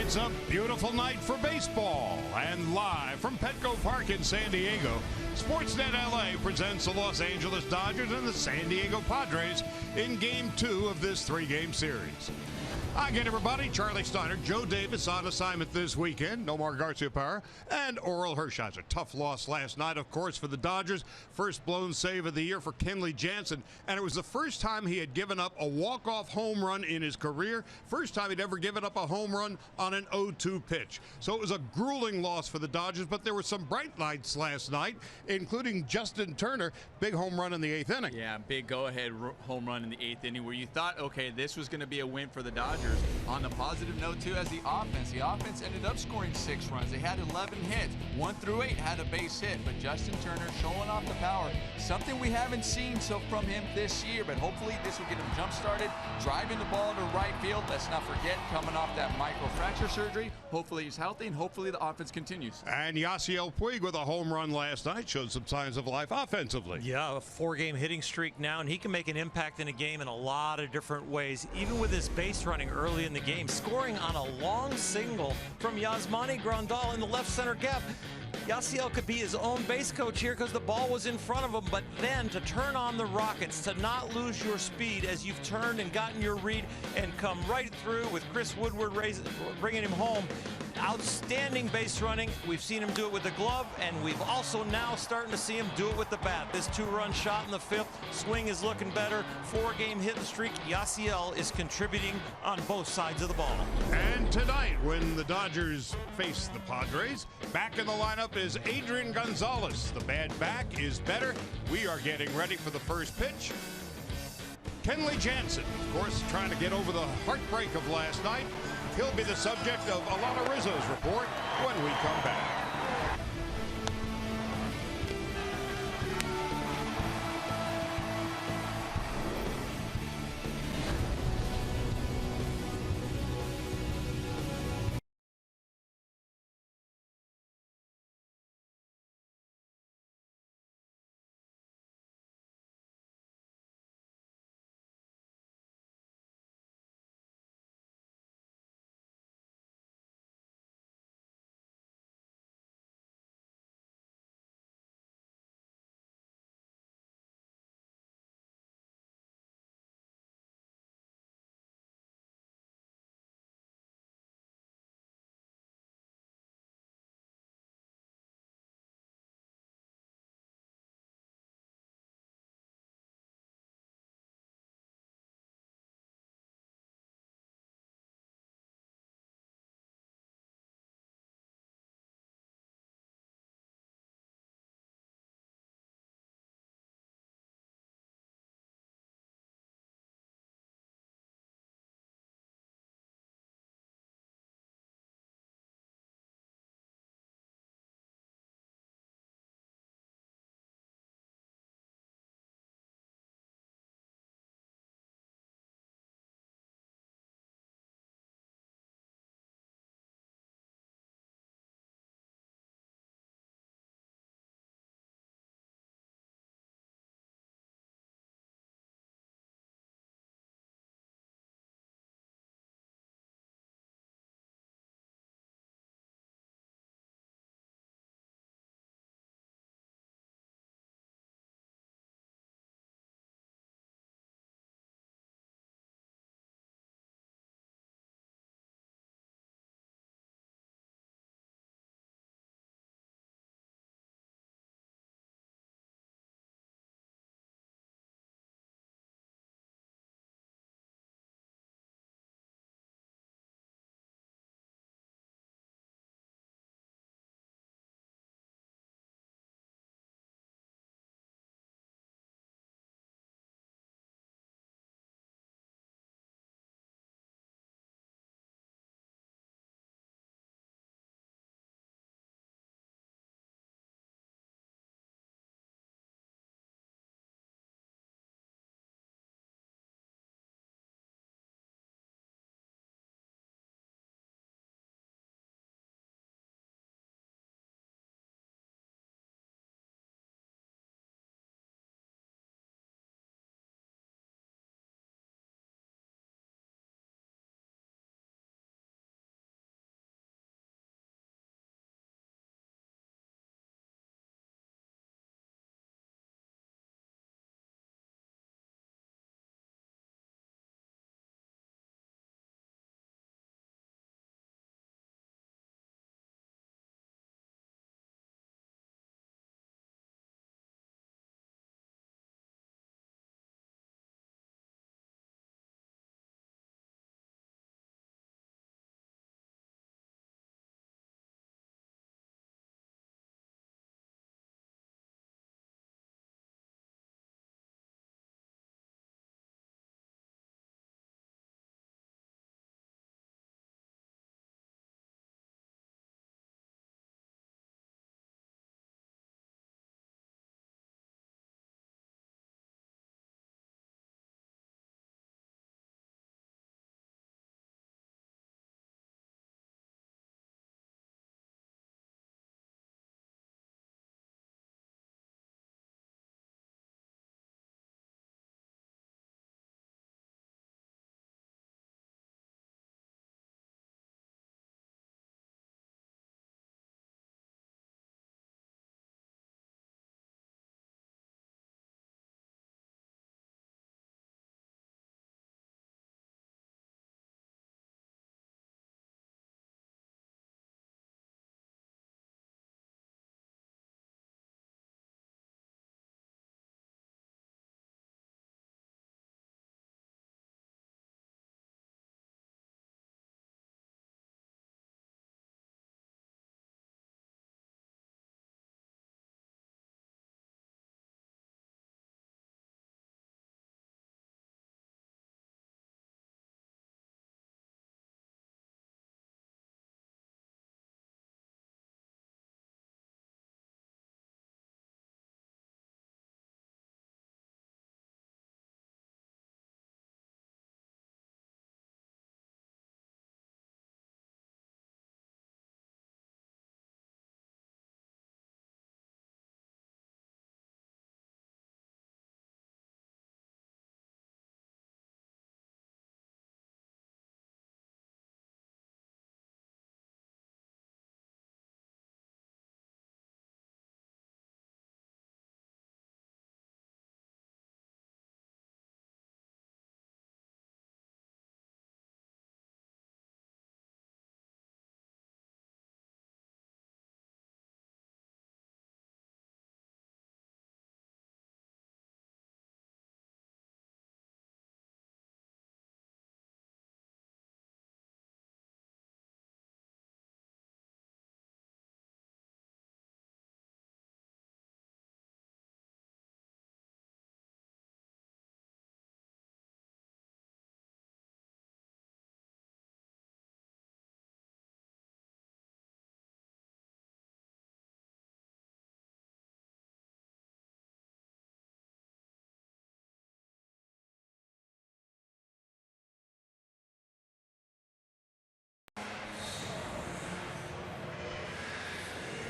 It's a beautiful night for baseball, and live from Petco Park in San Diego, Sportsnet LA presents the Los Angeles Dodgers and the San Diego Padres in Game 2 of this three-game series. Again, everybody, Charlie Steiner, Joe Davis on assignment this weekend. Nomar Garciaparra and Orel Hershiser. Tough loss last night, of course, for the Dodgers. First blown save of the year for Kenley Jansen. And it was the first time he had given up a walk-off home run in his career. First time he'd ever given up a home run on an 0-2 pitch. So it was a grueling loss for the Dodgers, but there were some bright lights last night, including Justin Turner. Big home run in the 8th inning. Yeah, big go-ahead home run in the 8th inning where you thought, okay, this was going to be a win for the Dodgers. On the positive note, too, as the offense ended up scoring 6 runs. They had 11 hits. 1 through 8 had a base hit, but Justin Turner showing off the power. Something we haven't seen from him this year, but hopefully this will get him jump-started, driving the ball to right field. Let's not forget, coming off that microfracture surgery. Hopefully he's healthy, and hopefully the offense continues. And Yasiel Puig with a home run last night showed some signs of life offensively. Yeah, a 4-game hitting streak now, and he can make an impact in a game in a lot of different ways, even with his base running early in the game, scoring on a long single from Yasmani Grandal in the left center gap. Yasiel could be his own base coach here because the ball was in front of him, but then to turn on the rockets, to not lose your speed as you've turned and gotten your read and come right through with Chris Woodward bringing him home. Outstanding base running. We've seen him do it with the glove, and we've also now starting to see him do it with the bat. This 2-run shot in the 5th, swing is looking better. 4-game hitting streak. Yasiel is contributing on both sides of the ball. And tonight, when the Dodgers face the Padres, back in the lineup is Adrian Gonzalez. The bad back is better. We are getting ready for the first pitch. Kenley Jansen, of course, trying to get over the heartbreak of last night. He'll be the subject of Alana Rizzo's report when we come back.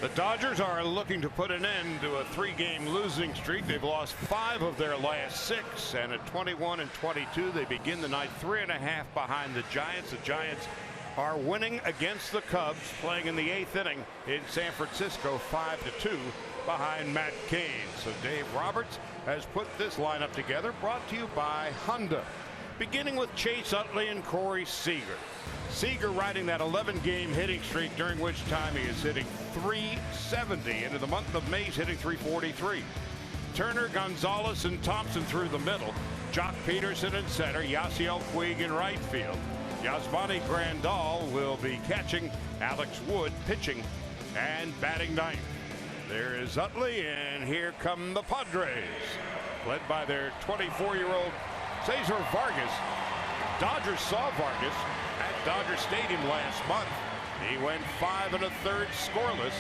The Dodgers are looking to put an end to a 3-game losing streak. They've lost 5 of their last 6, and at 21-22 they begin the night 3.5 behind the Giants. The Giants are winning against the Cubs, playing in the 8th inning in San Francisco, 5-2 behind Matt Cain. So Dave Roberts has put this lineup together, brought to you by Honda. Beginning with Chase Utley and Corey Seager. Seager riding that 11-game hitting streak, during which time he is hitting .370. Into the month of May, he's hitting .343. Turner, Gonzalez, and Thompson through the middle. Jock Peterson in center. Yasiel Puig in right field. Yasmani Grandal will be catching. Alex Wood pitching and batting ninth. There is Utley, and here come the Padres, led by their 24-year-old Cesar Vargas. Dodgers saw Vargas at Dodger Stadium last month. He went 5 1/3 scoreless,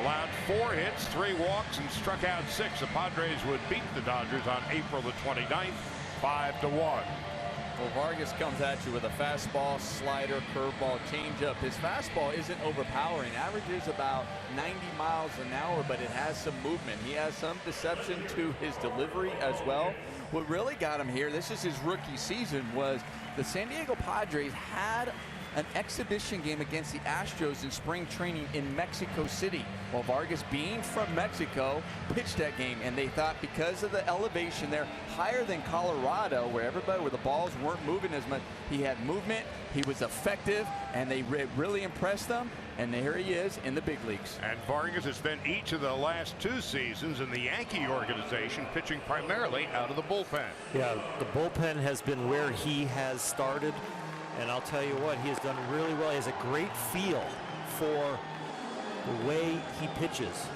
allowed 4 hits, 3 walks, and struck out 6. The Padres would beat the Dodgers on April the 29th, 5-1. Well, Vargas comes at you with a fastball, slider, curveball, changeup. His fastball isn't overpowering. Averages about 90 miles an hour, but it has some movement. He has some deception to his delivery as well. What really got him here, this is his rookie season, was the San Diego Padres had an exhibition game against the Astros in spring training in Mexico City. Well, Vargas, being from Mexico, pitched that game, and they thought because of the elevation there, higher than Colorado, where the balls weren't moving as much, he had movement, he was effective, and they really impressed them. And here he is in the big leagues. And Vargas has spent each of the last 2 seasons in the Yankee organization, pitching primarily out of the bullpen. Yeah, the bullpen has been where he has started. And I'll tell you what, he has done really well. He has a great feel for the way he pitches.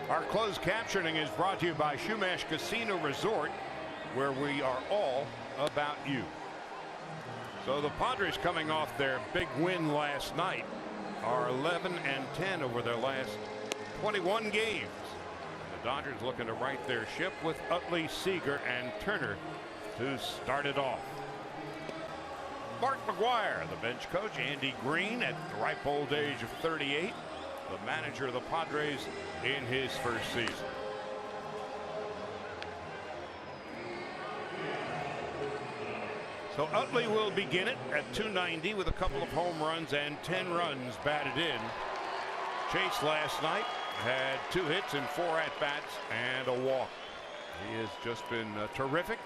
Our closed captioning is brought to you by Shumash Casino Resort, where we are all about you. So the Padres, coming off their big win last night, are 11-10 over their last 21 games. The Dodgers looking to right their ship with Utley, Seager, and Turner to start it off. Mark McGwire, the bench coach. Andy Green, at the ripe old age of 38, the manager of the Padres in his first season. So Utley will begin it at .290 with a couple of home runs and 10 runs batted in. Chase last night had 2 hits and 4 at-bats and a walk. He has just been terrific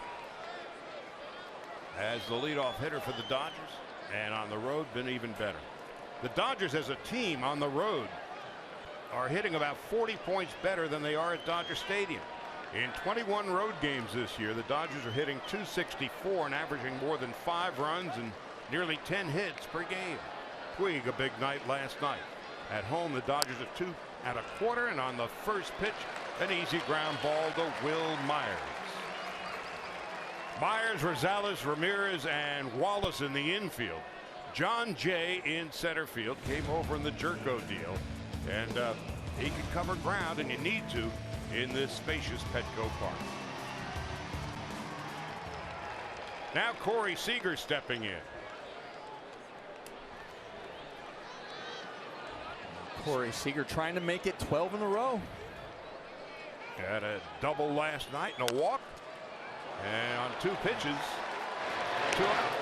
as the leadoff hitter for the Dodgers, and on the road been even better. The Dodgers as a team on the road are hitting about 40 points better than they are at Dodger Stadium. In 21 road games this year, the Dodgers are hitting .264 and averaging more than 5 runs and nearly 10 hits per game. Puig, a big night last night. At home, the Dodgers are 2 1/4, and on the first pitch, an easy ground ball to Will Myers. Myers, Rosales, Ramirez, and Wallace in the infield. John Jay in center field, came over in the Jerko deal, and he can cover ground, and you need to in this spacious Petco Park. Now Corey Seager stepping in. Corey Seager trying to make it 12 in a row. Had a double last night and a walk, and on 2 pitches, 2 out.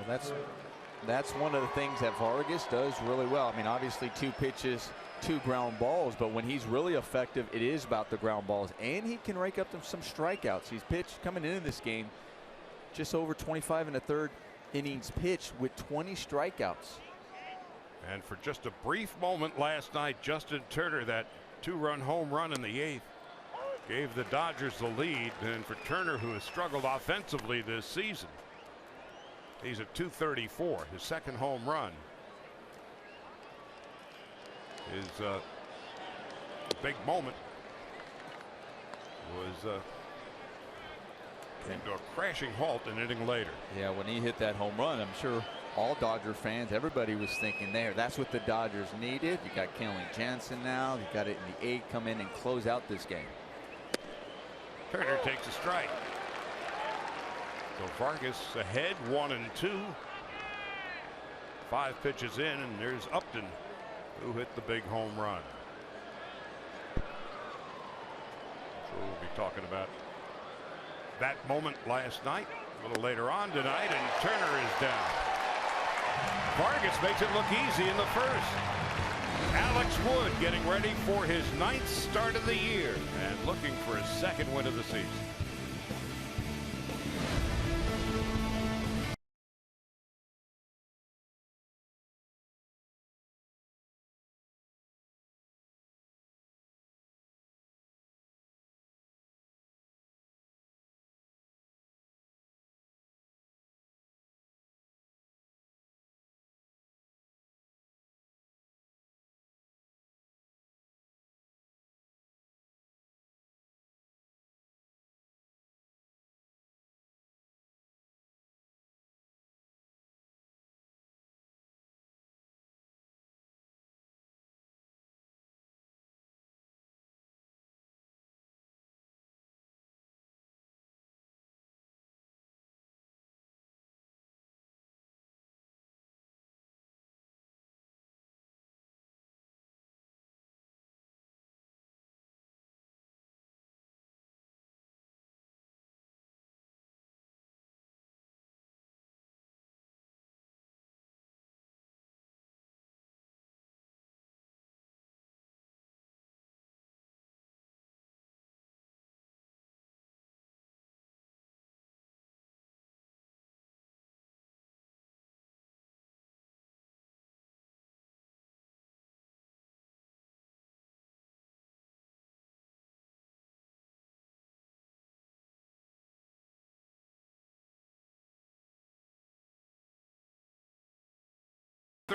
Well, that's one of the things that Vargas does really well. I mean, obviously 2 pitches, 2 ground balls, but when he's really effective, it is about the ground balls, and he can rake up some strikeouts. He's pitched coming into this game just over 25 1/3 innings pitched with 20 strikeouts. And for just a brief moment last night, Justin Turner, that 2-run home run in the 8th, gave the Dodgers the lead. And for Turner, who has struggled offensively this season, he's at .234, his 2nd home run. His big moment was came to a crashing halt an inning later. Yeah, when he hit that home run, I'm sure all Dodger fans, everybody was thinking there. That's what the Dodgers needed. You got Kenley Jansen now. You got it in the 8th, come in and close out this game. Turner takes a strike. So Vargas ahead 1-2. 5 pitches in, and there's Upton, who hit the big home run. So we'll be talking about that moment last night a little later on tonight, and Turner is down. Vargas makes it look easy in the first. Alex Wood getting ready for his 9th start of the year and looking for his 2nd win of the season.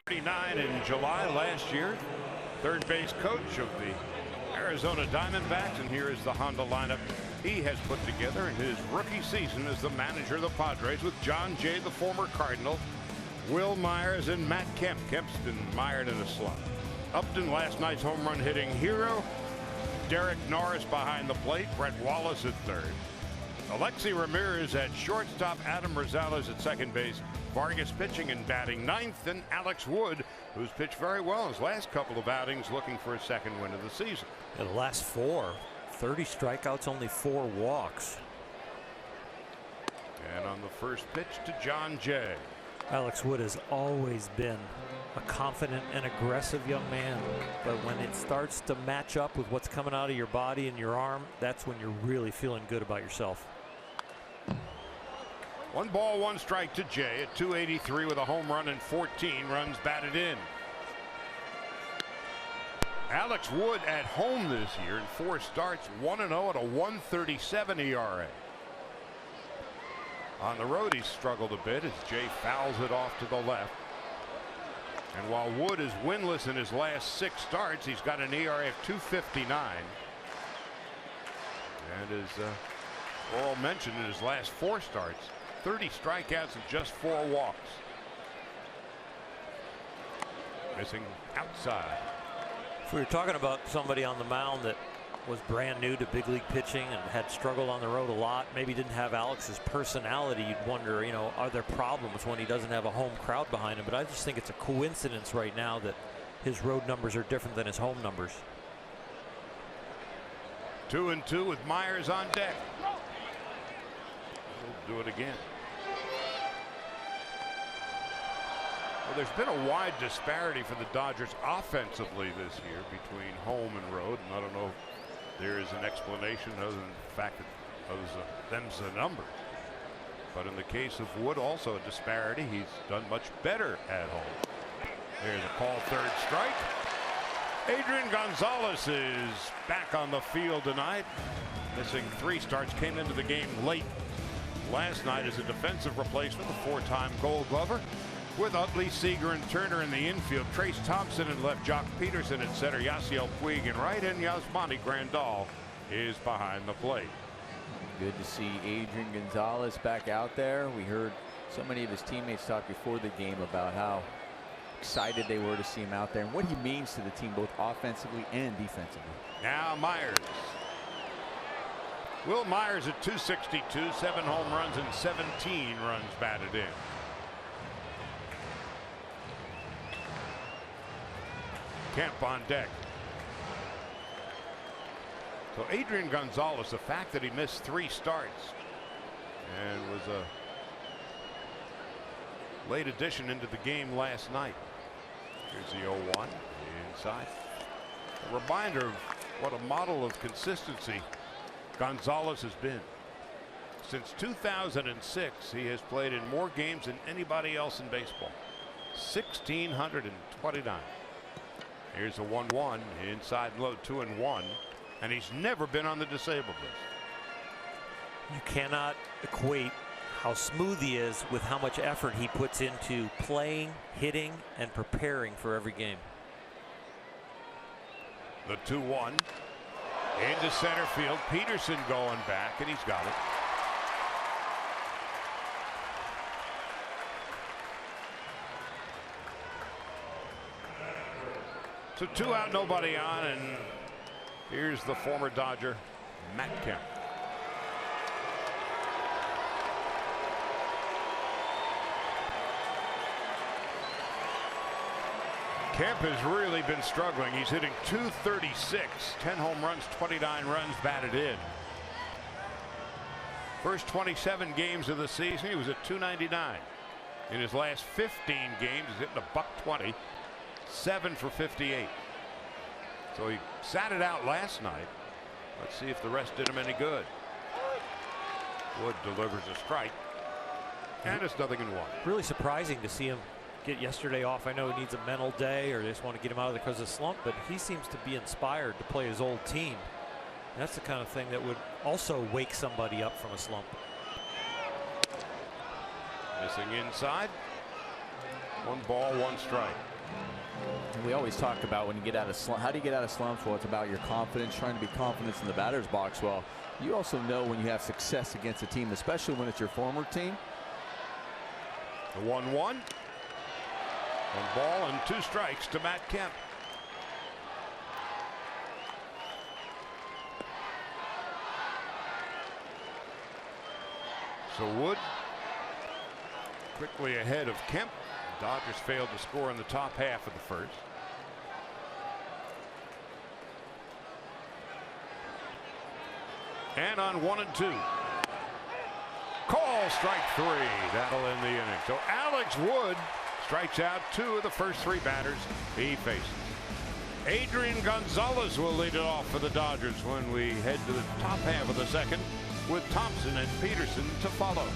'39 in July last year. Third base coach of the Arizona Diamondbacks, and here is the Honda lineup he has put together in his rookie season as the manager of the Padres, with John Jay, the former Cardinal, Will Myers, and Matt Kemp. Kemp's been mired in a slump. Upton, last night's home run hitting hero. Derek Norris behind the plate. Brett Wallace at third. Alexi Ramirez at shortstop. Adam Rosales at second base. Vargas pitching and batting 9th, and Alex Wood, who's pitched very well in his last couple of outings, looking for a 2nd win of the season. In the last 4, 30 strikeouts, only 4 walks. And on the first pitch to John Jay. Alex Wood has always been a confident and aggressive young man, but when it starts to match up with what's coming out of your body and your arm, that's when you're really feeling good about yourself. 1 ball, 1 strike to Jay at 283 with a home run and 14 runs batted in. Alex Wood at home this year in 4 starts, 1-0 at a 1.37 ERA. On the road, he's struggled a bit as Jay fouls it off to the left. And while Wood is winless in his last 6 starts, he's got an ERA of 2.59. And as Oral mentioned, in his last 4 starts, 30 strikeouts and just 4 walks. Missing outside. If we were talking about somebody on the mound that was brand new to big league pitching and had struggled on the road a lot, maybe didn't have Alex's personality, you'd wonder, you know, are there problems when he doesn't have a home crowd behind him? But I just think it's a coincidence right now that his road numbers are different than his home numbers. 2-2 with Myers on deck. We'll do it again. Well, there's been a wide disparity for the Dodgers offensively this year between home and road, and I don't know if there is an explanation other than the fact that them's the numbers. But in the case of Wood, also a disparity. He's done much better at home. There's a call, 3rd strike. Adrian Gonzalez is back on the field tonight. Missing 3 starts, came into the game late last night as a defensive replacement, the 4-time Gold Glover. With Utley, Seager, and Turner in the infield, Trace Thompson in left, Jock Peterson at center, Yasiel Puig in right, and Yasmani Grandal is behind the plate. Good to see Adrian Gonzalez back out there. We heard So many of his teammates talked before the game about how excited they were to see him out there and what he means to the team both offensively and defensively. Now Myers. Will Myers at 262, 7 home runs and 17 runs batted in. Kemp on deck. So Adrian Gonzalez, the fact that he missed 3 starts and was a late addition into the game last night. Here's the 0-1 inside. A reminder of what a model of consistency Gonzalez has been. Since 2006, he has played in more games than anybody else in baseball. 1,629. Here's a 1-1 inside low, 2-1, and he's never been on the disabled list. You cannot equate how smooth he is with how much effort he puts into playing, hitting, and preparing for every game. The 2-1 into center field. Peterson going back, and he's got it. So 2 out, nobody on, and here's the former Dodger, Matt Kemp. Kemp has really been struggling. He's hitting .236, 10 home runs, 29 runs batted in. First 27 games of the season, he was at .299. In his last 15 games, he's hitting $120, 7 for 58. So he sat it out last night. Let's see if the rest did him any good. Wood delivers a strike, and it's 0-1. Really surprising to see him get yesterday off. I know he needs a mental day, or they just want to get him out of there because of the slump, but he seems to be inspired to play his old team. And that's the kind of thing that would also wake somebody up from a slump. Missing inside. 1 ball, 1 strike. And we always talk about when you get out of slump. How do you get out of slumps? Well, it's about your confidence, trying to be confident in the batter's box. Well, you also know when you have success against a team, especially when it's your former team. The 1-1. 1 ball and 2 strikes to Matt Kemp. So Wood quickly ahead of Kemp. Dodgers failed to score in the top half of the first. And on 1 and 2. Call strike 3. That'll end the inning. So Alex Wood strikes out 2 of the first 3 batters he faces. Adrian Gonzalez will lead it off for the Dodgers when we head to the top half of the second, with Thompson and Peterson to follow.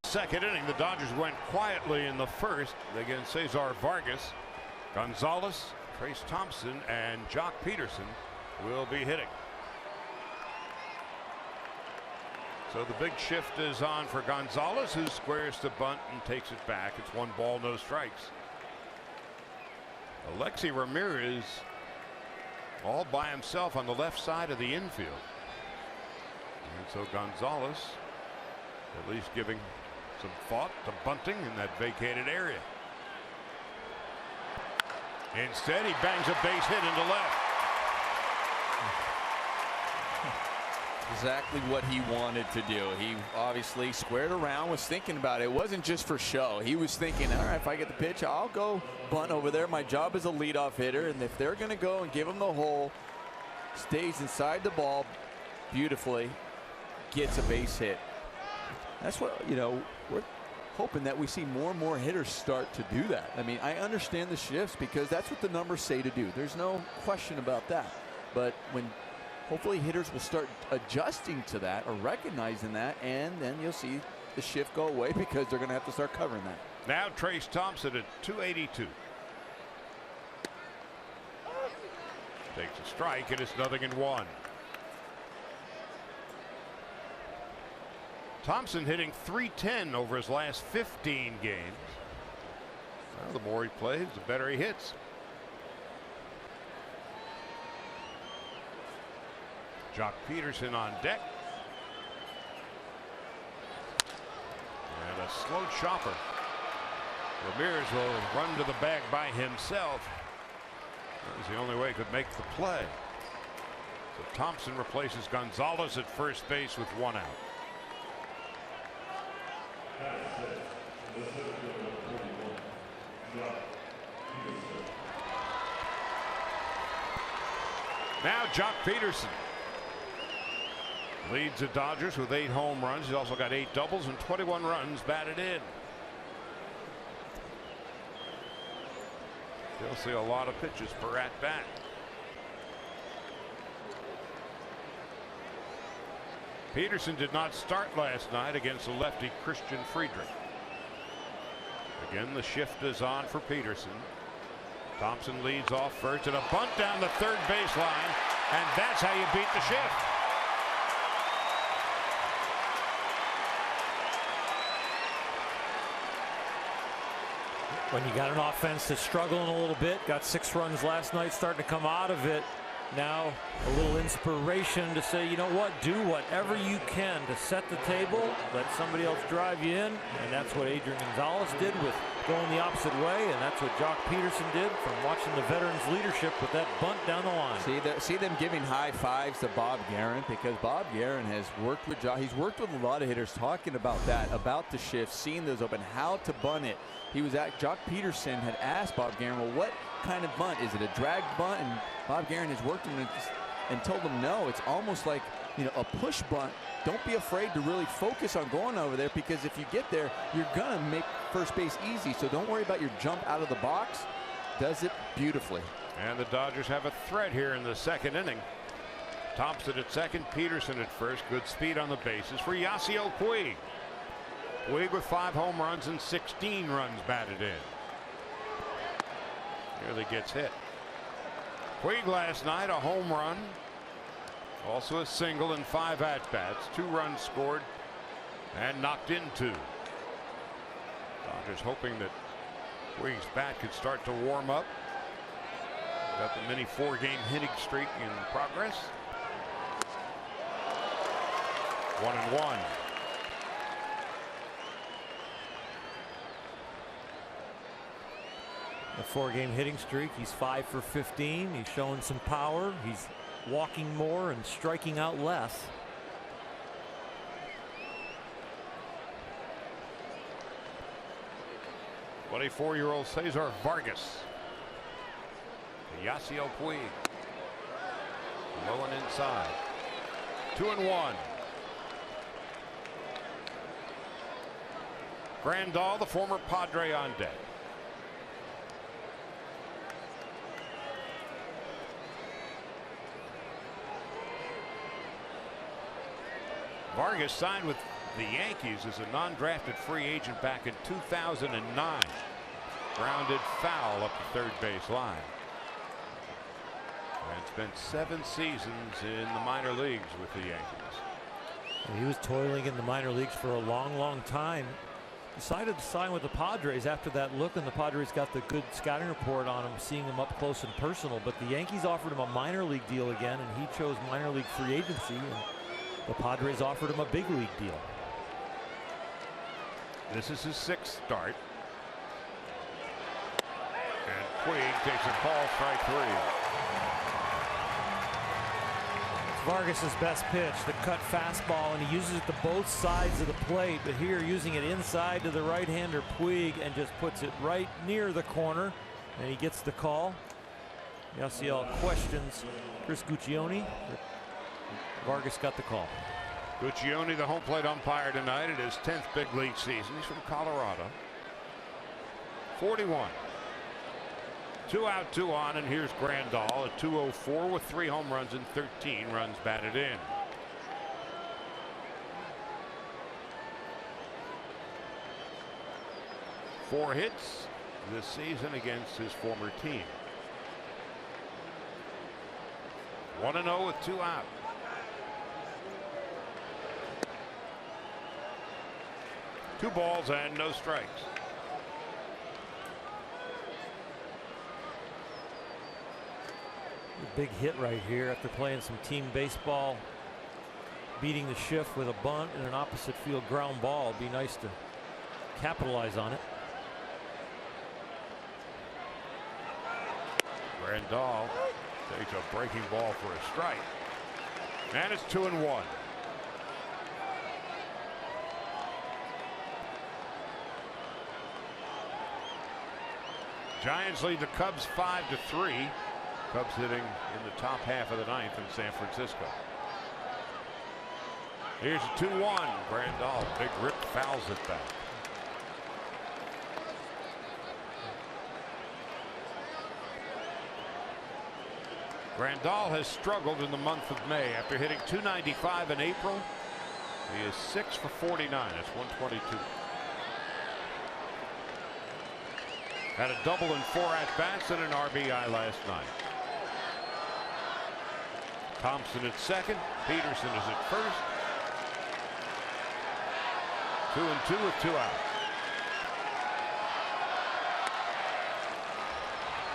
Second inning, the Dodgers went quietly in the first against Cesar Vargas. Gonzalez, Trace Thompson, and Jock Peterson will be hitting. So the big shift is on for Gonzalez, who squares the bunt and takes it back. It's 1 ball, no strikes. Alexi Ramirez all by himself on the left side of the infield. And so Gonzalez at least giving some thought to bunting in that vacated area. Instead, he bangs a base hit into left. Exactly what he wanted to do. He obviously squared around, was thinking about it. It wasn't just for show. He was thinking, all right, if I get the pitch, I'll go bunt over there. My job is a leadoff hitter, and if they're going to go and give him the hole, stays inside the ball beautifully, gets a base hit. That's what, you know, we're hoping that we see more and more hitters start to do that. I mean, I understand the shifts because that's what the numbers say to do. There's no question about that. But when hopefully hitters will start adjusting to that or recognizing that, and then you'll see the shift go away because they're going to have to start covering that. Now Trace Thompson at 282. Takes a strike, and it's 0-1. Thompson hitting .310 over his last 15 games. Well, the more he plays, the better he hits. Jock Peterson on deck. And a slow chopper. Ramirez will run to the bag by himself. That was the only way he could make the play. So Thompson replaces Gonzalez at first base with 1 out. Now Jock Peterson leads the Dodgers with 8 home runs. He's also got 8 doubles and 21 runs batted in. You'll see a lot of pitches per at bat. Peterson did not start last night against the lefty Christian Friedrich. Again, the shift is on for Peterson. Thompson leads off first, and a bunt down the third baseline, and that's how you beat the shift. When you got an offense that's struggling a little bit, got 6 runs last night, starting to come out of it. Now a little inspiration to say, you know what, do whatever you can to set the table, let somebody else drive you in, and that's what Adrian Gonzalez did with going the opposite way, and that's what Jock Peterson did from watching the veterans' leadership with that bunt down the line. See them giving high fives to Bob Guerin, because Bob Guerin has worked with Jock. He's worked with a lot of hitters talking about that, about the shift, seeing those open, how to bunt it. He was at Jock Peterson had asked Bob Guerin, well, what kind of bunt? Is it a drag bunt? And Bob Guerin has worked and told him no, it's almost like, you know, a push bunt. Don't be afraid to really focus on going over there, because if you get there, you're gonna make first base easy. So don't worry about your jump out of the box. Does it beautifully. And the Dodgers have a threat here in the second inning. Thompson at second, Peterson at first. Good speed on the bases for Yasiel Puig. Puig with 5 home runs and 16 runs batted in. Nearly gets hit. Puig last night, a home run, also a single and 5 at-bats, 2 runs scored and knocked in 2. Dodgers hoping that Puig's bat could start to warm up. Got the mini 4-game hitting streak in progress. 1-1. A 4-game hitting streak. He's 5 for 15. He's showing some power. He's walking more and striking out less. The 24-year-old Cesar Vargas. Yasiel Puig. Low and inside. 2-1. Grandal, the former Padre, on deck. Vargas signed with the Yankees as a non-drafted free agent back in 2009. Grounded foul up the third base line. And spent 7 seasons in the minor leagues with the Yankees. He was toiling in the minor leagues for a long time. Decided to sign with the Padres after that look, and the Padres got the good scouting report on him, seeing him up close and personal. But the Yankees offered him a minor league deal again, and he chose minor league free agency, and the Padres offered him a big league deal. This is his 6th start. And Puig takes a call, strike 3. Vargas's best pitch, the cut fastball, and he uses it to both sides of the plate, but here using it inside to the right-hander Puig, and just puts it right near the corner, and he gets the call. Yasiel questions Chris Guccione. Vargas got the call. Guccione, the home plate umpire tonight at his 10th big league season. He's from Colorado. 41. 2 out, 2 on, and here's Grandal at 204 with 3 home runs and 13 runs batted in. Four hits this season against his former team. 1-0 with 2 out. Two balls and no strikes. Big hit right here after playing some team baseball, beating the shift with a bunt and an opposite field ground ball. It'd be nice to capitalize on it. Grandal takes a breaking ball for a strike, and it's 2-1. Giants lead the Cubs 5-3. Cubs hitting in the top half of the 9th in San Francisco. Here's a 2-1. Grandal, big rip, fouls it back. Grandal has struggled in the month of May after hitting .295 in April. He is 6 for 49. That's 122. Had a double in 4 at-bats and an RBI last night. Thompson at second. Peterson is at first. 2-2 with 2 out.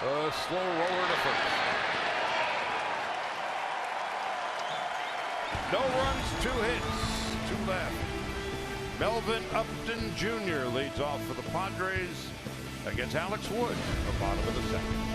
A slow roller to first. No runs, 2 hits, 2 left. Melvin Upton Jr. leads off for the Padres against Alex Wood, the bottom of the 2nd.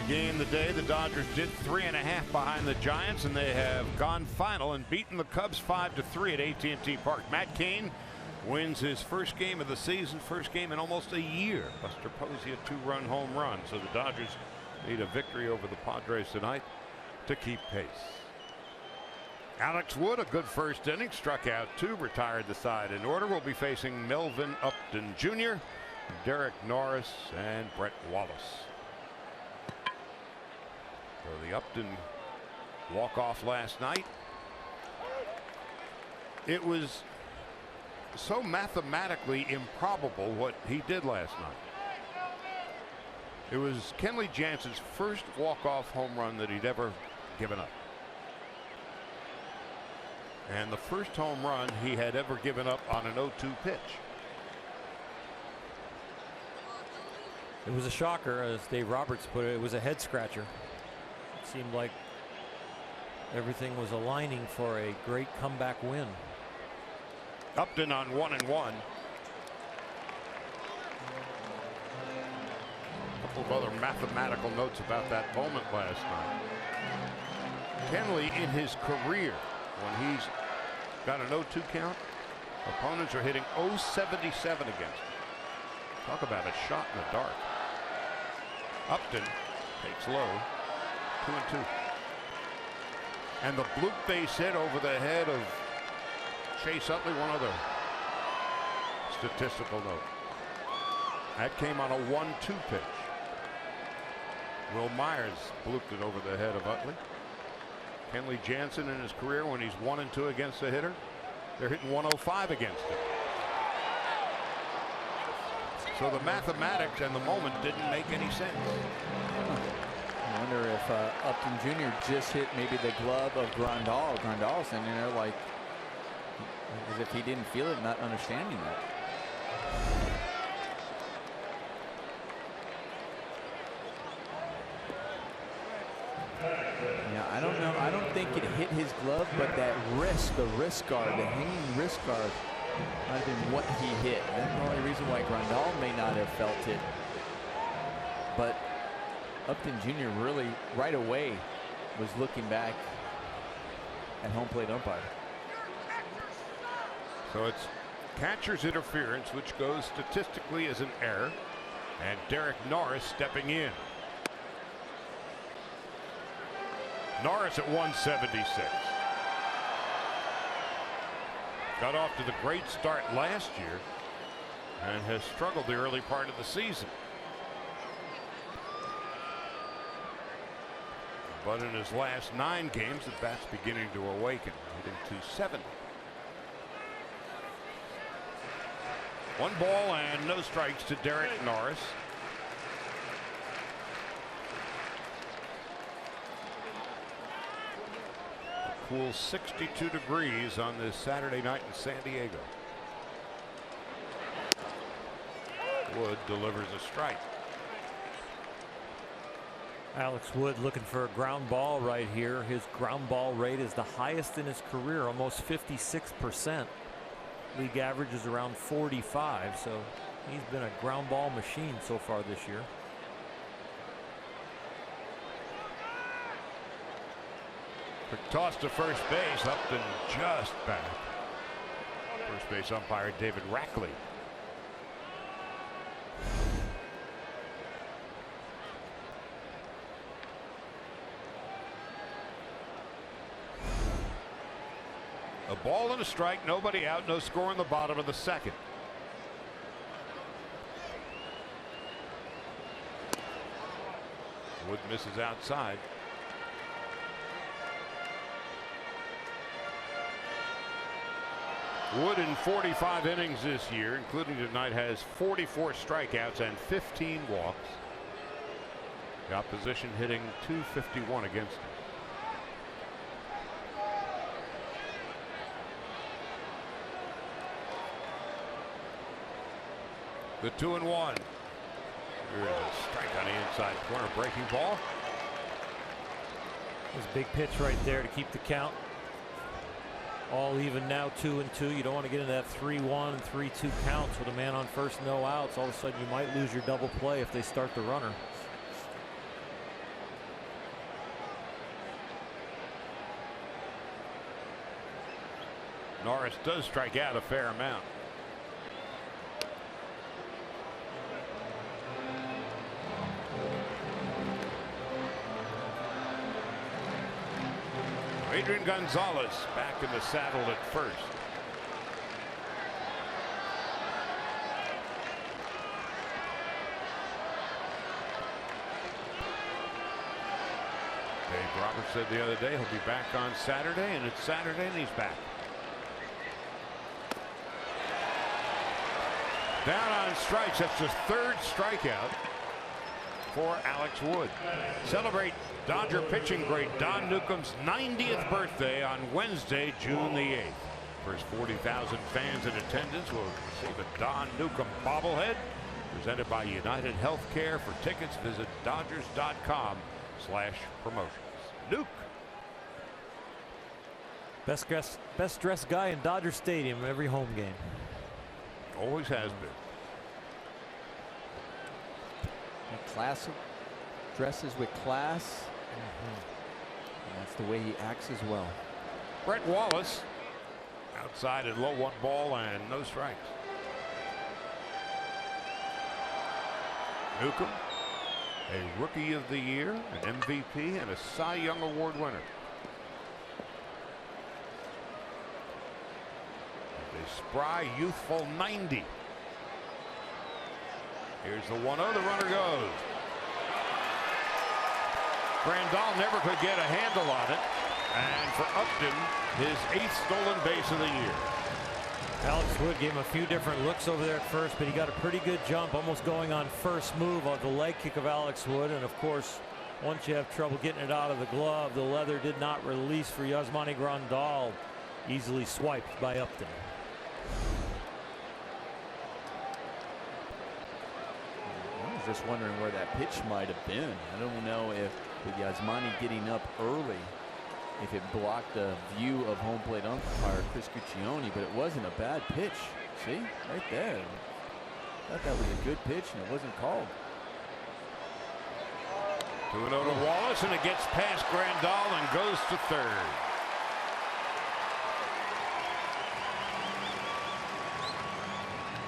Began the day, the Dodgers did 3.5 behind the Giants, and they have gone final and beaten the Cubs 5-3 at AT&T Park. Matt Cain wins his first game of the season, first game in almost a year. Buster Posey a 2-run home run, so the Dodgers need a victory over the Padres tonight to keep pace. Alex Wood, a good first inning, struck out 2, retired the side in order. Will be facing Melvin Upton Jr., Derek Norris, and Brett Wallace. So the Upton walk-off last night. It was so mathematically improbable what he did last night. It was Kenley Jansen's first walk-off home run that he'd ever given up. And the first home run he had ever given up on an 0-2 pitch. It was a shocker, as Dave Roberts put it. It was a head scratcher. It seemed like everything was aligning for a great comeback win. Upton on 1-1. A couple of other mathematical notes about that moment last night. Kenley, in his career, when he's got an 0-2 count, opponents are hitting .077 against him. Talk about a shot in the dark. Upton takes low, 2-2. And the bloop base hit over the head of Chase Utley. One other statistical note. That came on a 1-2 pitch. Will Myers blooped it over the head of Utley. Kenley Jansen in his career, when he's 1-2 against a hitter, they're hitting 105 against him. So the mathematics and the moment didn't make any sense. I wonder if Upton Jr. just hit maybe the glove of Grandal. Grandal's in there like as if he didn't feel it, not understanding that. Yeah, I don't know. I don't think it hit his glove, but that wrist, the wrist guard, the hanging wrist guard, might have been what he hit. That's the only reason why Grandal may not have felt it. But Upton Jr. really right away was looking back at home plate umpire. So it's catcher's interference, which goes statistically as an error, and Derek Norris stepping in. Norris at 176. Got off to the great start last year and has struggled the early part of the season. But in his last 9 games, the bat's beginning to awaken, hitting .270. 1 ball and no strikes to Derek Norris. A cool 62 degrees on this Saturday night in San Diego. Wood delivers a strike. Alex Wood looking for a ground ball right here. His ground ball rate is the highest in his career, almost 56%. League average is around 45, so he's been a ground ball machine so far this year. Quick toss to first base. Upton just back. First base umpire David Rackley. A ball and a strike, nobody out, no score in the bottom of the second. Wood misses outside. Wood in 45 innings this year, including tonight, has 44 strikeouts and 15 walks. The opposition hitting .251 against him. The 2-1. Here's a strike on the inside corner, breaking ball. There's a big pitch right there to keep the count. All even now, 2-2. You don't want to get into that 3-1 and 3-2 counts with a man on first, no outs. All of a sudden you might lose your double play if they start the runner. Norris does strike out a fair amount. Adrian Gonzalez back in the saddle at first. Dave Roberts said the other day he'll be back on Saturday, and it's Saturday and he's back. Down on strikes. That's the third strikeout for Alex Wood. Celebrate Dodger pitching great Don Newcomb's 90th birthday on Wednesday, June the 8th. First 40,000 fans in attendance will receive a Don Newcomb bobblehead presented by United Healthcare. For tickets, visit Dodgers.com/promotions. Nuke. Best dressed guy in Dodger Stadium every home game. Always has been. Class dresses with class. And that's the way he acts as well. Brett Wallace outside at low, 1 ball and no strikes. Newcomb, a Rookie of the Year, an MVP, and a Cy Young Award winner. A spry, youthful 90. Here's the 1-0. The runner goes. Grandal never could get a handle on it. And for Upton, his 8th stolen base of the year. Alex Wood gave him a few different looks over there at first, but he got a pretty good jump, almost going on first move of the leg kick of Alex Wood. And of course, once you have trouble getting it out of the glove, the leather did not release for Yasmani Grandal. Easily swiped by Upton. Just wondering where that pitch might have been. I don't know if with Yasmani getting up early, if it blocked the view of home plate umpire Chris Guccione, but it wasn't a bad pitch. See, right there. I thought that was a good pitch, and it wasn't called. 2-0 to Wallace, and it gets past Grandal and goes to third.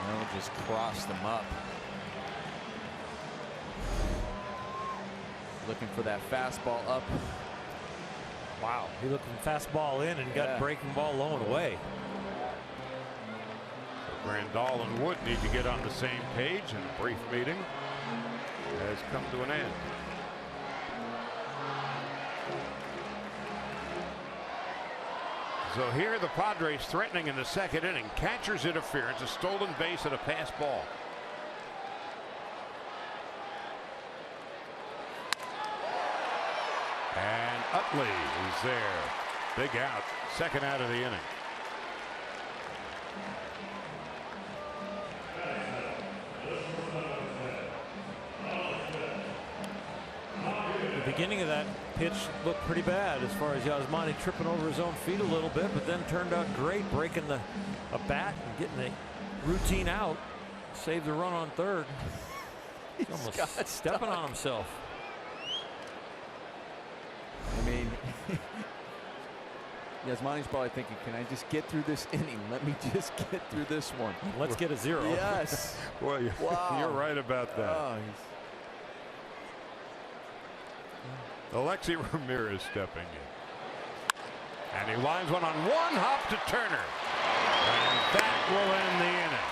Well, just crossed them up. Looking for that fastball up. Wow, he looked from fastball in and got breaking ball low and away. Grandal and Wood need to get on the same page, and a brief meeting has come to an end. So here the Padres threatening in the second inning. Catcher's interference, a stolen base and a pass ball. And Utley is there. Big out. Second out of the inning. The beginning of that pitch looked pretty bad as far as Yasmani tripping over his own feet a little bit, but then turned out great, breaking a bat and getting a routine out. Saved the run on third. He's almost stepping on himself. I mean, Yasmani's probably thinking, can I just get through this inning? Let me just get through this one. Let's get a 0. Yes. Well, you're right about that. Oh, Alexi Ramirez stepping in. And he lines one on one hop to Turner. And that will end the inning.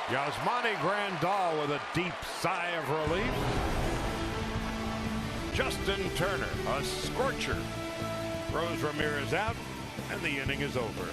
Yasmani Grandal with a deep sigh of relief. Justin Turner, a scorcher, throws Ramirez out, and the inning is over.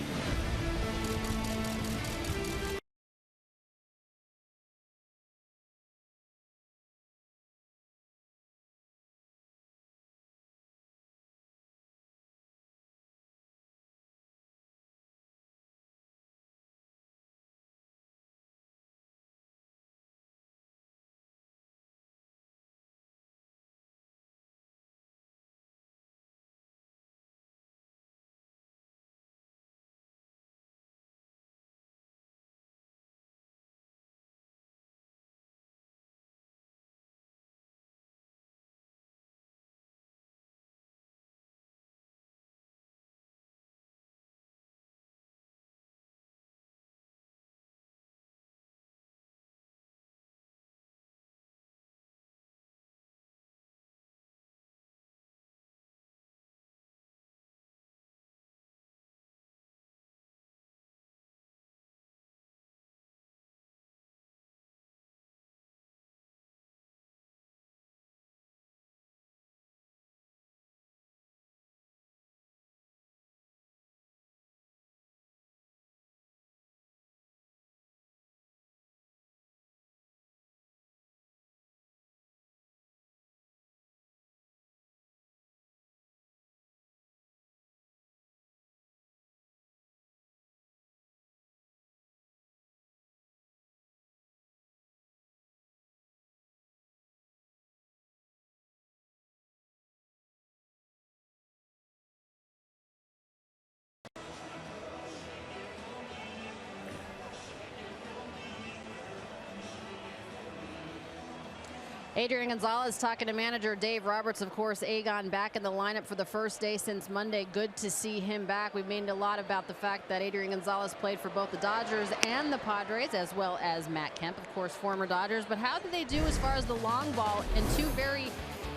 Adrian Gonzalez talking to manager Dave Roberts. Of course, Agon back in the lineup for the first day since Monday. Good to see him back. We've made a lot about the fact that Adrian Gonzalez played for both the Dodgers and the Padres, as well as Matt Kemp, of course, former Dodgers. But how did they do as far as the long ball in two very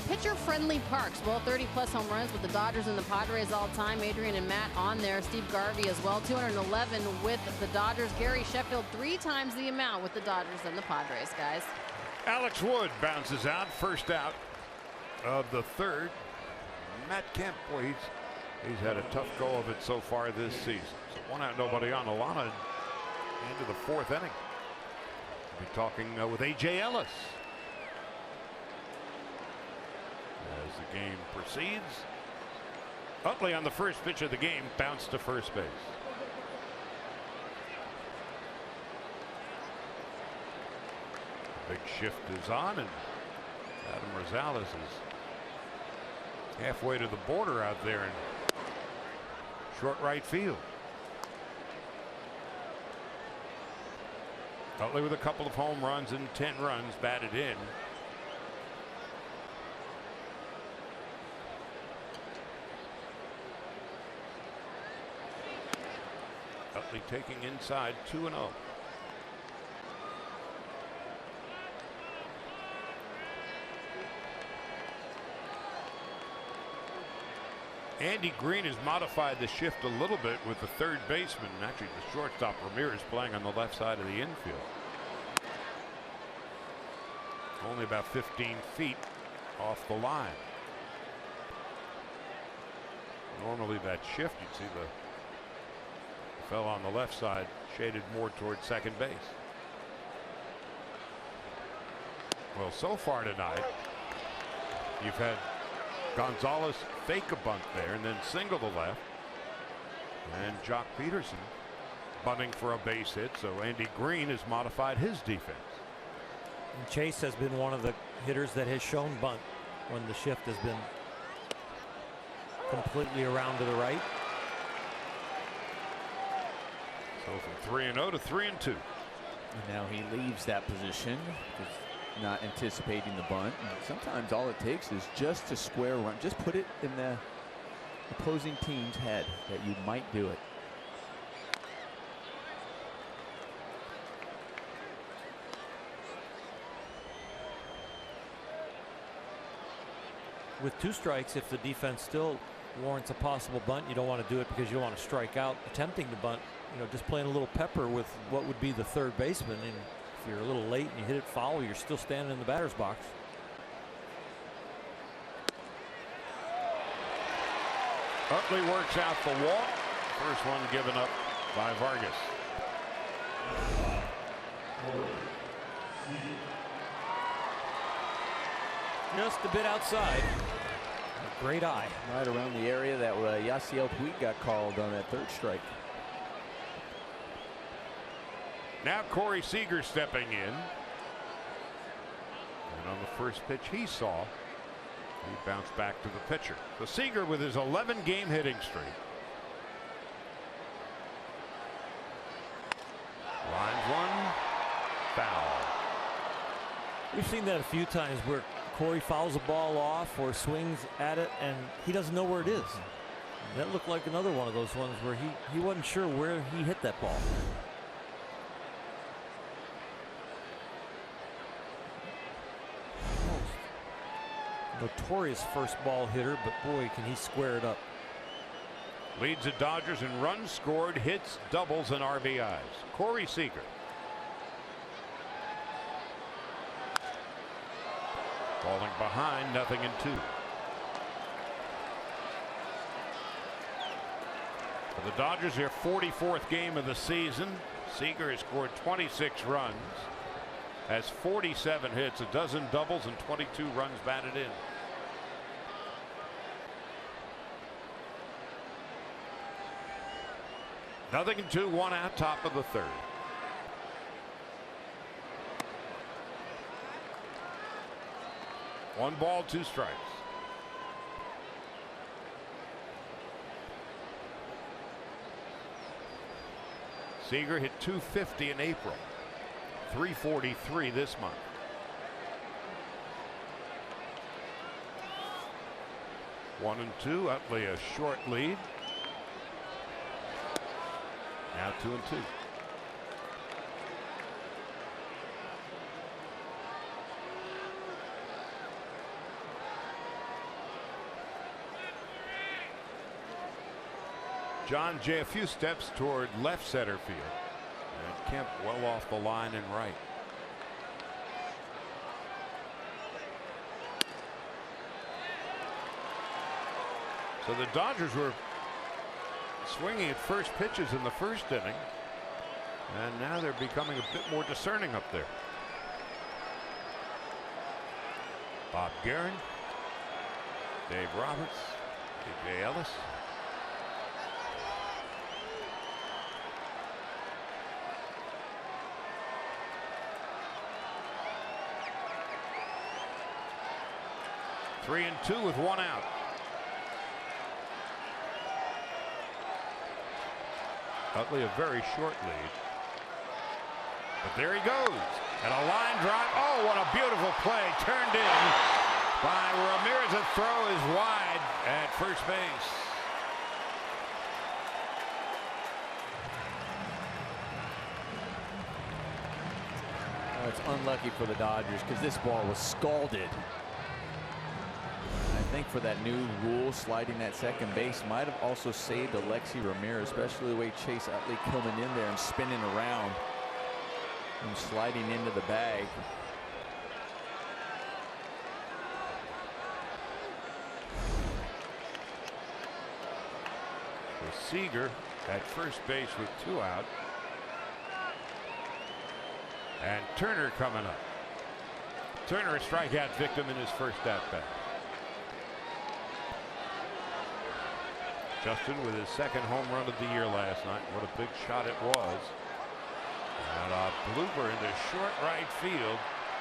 pitcher-friendly parks? Well, 30-plus home runs with the Dodgers and the Padres all time. Adrian and Matt on there. Steve Garvey as well, 211 with the Dodgers. Gary Sheffield 3 times the amount with the Dodgers than the Padres, guys. Alex Wood bounces out, first out of the third. Matt Kemp, well, he's had a tough go of it so far this season. So 1 out, nobody on. Alana into the 4th inning. We'll be talking with A.J. Ellis as the game proceeds. Utley on the first pitch of the game bounced to first base. Big shift is on, and Adam Rosales is halfway to the border out there in short right field. Utley with a couple of home runs and 10 runs batted in. Utley taking inside 2-0. Andy Green has modified the shift a little bit with the third baseman, actually the shortstop Ramirez, playing on the left side of the infield. Only about 15 feet off the line. Normally that shift, you'd see the fellow on the left side shaded more towards second base. Well, so far tonight, you've had Gonzalez fake a bunt there and then single to left, and Jock Peterson bunting for a base hit. So Andy Green has modified his defense. And Chase has been one of the hitters that has shown bunt when the shift has been completely around to the right. So from 3-0 to 3-2. And now he leaves that position, not anticipating the bunt. And sometimes all it takes is just a square run. Just put it in the opposing team's head that you might do it. With 2 strikes, if the defense still warrants a possible bunt, you don't want to do it because you want to strike out attempting the bunt. You know, just playing a little pepper with what would be the third baseman, and if you're a little late and you hit it foul, you're still standing in the batter's box. Utley works out the walk. First one given up by Vargas. Just a bit outside. Great eye. Right around the area that Yasiel Puig got called on that third strike. Now Corey Seager stepping in. And on the first pitch he saw, he bounced back to the pitcher. So Seager with his 11-game hitting streak. Lines one, foul. We've seen that a few times where Corey fouls a ball off or swings at it and he doesn't know where it is. That looked like another one of those ones where he wasn't sure where he hit that ball. Notorious first ball hitter, but boy, can he square it up. Leads the Dodgers in runs scored, hits, doubles, and RBIs. Corey Seager. Falling behind, 0-2. For the Dodgers, their 44th game of the season. Seager has scored 26 runs, has 47 hits, a dozen doubles, and 22 runs batted in. Nothing in 2, 1 out, top of the third. One ball, 2 strikes. Seager hit .250 in April, .343 this month. 1-2. Utley a short lead. Now 2-2. John Jay a few steps toward left center field. And Kemp well off the line and right. So the Dodgers were swinging at first pitches in the first inning. And now they're becoming a bit more discerning up there. Bob Guerin, Dave Roberts, A.J. Ellis. Three and two with one out. Utley a very short lead. But there he goes. And a line drive. Oh, what a beautiful play. Turned in by Ramirez. The throw is wide at first base. Oh, it's unlucky for the Dodgers because this ball was scalded. I think for that new rule, sliding that second base might have also saved Alexi Ramirez, especially the way Chase Utley coming in there and spinning around and sliding into the bag. So Seager at first base with two out. And Turner coming up. Turner a strikeout victim in his first at bat. Justin with his second home run of the year last night. What a big shot it was. And a blooper into short right field.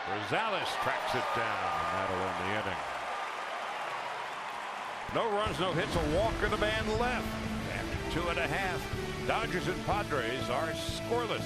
Rosales tracks it down, and that'll end the inning. No runs, no hits, a walk, or the man left. After 2.5, Dodgers and Padres are scoreless.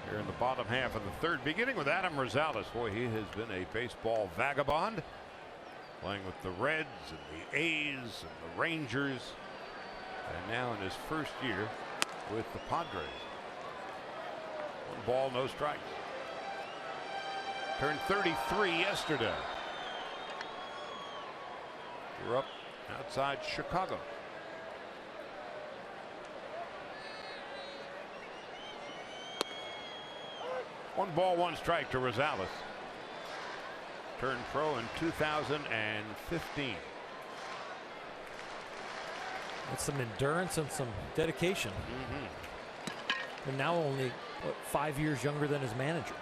Here in the bottom half of the third, beginning with Adam Rosales. Boy, he has been a baseball vagabond, playing with the Reds and the A's and the Rangers, and now in his first year with the Padres. 1 ball, no strikes. Turned 33 yesterday. We're up outside Chicago. 1 ball, 1 strike to Rosales. Turned pro in 2015. With some endurance and some dedication. And now only, what, 5 years younger than his manager.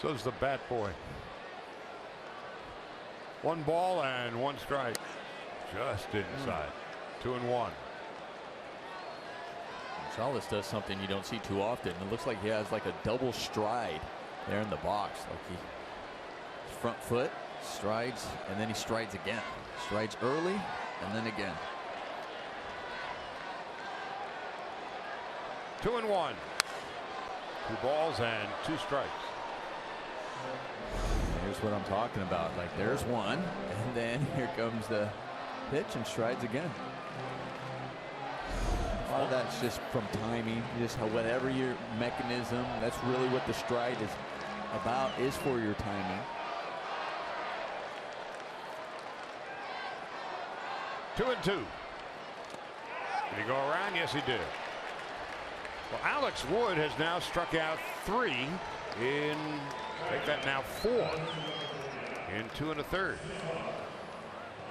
So's the bat boy. 1 ball and 1 strike. Just inside. 2-1. Gonzalez does something you don't see too often. It looks like he has like a double stride there in the box. Like he front foot strides and then he strides again. Strides early and then again. 2-1. 2 balls and 2 strikes. Here's what I'm talking about. Like there's one, and then here comes the pitch and strides again. A lot of that's just from timing, just how whatever your mechanism. That's really what the stride is about, is for your timing. 2-2. Did he go around? Yes, he did. Well, Alex Wood has now struck out 3 in, take that now, 4 in 2 1/3.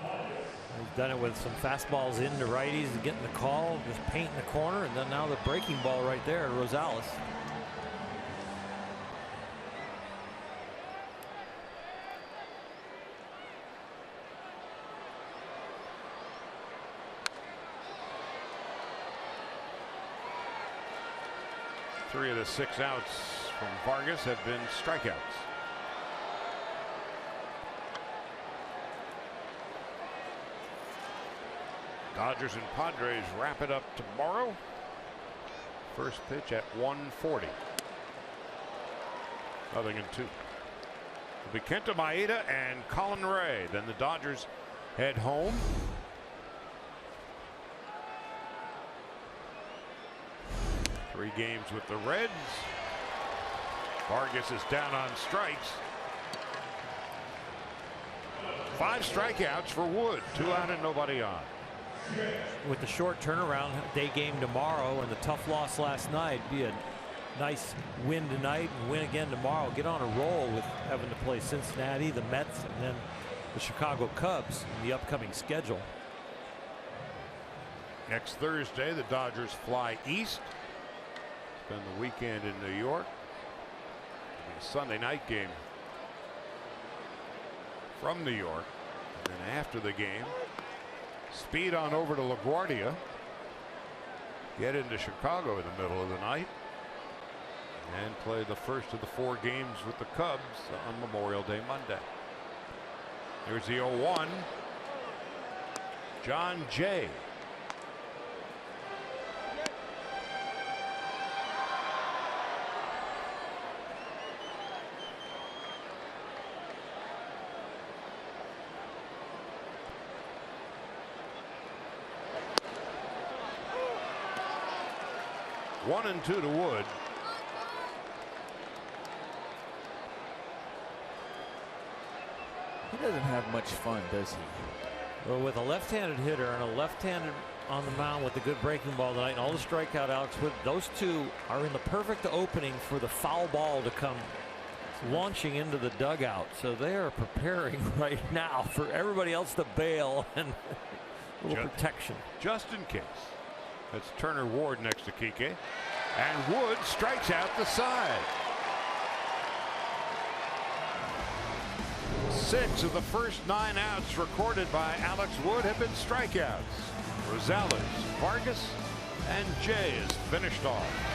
He's done it with some fastballs into righties and getting the call, just painting the corner, and then now the breaking ball right there, Rosales. Three of the 6 outs from Vargas have been strikeouts. Dodgers and Padres wrap it up tomorrow. First pitch at 1:40. 0-2. It'll be Kenta Maeda and Colin Ray. Then the Dodgers head home. Three games with the Reds. Vargas is down on strikes. 5 strikeouts for Wood. 2 out and nobody on. With the short turnaround day game tomorrow and the tough loss last night, be a nice win tonight and win again tomorrow. Get on a roll with having to play Cincinnati, the Mets, and then the Chicago Cubs in the upcoming schedule. Next Thursday, the Dodgers fly east. Spend the weekend in New York. A Sunday night game from New York. And then after the game, speed on over to LaGuardia. Get into Chicago in the middle of the night. And play the first of the 4 games with the Cubs on Memorial Day Monday. Here's the 0-1. John Jay. One and 2 to Wood. He doesn't have much fun, does he? Well, with a left-handed hitter and a left-handed on the mound with the good breaking ball tonight and all the strikeout, Alex Wood, those two are in the perfect opening for the foul ball to come launching into the dugout. So they are preparing right now for everybody else to bail and a little protection. Just in case. That's Turner Ward next to Kike. And Wood strikes out the side. 6 of the first 9 outs recorded by Alex Wood have been strikeouts. Rosales, Vargas, and Jay is finished off.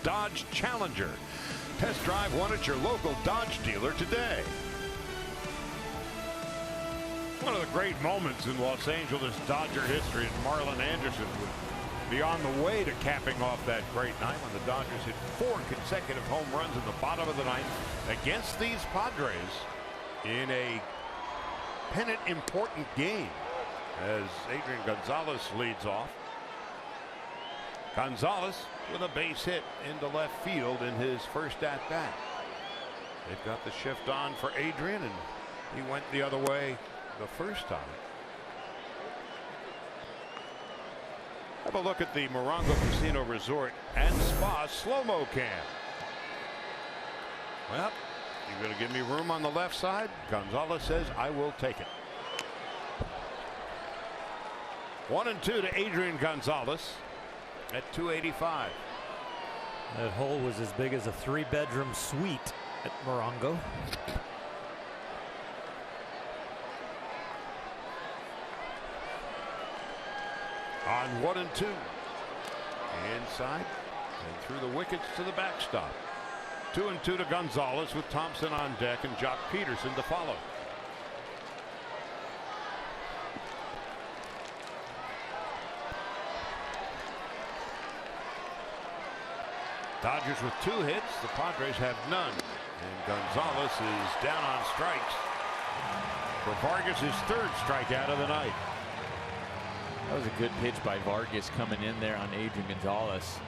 Dodge Challenger. Test drive one at your local Dodge dealer today. One of the great moments in Los Angeles Dodger history, and Marlin Anderson would be on the way to capping off that great night when the Dodgers hit 4 consecutive home runs in the bottom of the ninth against these Padres in a pennant important game as Adrian Gonzalez leads off. Gonzalez with a base hit into left field in his first at bat. They've got the shift on for Adrian, and he went the other way the first time. Have a look at the Morongo Casino Resort and Spa slow-mo cam. Well, you're going to give me room on the left side? Gonzalez says, I will take it. 1-2 to Adrian Gonzalez at 285. That hole was as big as a 3-bedroom suite at Morongo. On 1-2. Inside and through the wickets to the backstop. 2-2 to Gonzalez with Thompson on deck and Jock Peterson to follow. Dodgers with 2 hits. The Padres have none. And Gonzalez is down on strikes for Vargas, his 3rd strikeout of the night. That was a good pitch by Vargas coming in there on Adrian Gonzalez.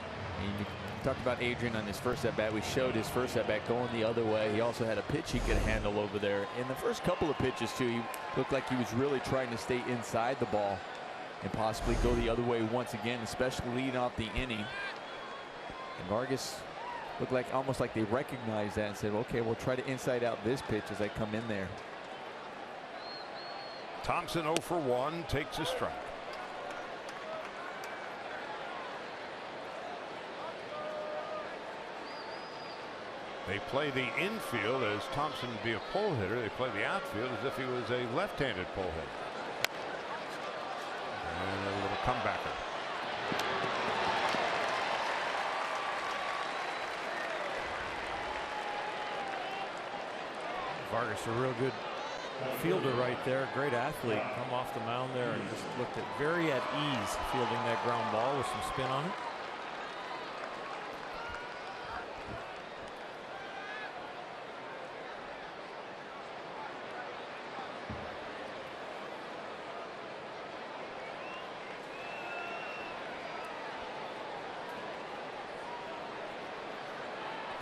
And you talked about Adrian on his first at bat. We showed his first at bat going the other way. He also had a pitch he could handle over there. In the first couple of pitches too, he looked like he was really trying to stay inside the ball and possibly go the other way once again, especially leading off the inning. And Vargas looked like almost like they recognized that and said, okay, we'll try to inside out this pitch as I come in there. Thompson 0 for 1, takes a strike. They play the infield as Thompson would be a pull hitter. They play the outfield as if he was a left-handed pull hitter. And a little comebacker. Vargas, a real good fielder right there. Great athlete. Come off the mound there and just looked at very at ease fielding that ground ball with some spin on it.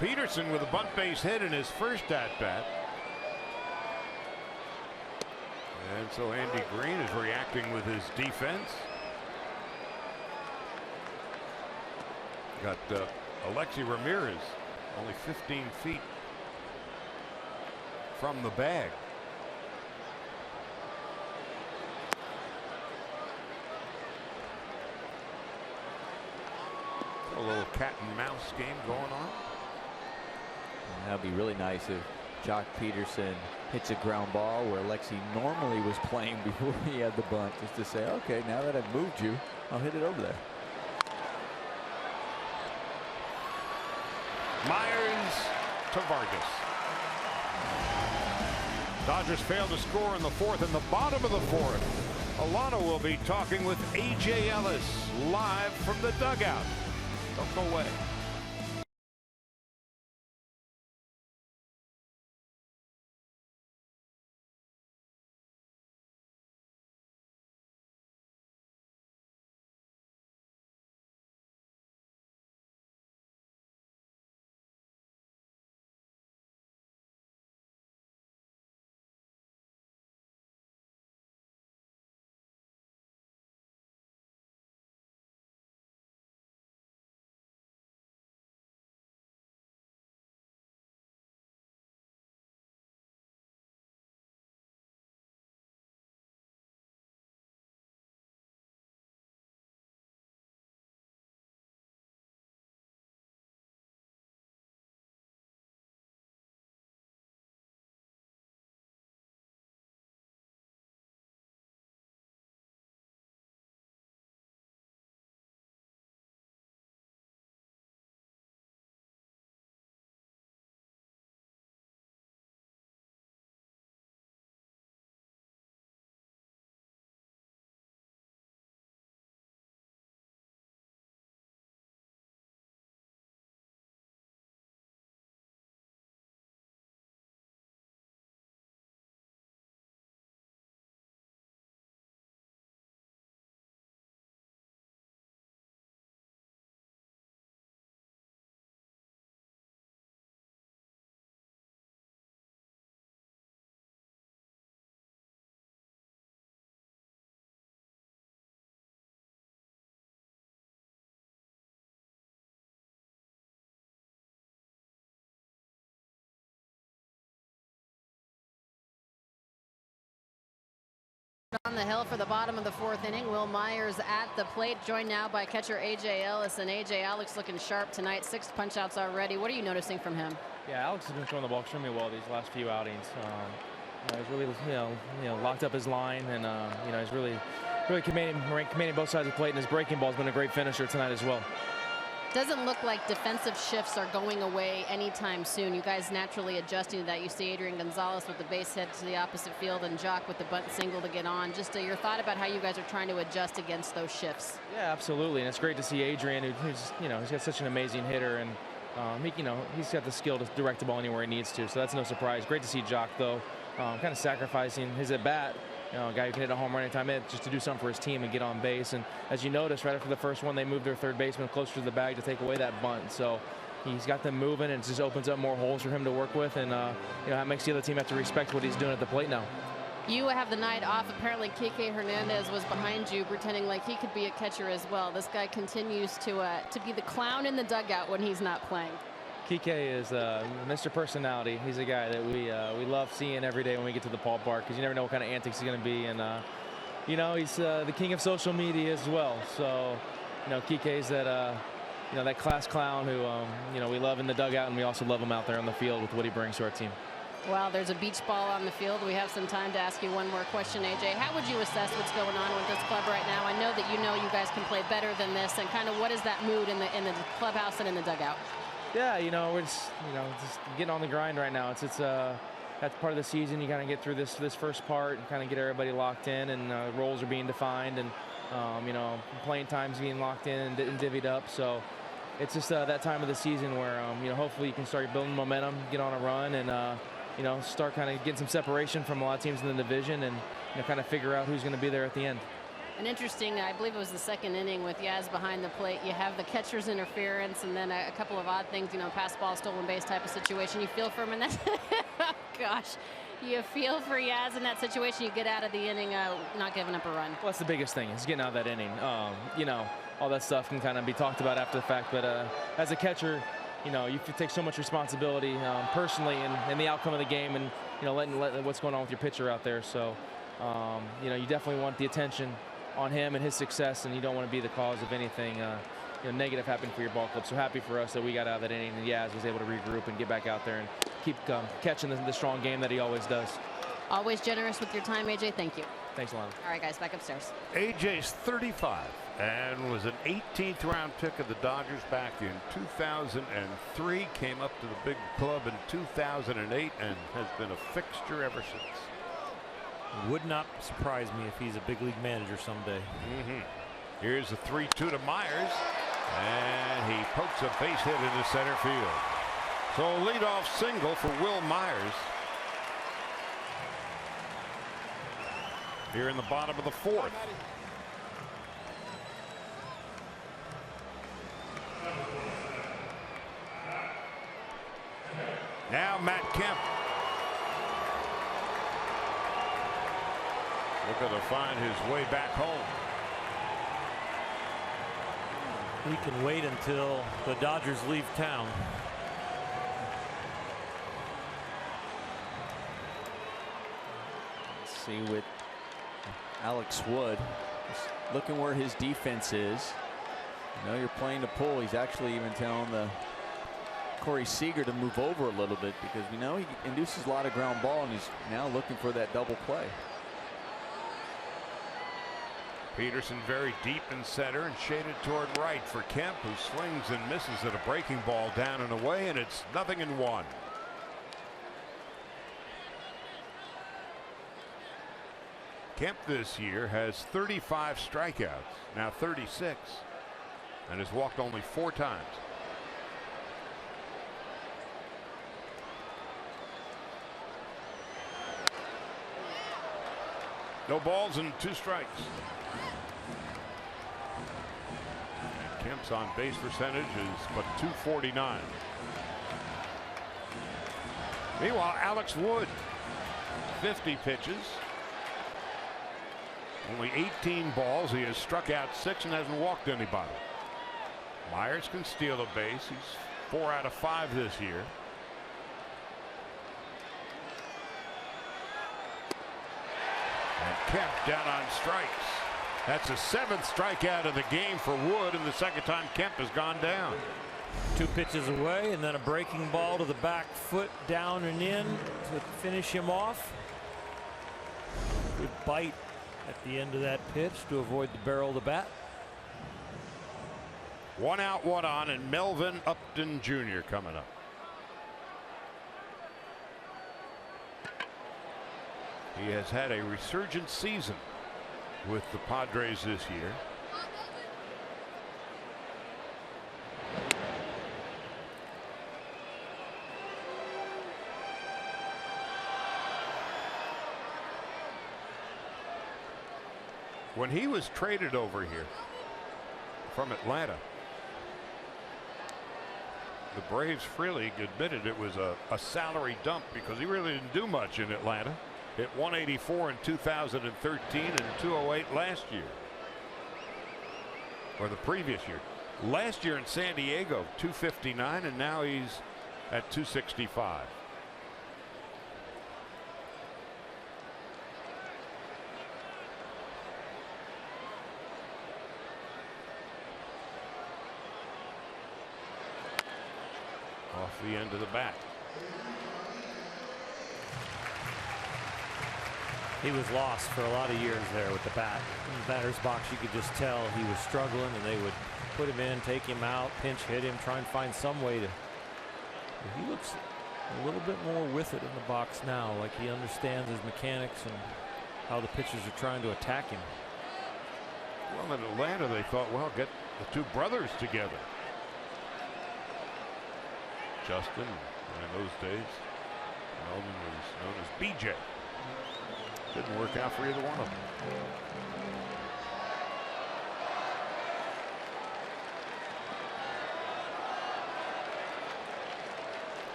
Peterson with a bunt base hit in his first at bat. And so Andy Green is reacting with his defense. Got Alexi Ramirez only 15 feet from the bag. A little cat and mouse game going on. That'd be really nice if Jock Peterson hits a ground ball where Alexi normally was playing before he had the bunt, just to say, okay, now that I've moved you, I'll hit it over there. Myers to Vargas. Dodgers fail to score in the 4th. In the bottom of the 4th, Alana will be talking with A.J. Ellis live from the dugout. Don't go away. On the hill for the bottom of the 4th inning. Will Myers at the plate, joined now by catcher A.J. Ellis. And A.J. Alex looking sharp tonight. 6 punch-outs already. What are you noticing from him? Yeah, Alex has been throwing the ball extremely well these last few outings. He's really, locked up his line, and he's really commanding both sides of the plate. And his breaking ball has been a great finisher tonight as well. Doesn't look like defensive shifts are going away anytime soon. You guys naturally adjusting to that. You see Adrian Gonzalez with the base hit to the opposite field and Jock with the bunt single to get on. Just your thought about how you guys are trying to adjust against those shifts. Yeah, absolutely. And it's great to see Adrian, who's he's got such an amazing hitter, and he's got the skill to direct the ball anywhere he needs to. So that's no surprise. Great to see Jock, though, kind of sacrificing his at bat. A guy who can hit a home run anytime, just to do something for his team and get on base. And as you notice, right after the first one, they moved their third baseman closer to the bag to take away that bunt. So he's got them moving, and it just opens up more holes for him to work with. And that makes the other team have to respect what he's doing at the plate now. You have the night off. Apparently, Kike Hernandez was behind you, pretending like he could be a catcher as well. This guy continues to be the clown in the dugout when he's not playing. Kike is Mr. Personality. He's a guy that we love seeing every day when we get to the ballpark, because you never know what kind of antics he's going to be. And he's the king of social media as well. So Kike's that class clown who we love in the dugout, and we also love him out there on the field with what he brings to our team. Well, there's a beach ball on the field. We have some time to ask you one more question, AJ. How would you assess what's going on with this club right now? I know that you guys can play better than this, and kind of what is that mood in the clubhouse and in the dugout? Yeah, we're just getting on the grind right now. It's that's part of the season. You kind of get through this first part and kind of get everybody locked in, and roles are being defined, and playing times being locked in and divvied up. So it's just that time of the season where hopefully you can start building momentum, get on a run, and start kind of getting some separation from a lot of teams in the division, and kind of figure out who's going to be there at the end. An interesting, I believe it was the 2nd inning with Yaz behind the plate. You have the catcher's interference, and then a couple of odd things, pass ball, stolen base type of situation. You feel for him in that. Oh, gosh. You feel for Yaz in that situation. You get out of the inning not giving up a run. Well, that's the biggest thing, is getting out of that inning. All that stuff can kind of be talked about after the fact, but as a catcher, you take so much responsibility personally in the outcome of the game, and letting what's going on with your pitcher out there. So you definitely want the attention on him and his success, and you don't want to be the cause of anything negative happening for your ball club. So happy for us that we got out of that inning, and Yaz was able to regroup and get back out there and keep catching the strong game that he always does. Always generous with your time, AJ. Thank you. Thanks, Alana. All right, guys, back upstairs. AJ's 35 and was an 18th round pick of the Dodgers back in 2003. Came up to the big club in 2008 and has been a fixture ever since. Would not surprise me if he's a big league manager someday. Here's the 3-2 to Myers, and he pokes a base hit into center field. So a leadoff single for Will Myers here in the bottom of the 4th. Now Matt Kemp looking to find his way back home. He can wait until the Dodgers leave town. Let's see with Alex Wood, just looking where his defense is. You're playing to pull. He's actually even telling the Corey Seager to move over a little bit, because he induces a lot of ground ball, and he's now looking for that double play. Peterson very deep in center and shaded toward right for Kemp, who swings and misses at a breaking ball down and away, and it's 0-1. Kemp this year has 35 strikeouts, now 36, and has walked only 4 times. No balls and 2 strikes. And Kemp's on base percentage is but .249. Meanwhile, Alex Wood, 50 pitches, only 18 balls. He has struck out 6 and hasn't walked anybody. Myers can steal a base. He's 4 out of 5 this year. And Kemp down on strikes. That's the 7th strikeout of the game for Wood, and the 2nd time Kemp has gone down. 2 pitches away, and then a breaking ball to the back foot, down and in to finish him off. Good bite at the end of that pitch to avoid the barrel of the bat. 1 out, 1 on, and Melvin Upton Jr. coming up. He has had a resurgent season with the Padres this year. When he was traded over here from Atlanta, the Braves freely admitted it was a salary dump because he really didn't do much in Atlanta. Hit 184 in 2013 and 208 last year, or the previous year. Last year in San Diego, 259, and now he's at 265. Off the end of the bat. He was lost for a lot of years there with the bat. In the batter's box, you could just tell he was struggling, and they would put him in, take him out, pinch hit him, try and find some way to. He looks a little bit more with it in the box now, like he understands his mechanics and how the pitchers are trying to attack him. Well, in Atlanta, they thought, well, get the 2 brothers together. Justin, in those days, Melvin was known as BJ. Didn't work out for either one of them.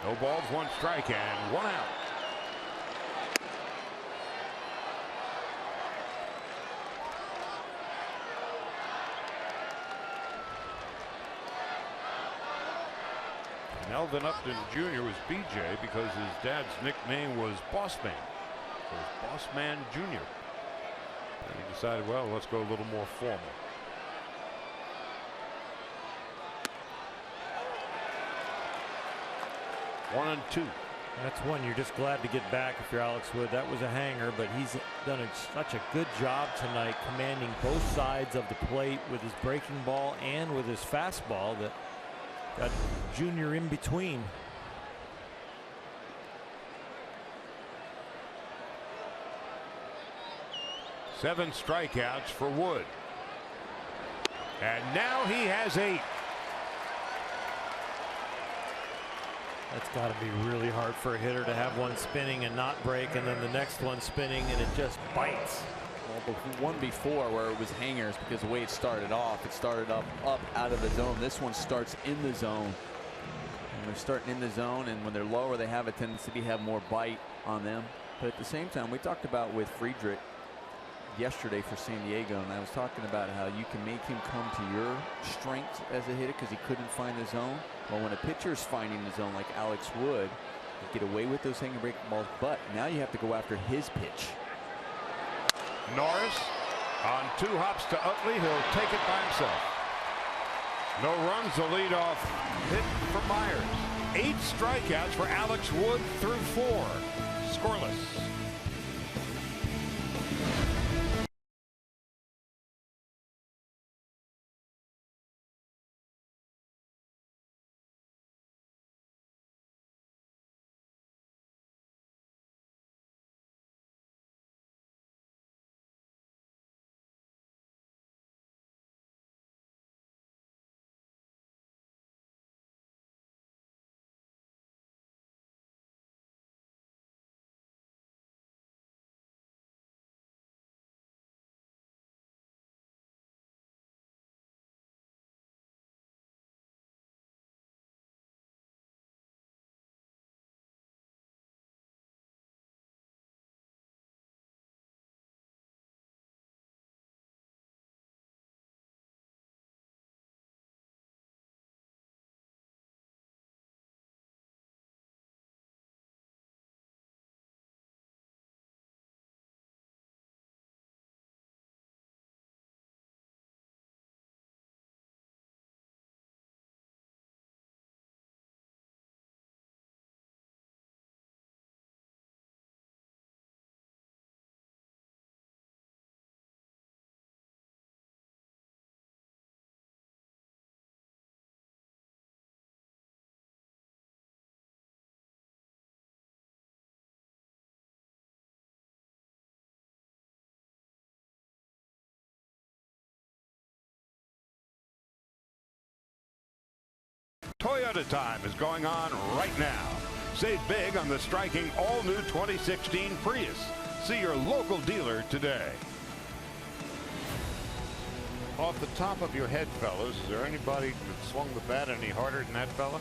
No balls, 1 strike, and 1 out. Melvin Upton Jr. was BJ because his dad's nickname was Boss Man. So it was Boss Man Jr. And he decided, well, let's go a little more formal. One and 2. That's one you're just glad to get back if you're Alex Wood. That was a hanger, but he's done such a good job tonight commanding both sides of the plate with his breaking ball and with his fastball that got Junior in between. Seven strikeouts for Wood. And now he has 8. That's got to be really hard for a hitter to have one spinning and not break, and then the next one spinning and it just bites. Well, one before where it was hangers because the way it started off, it started up out of the zone. This one starts in the zone. And they're starting in the zone, and when they're lower, they have a tendency to have more bite on them. But at the same time, we talked about with Friedrich yesterday for San Diego, and I was talking about how you can make him come to your strengths as a hitter because he couldn't find the zone. Well, when a pitcher is finding the zone like Alex Wood, you get away with those hanging breaking balls, but now you have to go after his pitch. Norris on 2 hops to Utley. He'll take it by himself. No runs, the leadoff hit for Myers. 8 strikeouts for Alex Wood through 4. Scoreless. Toyota time is going on right now. Save big on the striking all-new 2016 Prius. See your local dealer today. Off the top of your head, fellas, is there anybody that swung the bat any harder than that fella?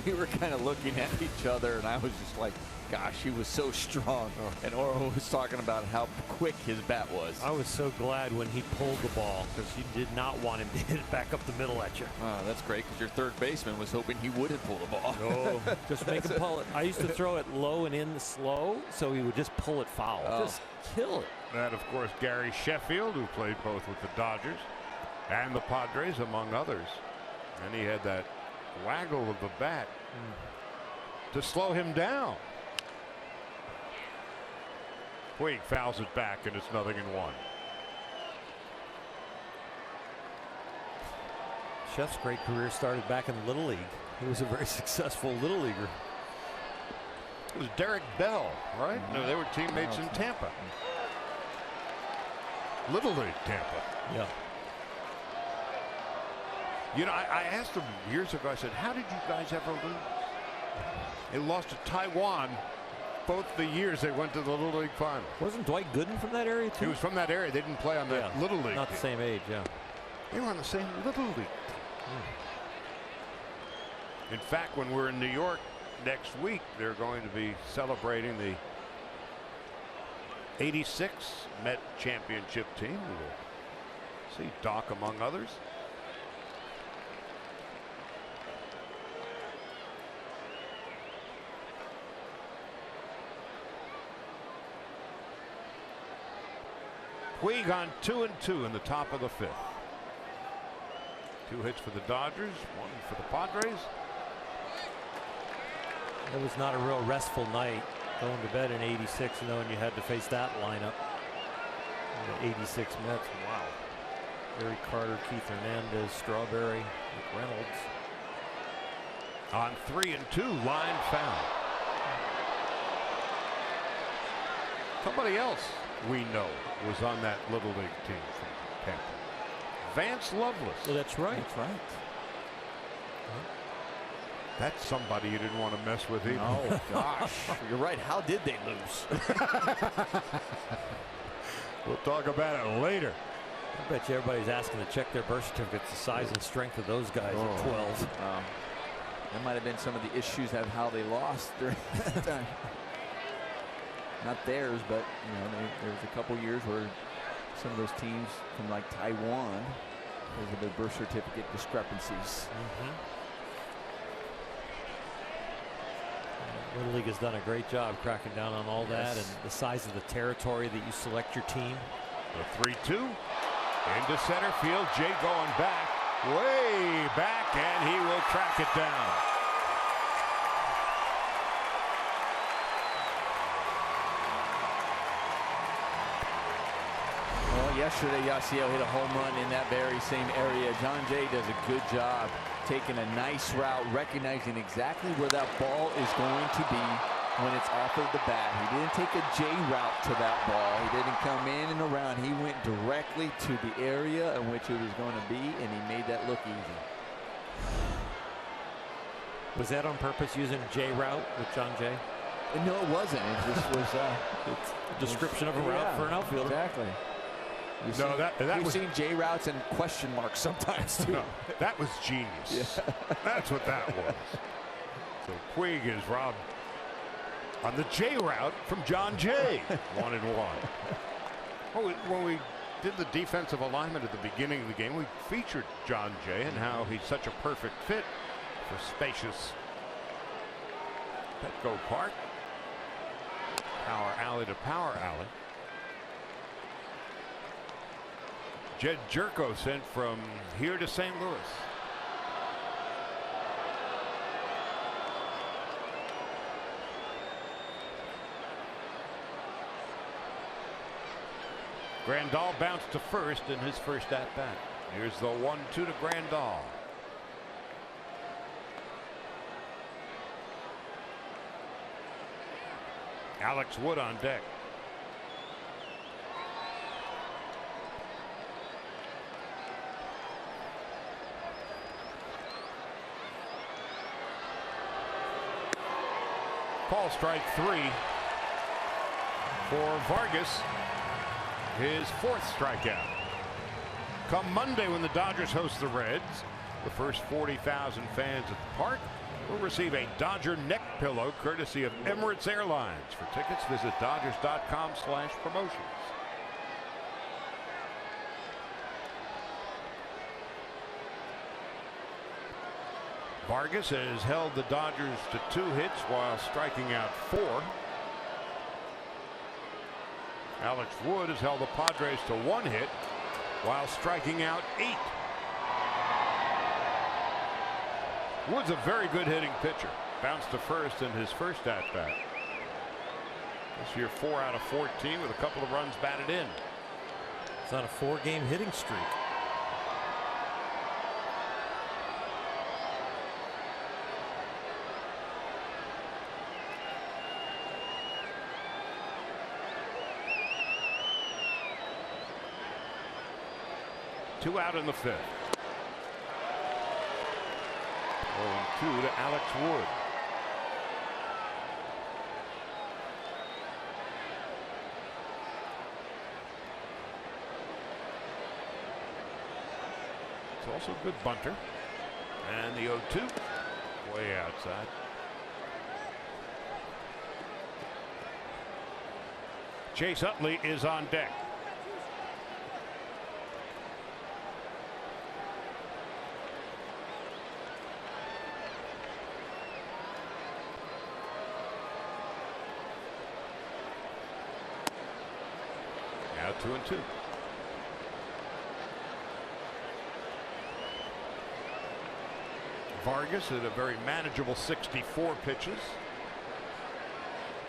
We were kind of looking at each other, and I was just like, gosh, he was so strong. And Oro was talking about how quick his bat was. I was so glad when he pulled the ball because you did not want him to hit it back up the middle at you. Oh, that's great because your third baseman was hoping he wouldn't pull the ball. No, just make him pull it. I used to throw it low and in the slow, so he would just pull it foul. Just kill it. That, of course, Gary Sheffield, who played both with the Dodgers and the Padres, among others. And he had that waggle of the bat to slow him down. Puig fouls it back, and it's 0-1. Chef's great career started back in Little League. He was a very successful Little Leaguer. It was Derek Bell, right? No, they were teammates in Tampa. Little League Tampa. Yeah. You know, I asked him years ago, I said, how did you guys ever lose? They lost to Taiwan both the years they went to the Little League Final. Wasn't Dwight Gooden from that area, too? He was from that area. They didn't play on the Little League. Not the same age, yeah. They were on the same Little League. In fact, when we're in New York next week, they're going to be celebrating the '86 Met championship team. We'll see Doc among others. Puig on 2-2 in the top of the 5th. 2 hits for the Dodgers, 1 for the Padres. It was not a real restful night going to bed in '86, knowing you had to face that lineup. The '86 Mets, wow. Gary Carter, Keith Hernandez, Strawberry, Rick Reynolds. On 3-2, line foul. Somebody else we know was on that Little League team from Tampa. Vance Lovelace. Well, that's right. That's right. That's somebody you didn't want to mess with either. Oh, gosh. You're right. How did they lose? We'll talk about it later. I bet you everybody's asking to check their birth certificates, the size and strength of those guys at 12. That might have been some of the issues of how they lost during that time. Not theirs, but you know, there was a couple years where some of those teams from like Taiwan, because of their birth certificate discrepancies. Little League has done a great job cracking down on all that and the size of the territory that you select your team. The 3-2 into center field. Jay going back, way back, and he will track it down. Well, yesterday Yasiel hit a home run in that very same area. John Jay does a good job taking a nice route, recognizing exactly where that ball is going to be when it's off of the bat. He didn't take a J route to that ball. He didn't come in and around. He went directly to the area in which it was going to be, and he made that look easy. Was that on purpose, using a J route with John Jay? No, it wasn't. It just was it's a description of a route for an outfielder. Exactly. We've seen J routes and question marks sometimes too. No, that was genius. That's what that was. So Puig is robbed on the J route from John Jay. 1-1. Well, when we did the defensive alignment at the beginning of the game, we featured John Jay and how he's such a perfect fit for spacious Petco Park. Power alley to power alley. Jed Jerko sent from here to St. Louis. Grandal bounced to first in his first at-bat. Here's the 1-2 to Grandal. Alex Wood on deck. Call strike 3 for Vargas, his 4th strikeout. Come Monday, when the Dodgers host the Reds, the first 40,000 fans at the park will receive a Dodger neck pillow courtesy of Emirates Airlines. For tickets, visit Dodgers.com/promotions. Vargas has held the Dodgers to 2 hits while striking out 4. Alex Wood has held the Padres to 1 hit while striking out 8. Wood's a very good hitting pitcher. Bounced to first in his first at-bat. This year 4 out of 14 with a couple of runs batted in. It's on a 4-game hitting streak. Two out in the 5th. 0-2 to Alex Wood. It's also a good bunter. And the 0-2 way outside. Chase Utley is on deck. Now 2-2. Vargas at a very manageable 64 pitches.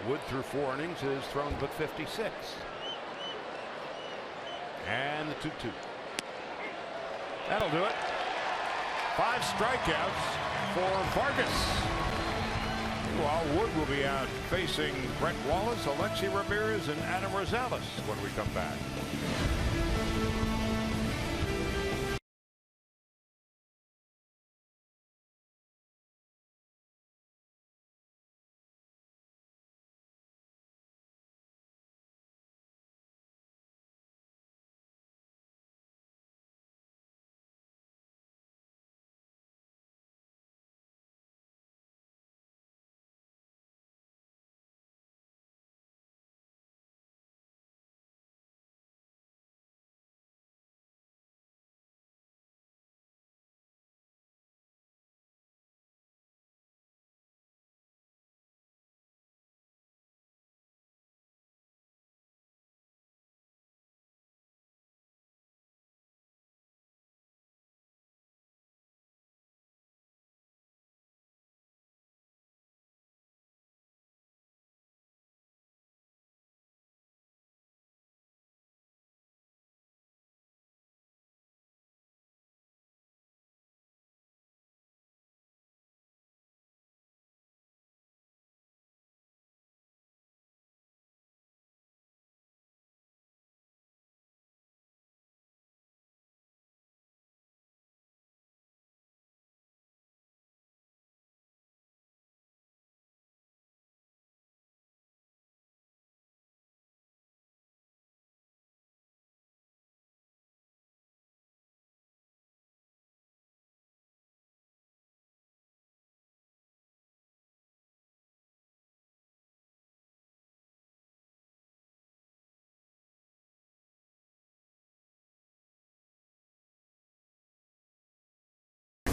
Wood through 4 innings has thrown but 56. And the 2-2. That'll do it. 5 strikeouts for Vargas. While Wood will be out facing Brett Wallace, Alexi Ramirez, and Adam Rosales when we come back.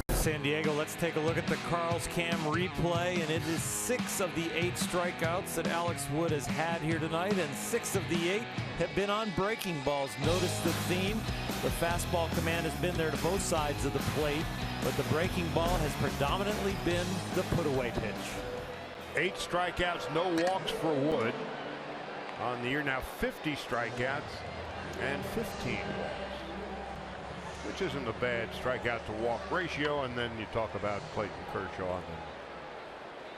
San Diego, let's take a look at the Carl's Cam replay, and it is 6 of the 8 strikeouts that Alex Wood has had here tonight, and 6 of the 8 have been on breaking balls. Notice the theme. The fastball command has been there to both sides of the plate, but the breaking ball has predominantly been the put-away pitch. 8 strikeouts, no walks for Wood. On the year now, 50 strikeouts and 15 walks, which isn't a bad strikeout to walk ratio. And then you talk about Clayton Kershaw, and then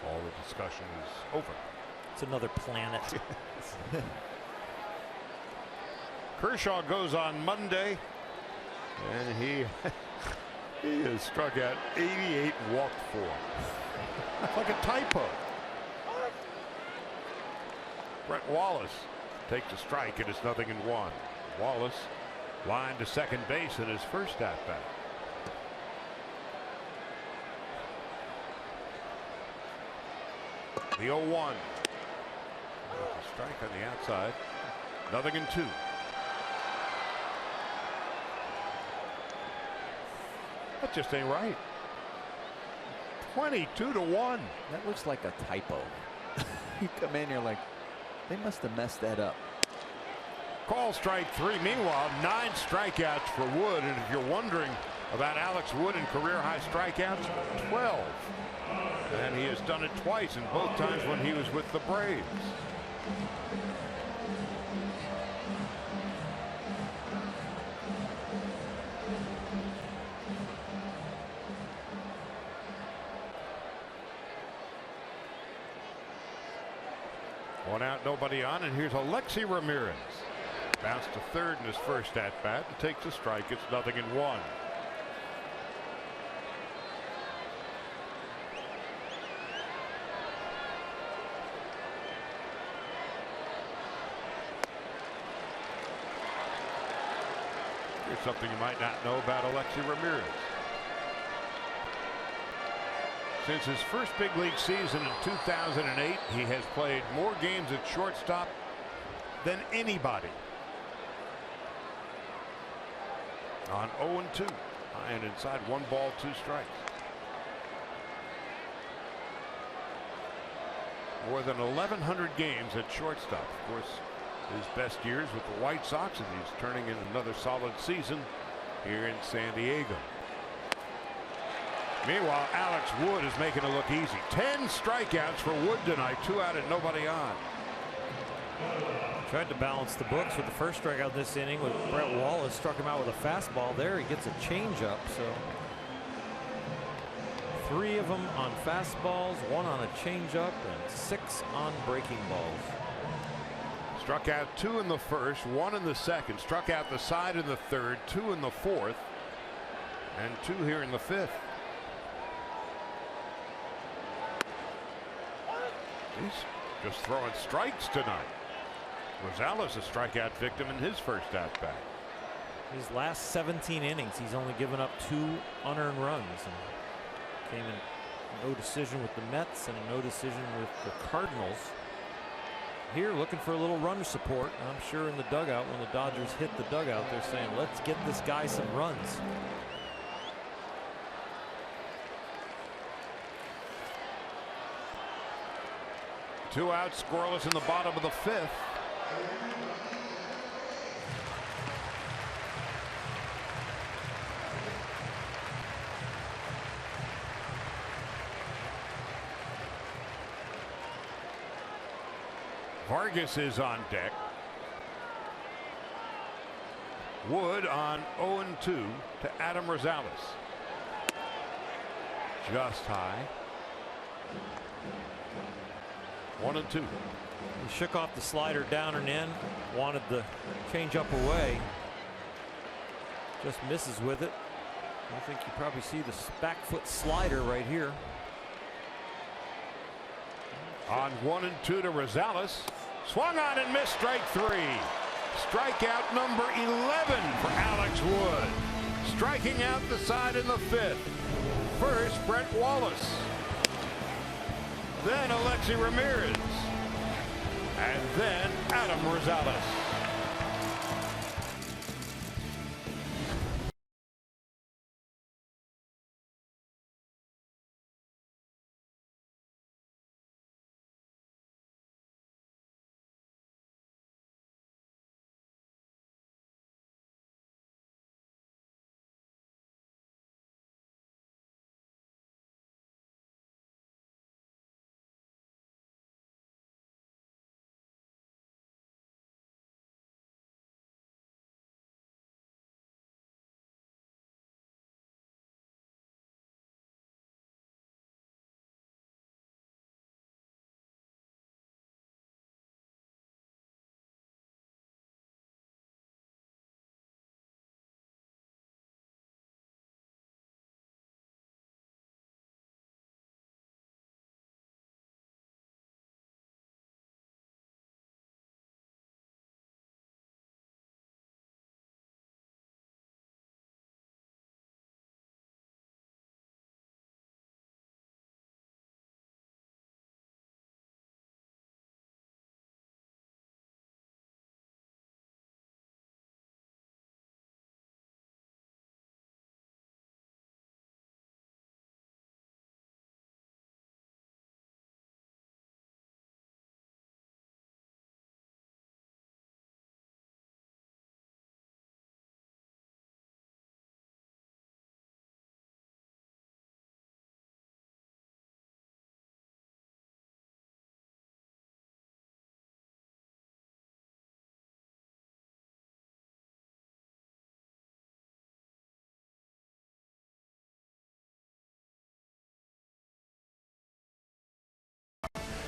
all the discussion is over. It's another planet. Kershaw goes on Monday, and he has struck out 88 and walked 4. Like a typo. Brett Wallace takes a strike, and it's 0-1. Wallace lined to second base in his first at bat. The 0-1. A strike on the outside. 0-2. That just ain't right. 22-1. That looks like a typo. You come in, you're like, they must have messed that up. Call strike 3. Meanwhile, 9 strikeouts for Wood. And if you're wondering about Alex Wood and career high strikeouts, 12. And he has done it twice, and both times when he was with the Braves. One out, nobody on, and here's Alexi Ramirez. Bounced to third in his first at bat and takes a strike. It's 0-1. Here's something you might not know about Alexi Ramirez. Since his first big league season in 2008, he has played more games at shortstop than anybody. On 0-2, high and inside, 1 ball, 2 strikes. More than 1,100 games at shortstop. Of course, his best years with the White Sox, and he's turning in another solid season here in San Diego. Meanwhile, Alex Wood is making it look easy. 10 strikeouts for Wood tonight. 2 out and nobody on. Tried to balance the books with the first strikeout this inning with Brett Wallace. Struck him out with a fastball there. He gets a changeup. So 3 of them on fastballs, 1 on a changeup, and 6 on breaking balls. Struck out 2 in the first, 1 in the second. Struck out the side in the third, 2 in the fourth, and 2 here in the fifth. He's just throwing strikes tonight. Rosales a strikeout victim in his first at bat. His last 17 innings, he's only given up 2 unearned runs. And came in no decision with the Mets and a no decision with the Cardinals. Here looking for a little run support. I'm sure in the dugout, when the Dodgers hit the dugout, they're saying, let's get this guy some runs. Two out, scoreless in the bottom of the fifth. Vargas is on deck. Wood on 0-2 to Adam Rosales. Just high. 1-2. He shook off the slider down and in. Wanted the changeup away. Just misses with it. I think you probably see the back foot slider right here. On 1-2 to Rosales. Swung on and missed, strike 3. Strikeout number 11 for Alex Wood. Striking out the side in the fifth. First, Brett Wallace. Then Alexi Ramirez. And then Adam Rosales.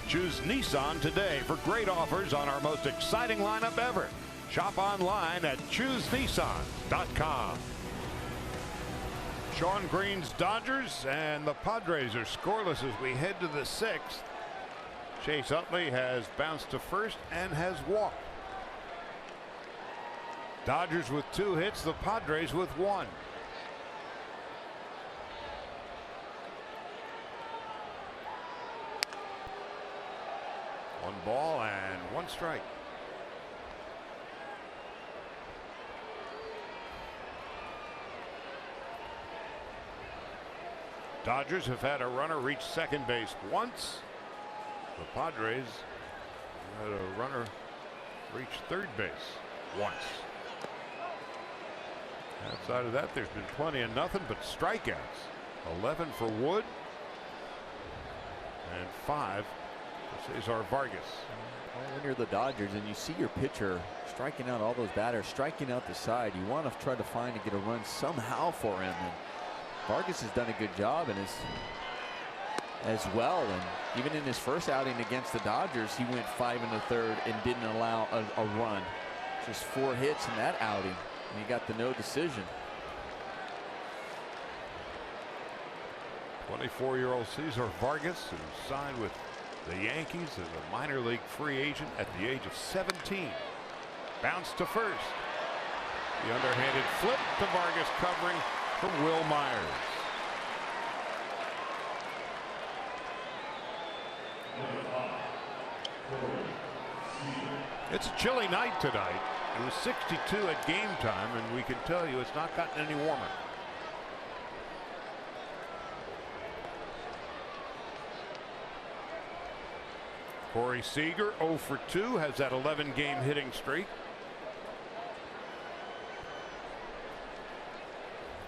Choose Nissan today for great offers on our most exciting lineup ever. Shop online at choosenissan.com. Sean Green's Dodgers and the Padres are scoreless as we head to the 6th. Chase Utley has bounced to first and has walked. Dodgers with 2 hits, the Padres with 1. One ball and 1 strike. Dodgers have had a runner reach second base once. The Padres had a runner reach third base once. Outside of that, there's been plenty of nothing but strikeouts. 11 for Wood and 5 for Cesar Vargas. When you're the Dodgers and you see your pitcher striking out all those batters, striking out the side, you want to try to find to get a run somehow for him. And Vargas has done a good job and is as well. And even in his first outing against the Dodgers, he went 5 1/3 and didn't allow a run. Just 4 hits in that outing, and he got the no decision. 24-year-old Cesar Vargas, who signed with the Yankees as a minor league free agent at the age of 17. Bounced to first. The underhanded flip to Vargas, covering from Will Myers. It's a chilly night tonight. It was 62 at game time, and we can tell you it's not gotten any warmer. Corey Seager 0 for 2, has that 11-game hitting streak.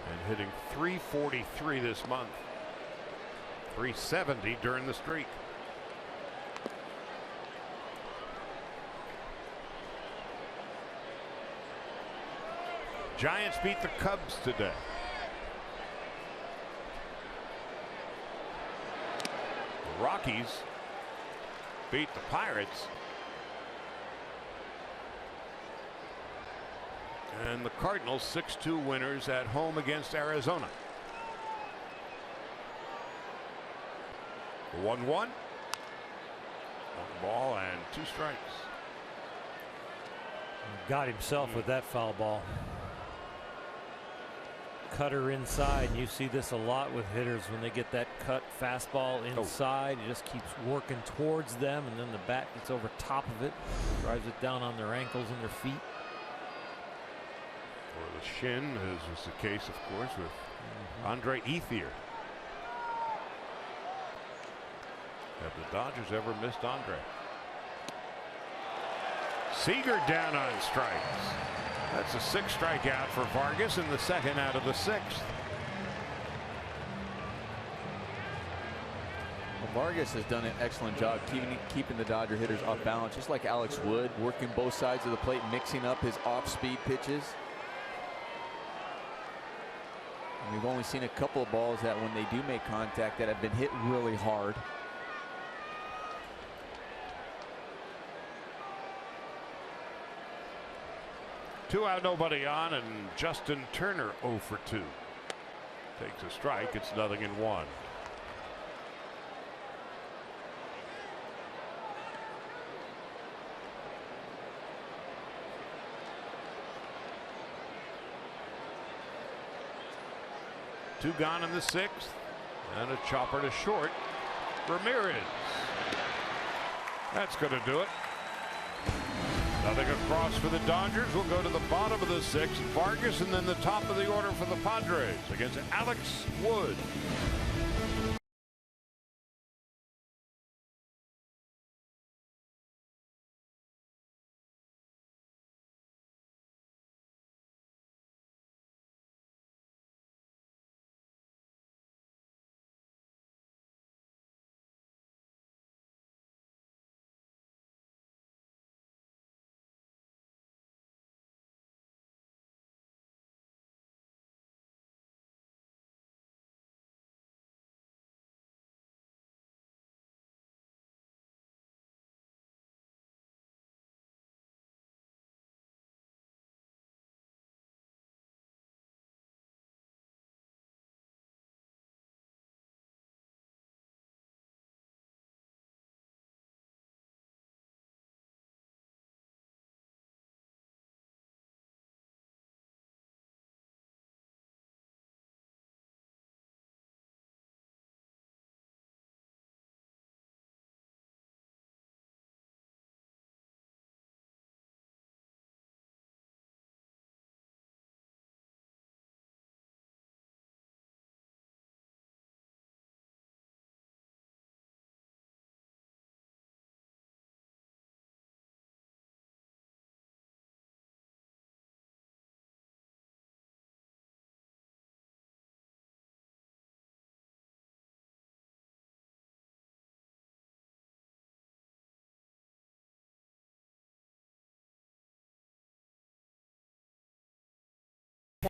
And hitting .343 this month. .370 during the streak. Giants beat the Cubs today. The Rockies beat the Pirates. And the Cardinals 6-2 winners at home against Arizona. 1-1. 1 ball and 2 strikes. Got himself with that foul ball. Cutter inside, and you see this a lot with hitters when they get that cut fastball inside. It just keeps working towards them, and then the bat gets over top of it, drives it down on their ankles and their feet. Or the shin, as was the case, of course, with Andre Ethier. Have the Dodgers ever missed Andre? Seager down on strikes. That's a 6th strikeout for Vargas, and the 2nd out of the 6th. Well, Vargas has done an excellent job keeping the Dodger hitters off balance, just like Alex Wood, working both sides of the plate, mixing up his off-speed pitches. And we've only seen a couple of balls that when they do make contact that have been hit really hard. Two out, nobody on, and Justin Turner 0 for 2. Takes a strike. It's 0-1. Two gone in the 6th, and a chopper to short. Ramirez. That's going to do it. Nothing across for the Dodgers. Will go to the bottom of the 6th. Vargas, and then the top of the order for the Padres against Alex Wood.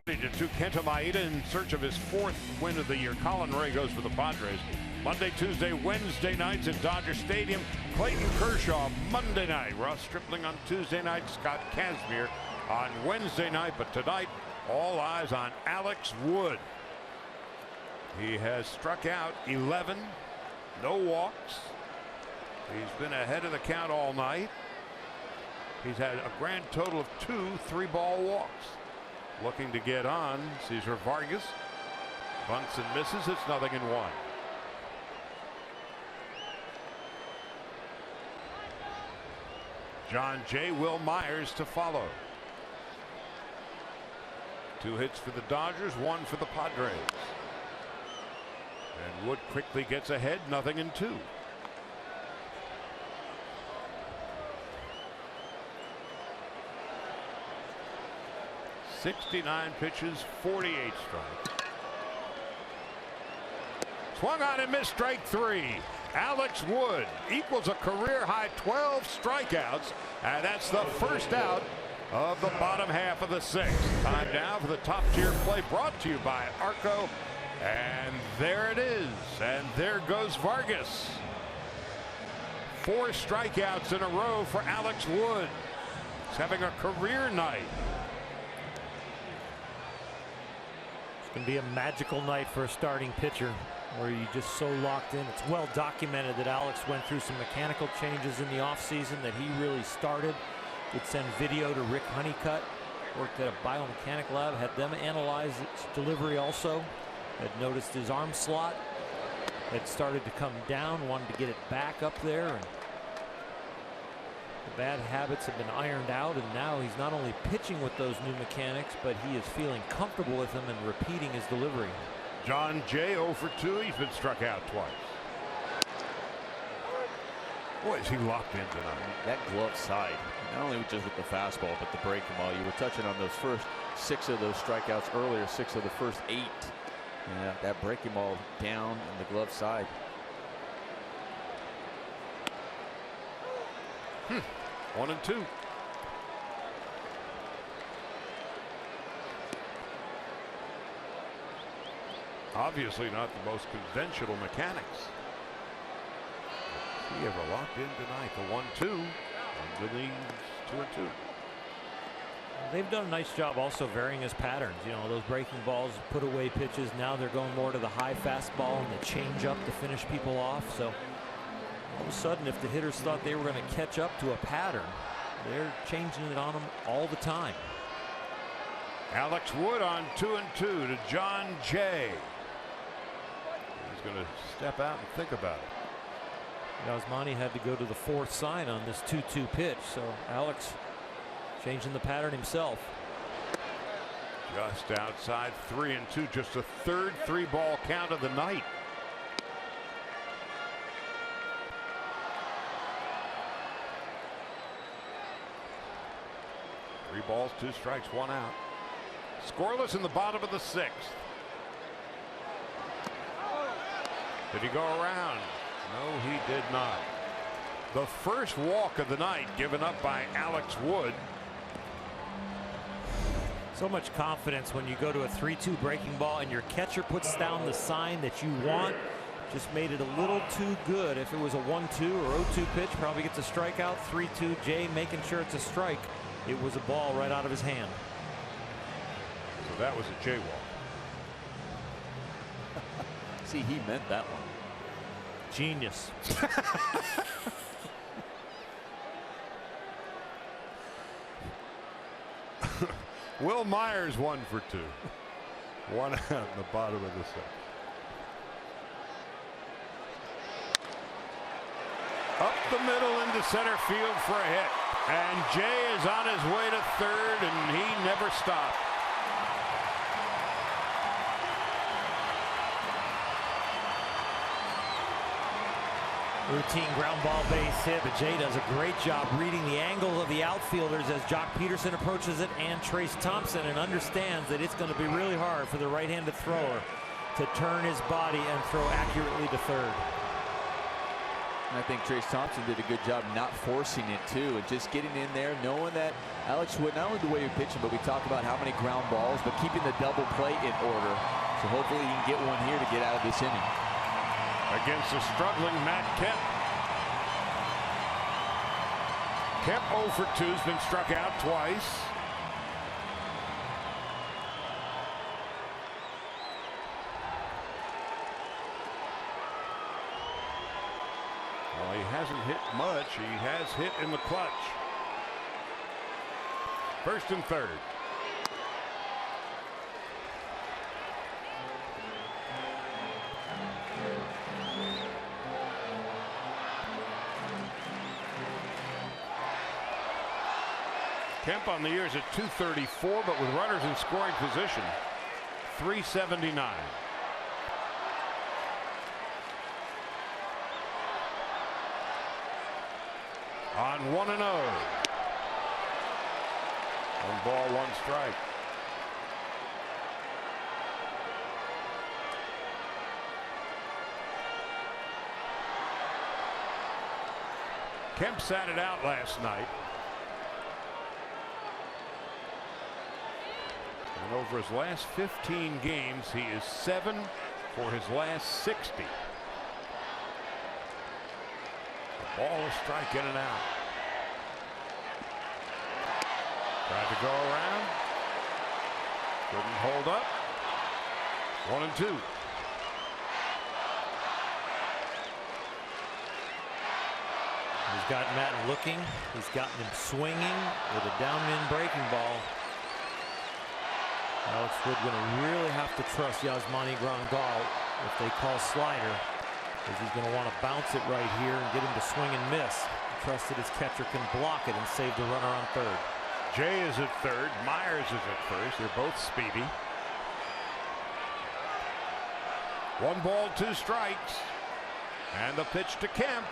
20-2, Kenta Maeda in search of his 4th win of the year. Colin Ray goes for the Padres. Monday, Tuesday, Wednesday nights at Dodger Stadium. Clayton Kershaw Monday night. Ross Stripling on Tuesday night. Scott Kazmir on Wednesday night. But tonight, all eyes on Alex Wood. He has struck out 11, no walks. He's been ahead of the count all night. He's had a grand total of 2 3-ball walks. Looking to get on, Cesar Vargas bunts and misses. It's 0-1. John Jay, Will Myers to follow. 2 hits for the Dodgers, 1 for the Padres. And Wood quickly gets ahead, 0-2. .69 pitches, 48 strikes. Swung on and missed, strike 3. Alex Wood equals a career high 12 strikeouts, and that's the first out of the bottom half of the 6th. Time now for the top tier play, brought to you by Arco. And there it is, and there goes Vargas. 4 strikeouts in a row for Alex Wood. He's having a career night. It's going to be a magical night for a starting pitcher, where you're just so locked in. It's well documented that Alex went through some mechanical changes in the offseason that he really started. Would send video to Rick Honeycutt, worked at a biomechanic lab, had them analyze its delivery also. Had noticed his arm slot had started to come down, wanted to get it back up there, and the bad habits have been ironed out, and now he's not only pitching with those new mechanics, but he is feeling comfortable with them and repeating his delivery. John Jay 0 for 2. He's been struck out twice. Boy, is he locked in tonight. That glove side, not only just with the fastball, but the breaking ball. You were touching on those first 6 of those strikeouts earlier, 6 of the first 8. Yeah, that breaking ball down in the glove side. 1-2. Obviously not the most conventional mechanics. He ever locked in tonight? The 1-2. Under these 2-2. They've done a nice job also varying his patterns. You know, those breaking balls, put away pitches. Now they're going more to the high fastball and the change up to finish people off. So all of a sudden, if the hitters thought they were going to catch up to a pattern, they're changing it on them all the time. Alex Wood on 2-2 to John Jay. He's going to step out and think about it. Yasmani had to go to the 4th sign on this 2-2 pitch. So Alex changing the pattern himself. Just outside 3-2, just a 3rd 3-ball count of the night. Three balls, 2 strikes, 1 out. Scoreless in the bottom of the 6th. Did he go around? No, he did not. The first walk of the night given up by Alex Wood. So much confidence when you go to a 3-2 breaking ball and your catcher puts down the sign that you want. Just made it a little too good. If it was a 1-2 or 0-2 pitch, probably gets a strikeout. 3-2, Jay making sure it's a strike. It was a ball right out of his hand. So that was a jaywalk. See, he meant that one. Genius. Will Myers 1 for 2. 1 out in the bottom of the 6th. Up the middle into center field for a hit. And Jay is on his way to 3rd, and he never stopped. Routine ground ball base hit, but Jay does a great job reading the angle of the outfielders as Jock Peterson approaches it, and Trace Thompson, and understands that it's going to be really hard for the right-handed thrower to turn his body and throw accurately to 3rd. And I think Trace Thompson did a good job not forcing it too, and just getting in there, knowing that Alex Wood, not only the way you're pitching, but we talk about how many ground balls, but keeping the double play in order. So hopefully he can get one here to get out of this inning. Against the struggling Matt Kemp. Kemp 0 for 2 has been struck out twice. Well, he hasn't hit much. He has hit in the clutch. First and third. Kemp on the year is at 234, but with runners in scoring position, 379. On 1-0. 1 ball, 1 strike. Kemp sat it out last night. And over his last 15 games, he is 7 for his last 60. The ball is strike in and out. Tried to go around. Couldn't hold up. 1-2. He's got Matt looking. He's gotten him swinging with a downwind breaking ball. Alex Wood going to really have to trust Yasmani Grandal if they call slider, because he's going to want to bounce it right here and get him to swing and miss. Trust that his catcher can block it and save the runner on third. Jay is at third. Myers is at first. They're both speedy. 1 ball, 2 strikes. And the pitch to Kemp.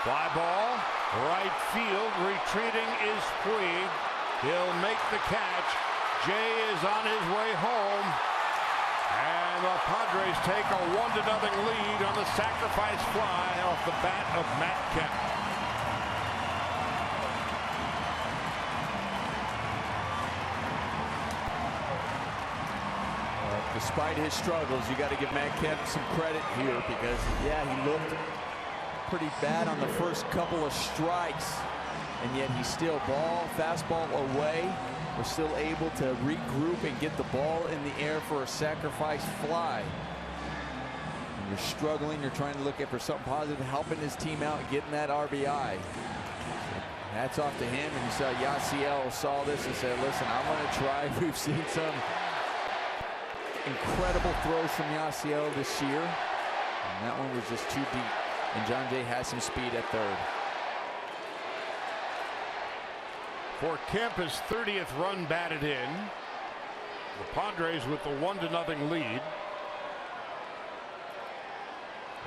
Fly ball, right field. Retreating is Puig. He'll make the catch. Jay is on his way home. And the Padres take a 1-0 lead on the sacrifice fly off the bat of Matt Kemp. Despite his struggles, you got to give Matt Kemp some credit here, because yeah, he looked pretty bad on the first couple of strikes, and yet he's still fastball away. We're still able to regroup and get the ball in the air for a sacrifice fly. When you're struggling, you're trying to look for something positive, helping his team out, getting that RBI. Hats off to him. And you saw Yasiel saw this and said, listen, I'm going to try. We've seen some incredible throws from Yasiel this year, and that one was just too deep. And John Jay has some speed at third. For Kemp, his 30th run batted in. The Padres with the 1-0 lead,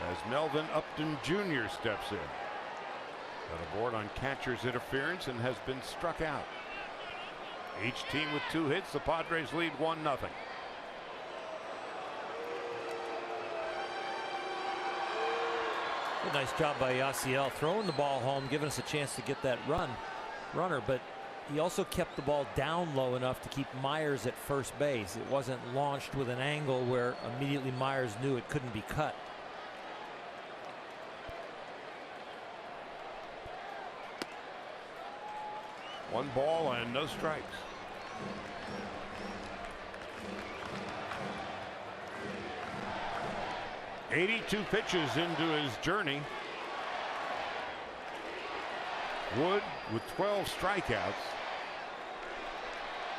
as Melvin Upton Jr. steps in. Got aboard on catcher's interference and has been struck out. Each team with 2 hits. The Padres lead 1-0. A nice job by Yasiel throwing the ball home, giving us a chance to get that runner, but he also kept the ball down low enough to keep Myers at first base. It wasn't launched with an angle where immediately Myers knew it couldn't be cut. One ball and no strikes. .82 pitches into his journey. Wood with 12 strikeouts,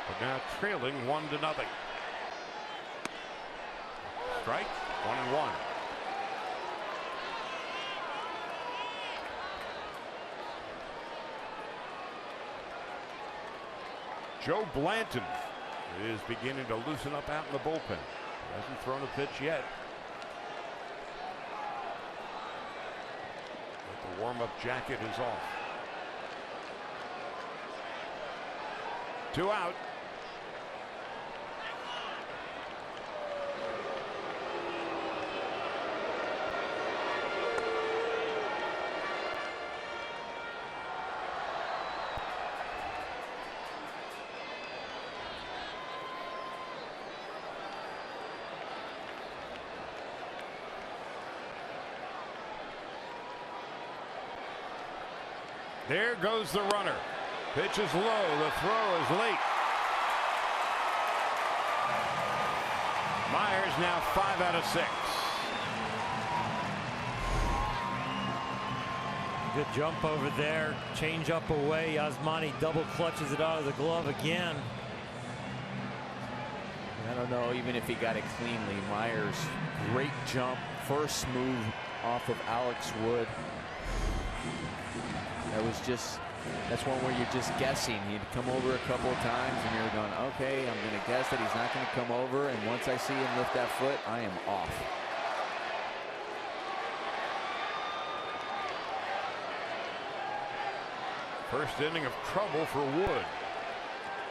but now trailing 1-0. Strike, 1-1. Joe Blanton is beginning to loosen up out in the bullpen. Hasn't thrown a pitch yet. But the warm-up jacket is off. 2 out. There goes the runner. Pitch is low. The throw is late. Myers now 5 out of 6. Good jump over there. Change up away. Yasmani double clutches it out of the glove again. I don't know even if he got it cleanly. Myers, great jump. First move off of Alex Wood. That was just, that's one where you're just guessing. He'd come over a couple of times and you're going, okay, I'm going to guess that he's not going to come over. And once I see him lift that foot, I am off. First inning of trouble for Wood.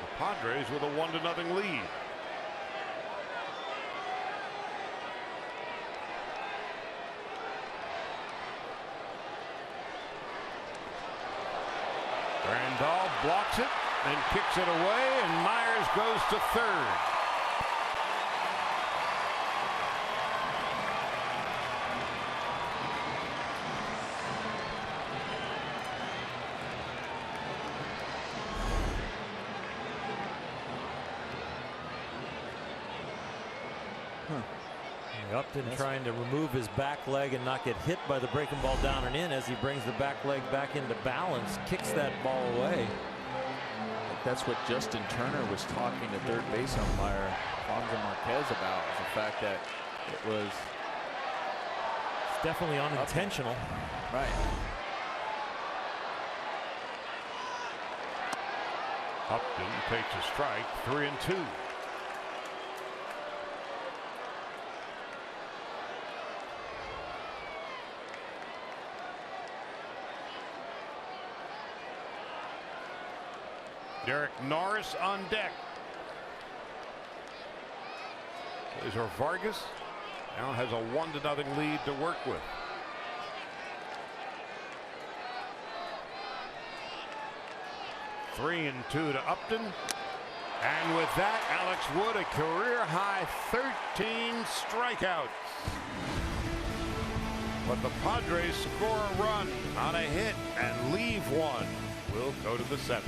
The Padres with a 1-0 lead. Randall blocks it and kicks it away, and Myers goes to third. Upton trying to remove his back leg and not get hit by the breaking ball down and in as he brings the back leg back into balance, kicks that ball away. That's what Justin Turner was talking to third base umpire Fonzo Marquez about, was the fact that it was definitely unintentional. Right. Upton takes a strike, 3-2. Derek Norris on deck. Cesar Vargas now has a 1-0 lead to work with. Three and 2 to Upton. And with that, Alex Wood, a career high 13 strikeouts. But the Padres score a run on a hit and leave one. We'll go to the 7th.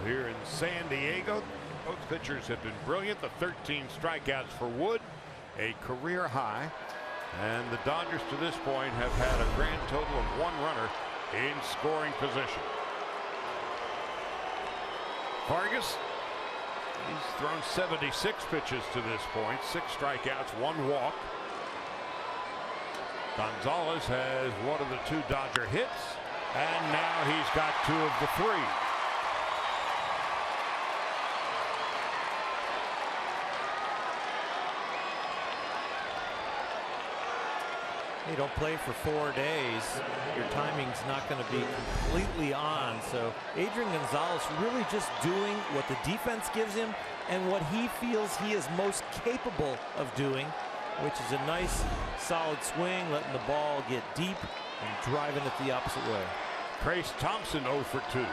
Here in San Diego, both pitchers have been brilliant. The 13 strikeouts for Wood, a career high, and the Dodgers to this point have had a grand total of 1 runner in scoring position. Vargas, he's thrown 76 pitches to this point, 6 strikeouts, 1 walk. Gonzalez has one of the 2 Dodger hits, and now he's got 2 of the 3. You don't play for 4 days, your timing's not going to be completely on. So Adrian Gonzalez really just doing what the defense gives him and what he feels he is most capable of doing, which is a nice solid swing, letting the ball get deep and driving it the opposite way. Trace Thompson 0 for 2.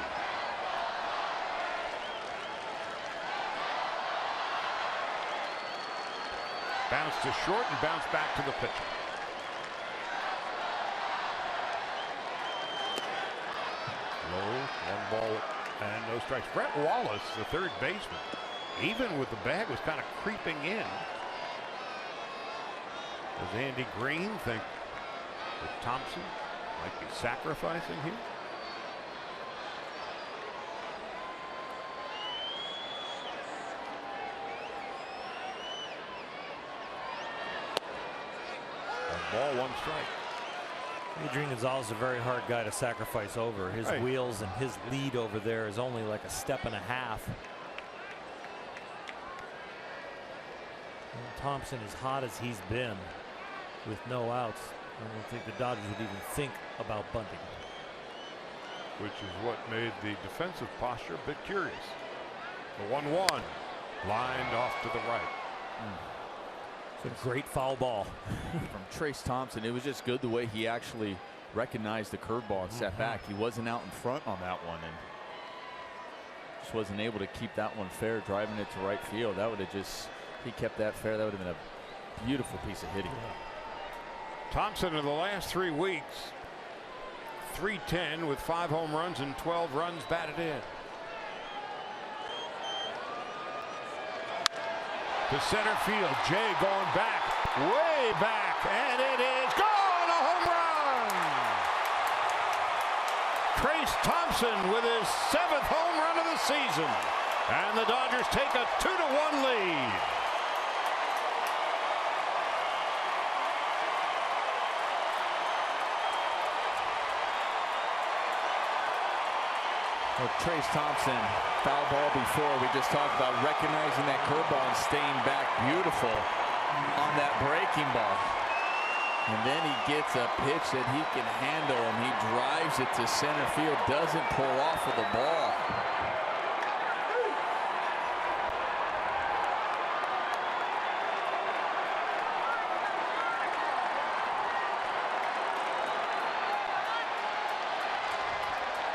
Bounce to short and bounce back to the pitcher. Low, 1 ball and no strikes. Brett Wallace, the third baseman, even with the bag, was kind of creeping in. Does Andy Green think that Thompson might be sacrificing here? Ball, 1 strike. Adrian Gonzalez is a very hard guy to sacrifice over. His wheels and his lead over there is only like a step and a half. And Thompson, as hot as he's been with no outs, I don't think the Dodgers would even think about bunting. Which is what made the defensive posture a bit curious. The 1-1 lined off to the right. It's a great foul ball from Trace Thompson. It was just good the way he actually recognized the curveball and sat back. He wasn't out in front on that one and just wasn't able to keep that one fair, driving it to right field. That would have just, if he kept that fair, that would have been a beautiful piece of hitting. Thompson in the last 3 weeks, .310 with 5 home runs and 12 runs batted in. To center field, Jay going back, way back, and it is gone, a home run! Trace Thompson with his 7th home run of the season, and the Dodgers take a 2-1 lead. Well, Trace Thompson, foul ball before. We just talked about recognizing that curveball and staying back beautiful on that breaking ball. And then he gets a pitch that he can handle, and he drives it to center field, doesn't pull off of the ball.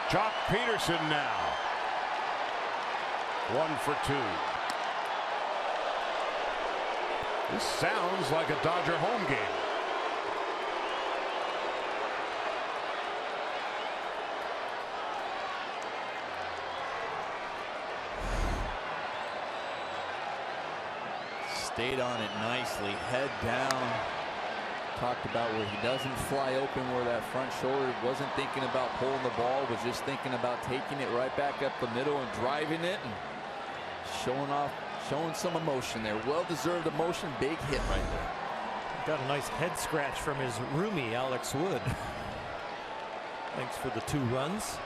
Jock Peterson now. 1 for 2. This sounds like a Dodger home game. Stayed on it nicely, head down. Talked about where he doesn't fly open, where that front shoulder, wasn't thinking about pulling the ball, was just thinking about taking it right back up the middle and driving it and showing some emotion there. Well-deserved emotion, big hit right there. Got a nice head scratch from his roomie, Alex Wood. Thanks for the 2 runs.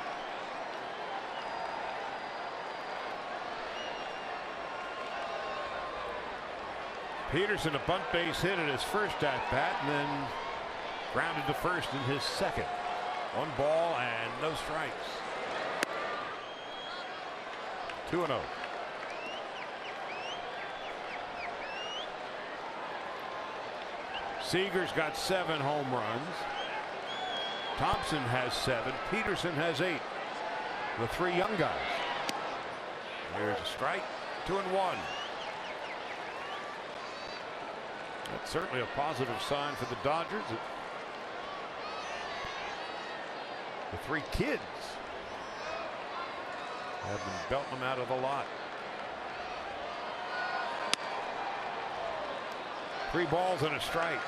Peterson, a bunt base hit at his first at bat, and then grounded to first in his second. 1 ball and no strikes. 2-0. Seager's got 7 home runs. Thompson has 7. Peterson has 8. The 3 young guys. There's a strike. 2-1. That's certainly a positive sign for the Dodgers. The 3 kids have been belting them out of the lot. 3 balls and a strike.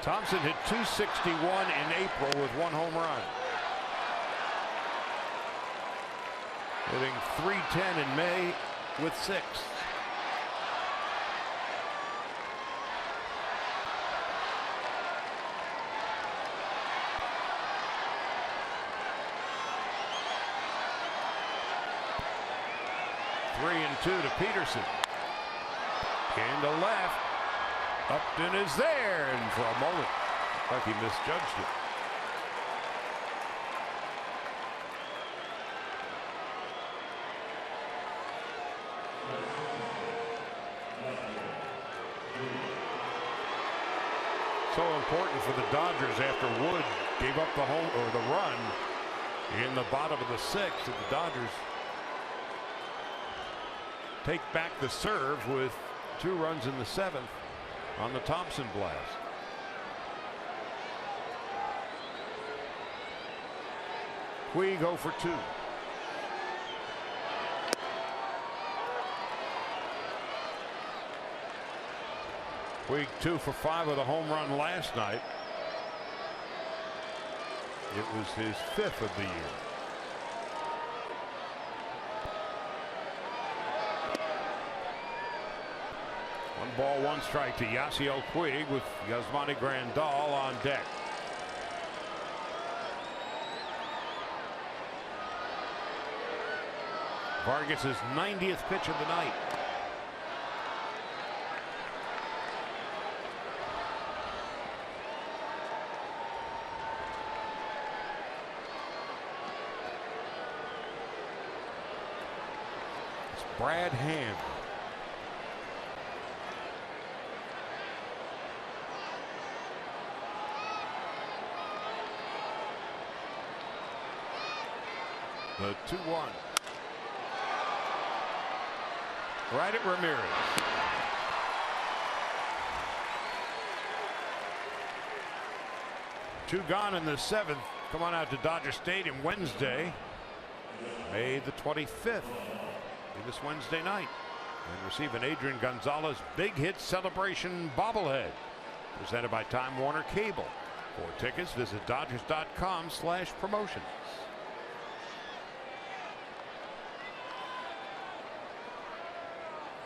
Thompson hit .261 in April with 1 home run. Hitting .310 in May with 6. 3-2 to Peterson. Into left. Upton is there, and for a moment, like he misjudged it. So important for the Dodgers after Wood gave up the home or the run in the bottom of the sixth. The Dodgers take back the serve with 2 runs in the seventh on the Thompson blast. Puig 0 for 2. Puig 2 for 5 with a home run last night. It was his 5th of the year. One ball, one strike to Yasiel Puig with Yasmani Grandal on deck. Vargas's 90th pitch of the night. It's Brad Hand. The 2-1. Right at Ramirez. Two gone in the seventh. Come on out to Dodger Stadium Wednesday, May the 25th. This Wednesday night, and receive an Adrian Gonzalez big hit celebration bobblehead presented by Time Warner Cable. For tickets, visit Dodgers.com/promotions.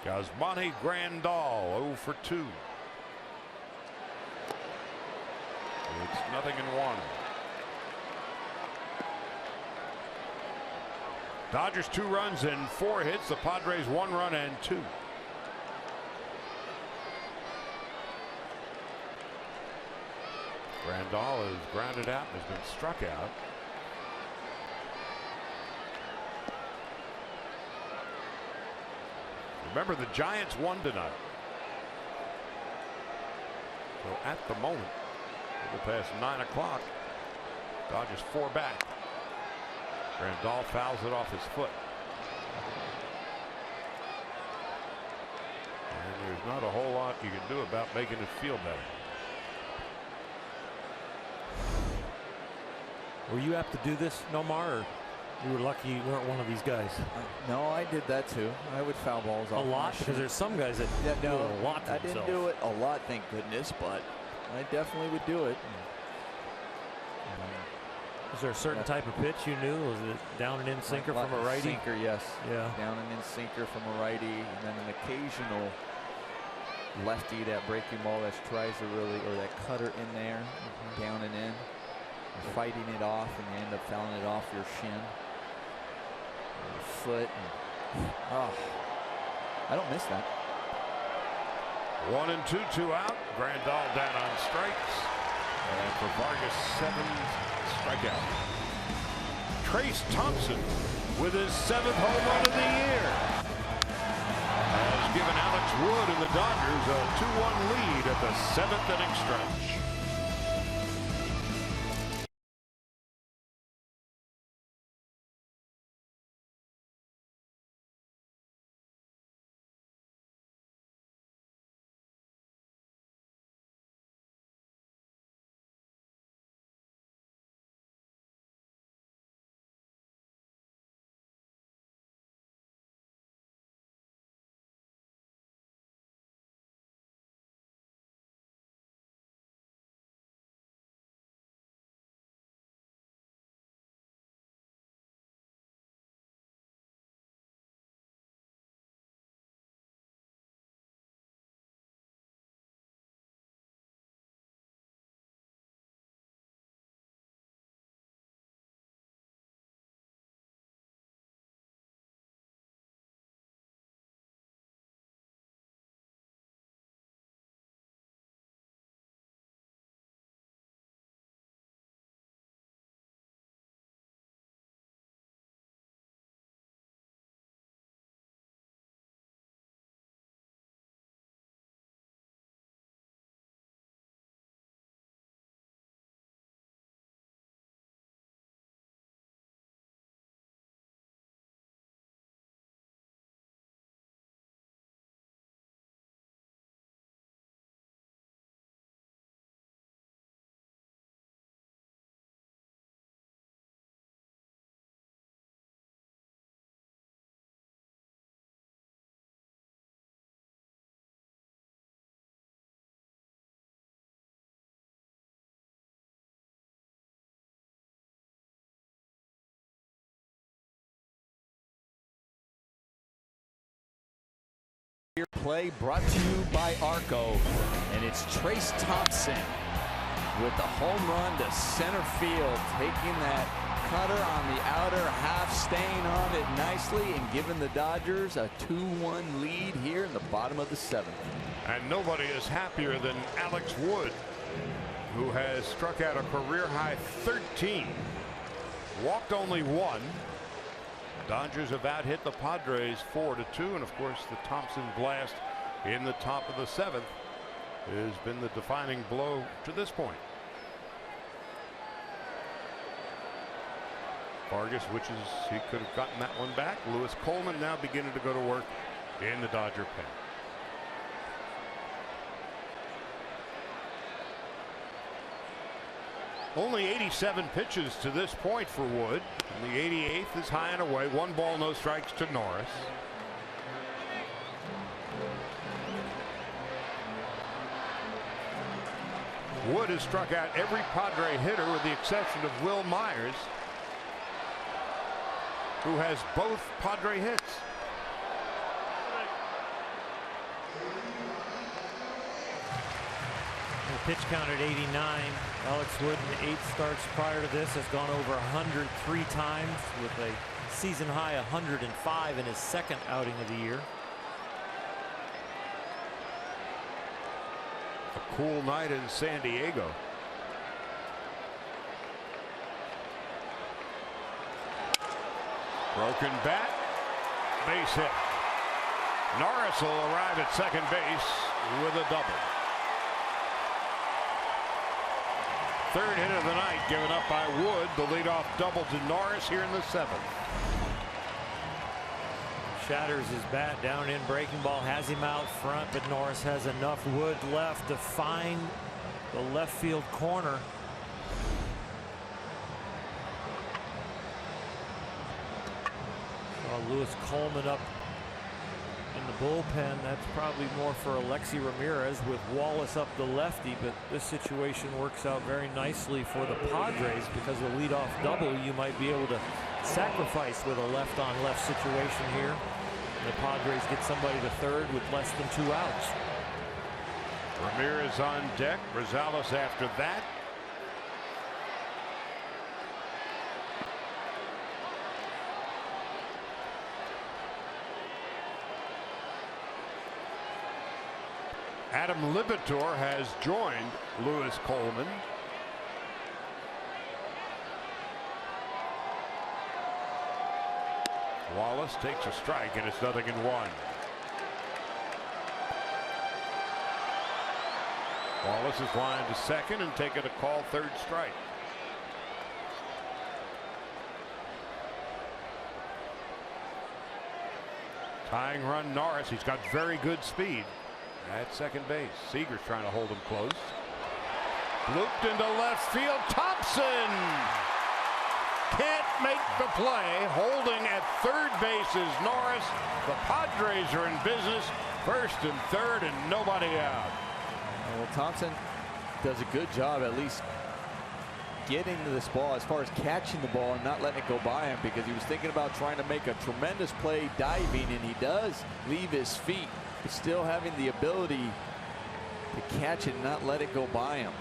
Yasmani Grandal 0 for 2. It's 0-1. Dodgers 2 runs and 4 hits. The Padres 1 run and 2. Grandal is grounded out and has been struck out. Remember, the Giants won tonight. So at the moment, a little past 9 o'clock, Dodgers 4 back. Grandal fouls it off his foot. And there's not a whole lot you can do about making it feel better. Were you apt to do this, Nomar, or you were lucky you weren't one of these guys? No, I did that too. I would foul balls off. A lot? Because there's some guys that do it a lot to I didn't do it a lot, thank goodness, but I definitely would do it. Was there a certain type of pitch you knew? Was it down and in sinker from a righty? Sinker, yes. Yeah. Down and in sinker from a righty, and then an occasional lefty, that breaking ball that tries to really, or that cutter in there, down and in. You're fighting it off, and you end up fouling it off your shin, your foot. And, I don't miss that. 1 and 2, 2 out. Grandal down on strikes. And for Vargas, 7 strikeout. Trace Thompson with his 7th home run of the year has given Alex Wood and the Dodgers a 2-1 lead at the 7th inning stretch. Play brought to you by Arco, and it's Trace Thompson with the home run to center field, taking that cutter on the outer half, staying on it nicely, and giving the Dodgers a 2-1 lead here in the bottom of the 7th. And nobody is happier than Alex Wood, who has struck out a career-high 13, walked only 1. Dodgers have out-hit the Padres 4-2, and of course the Thompson blast in the top of the 7th has been the defining blow to this point. Vargas wishes he could have gotten that one back. Lewis Coleman now beginning to go to work in the Dodger pen. Only 87 pitches to this point for Wood. And the 88th is high and away. 1 ball, no strikes to Norris. Wood has struck out every Padre hitter with the exception of Will Myers, who has both Padre hits. The pitch count at 89. Alex Wood in 8 starts prior to this has gone over 103 times with a season high 105 in his 2nd outing of the year. A cool night in San Diego. Broken bat, base hit. Norris will arrive at second base with a double. 3rd hit of the night given up by Wood. The leadoff double to Norris here in the 7th. Shatters his bat down in breaking ball, has him out front, but Norris has enough wood left to find the left field corner. Lewis Coleman up in the bullpen. That's probably more for Alexi Ramirez with Wallace up the lefty, but this situation works out very nicely for the Padres because the leadoff double you might be able to sacrifice with a left-on-left situation here. The Padres get somebody to third with less than 2 outs. Ramirez on deck. Rosales after that. Adam Libator has joined Lewis Coleman. Wallace takes a strike, and it's 0-1. Wallace is lined to second and taking a call 3rd strike. Tying run Norris. He's got very good speed at second base. Seager's trying to hold him close. Looped into left field. Thompson can't make the play. Holding at 3rd base is Norris. The Padres are in business. 1st and 3rd and nobody out. Well, Thompson does a good job at least getting to this ball as far as catching the ball and not letting it go by him, because he was thinking about trying to make a tremendous play diving, and he does leave his feet, but still having the ability to catch it and not let it go by him.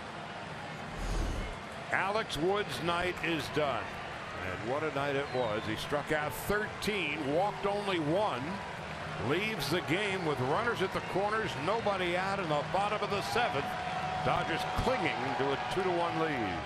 Alex Wood's night is done. And what a night it was. He struck out 13, walked only 1, leaves the game with runners at the corners, nobody out in the bottom of the 7th. Dodgers clinging to a 2-1 lead.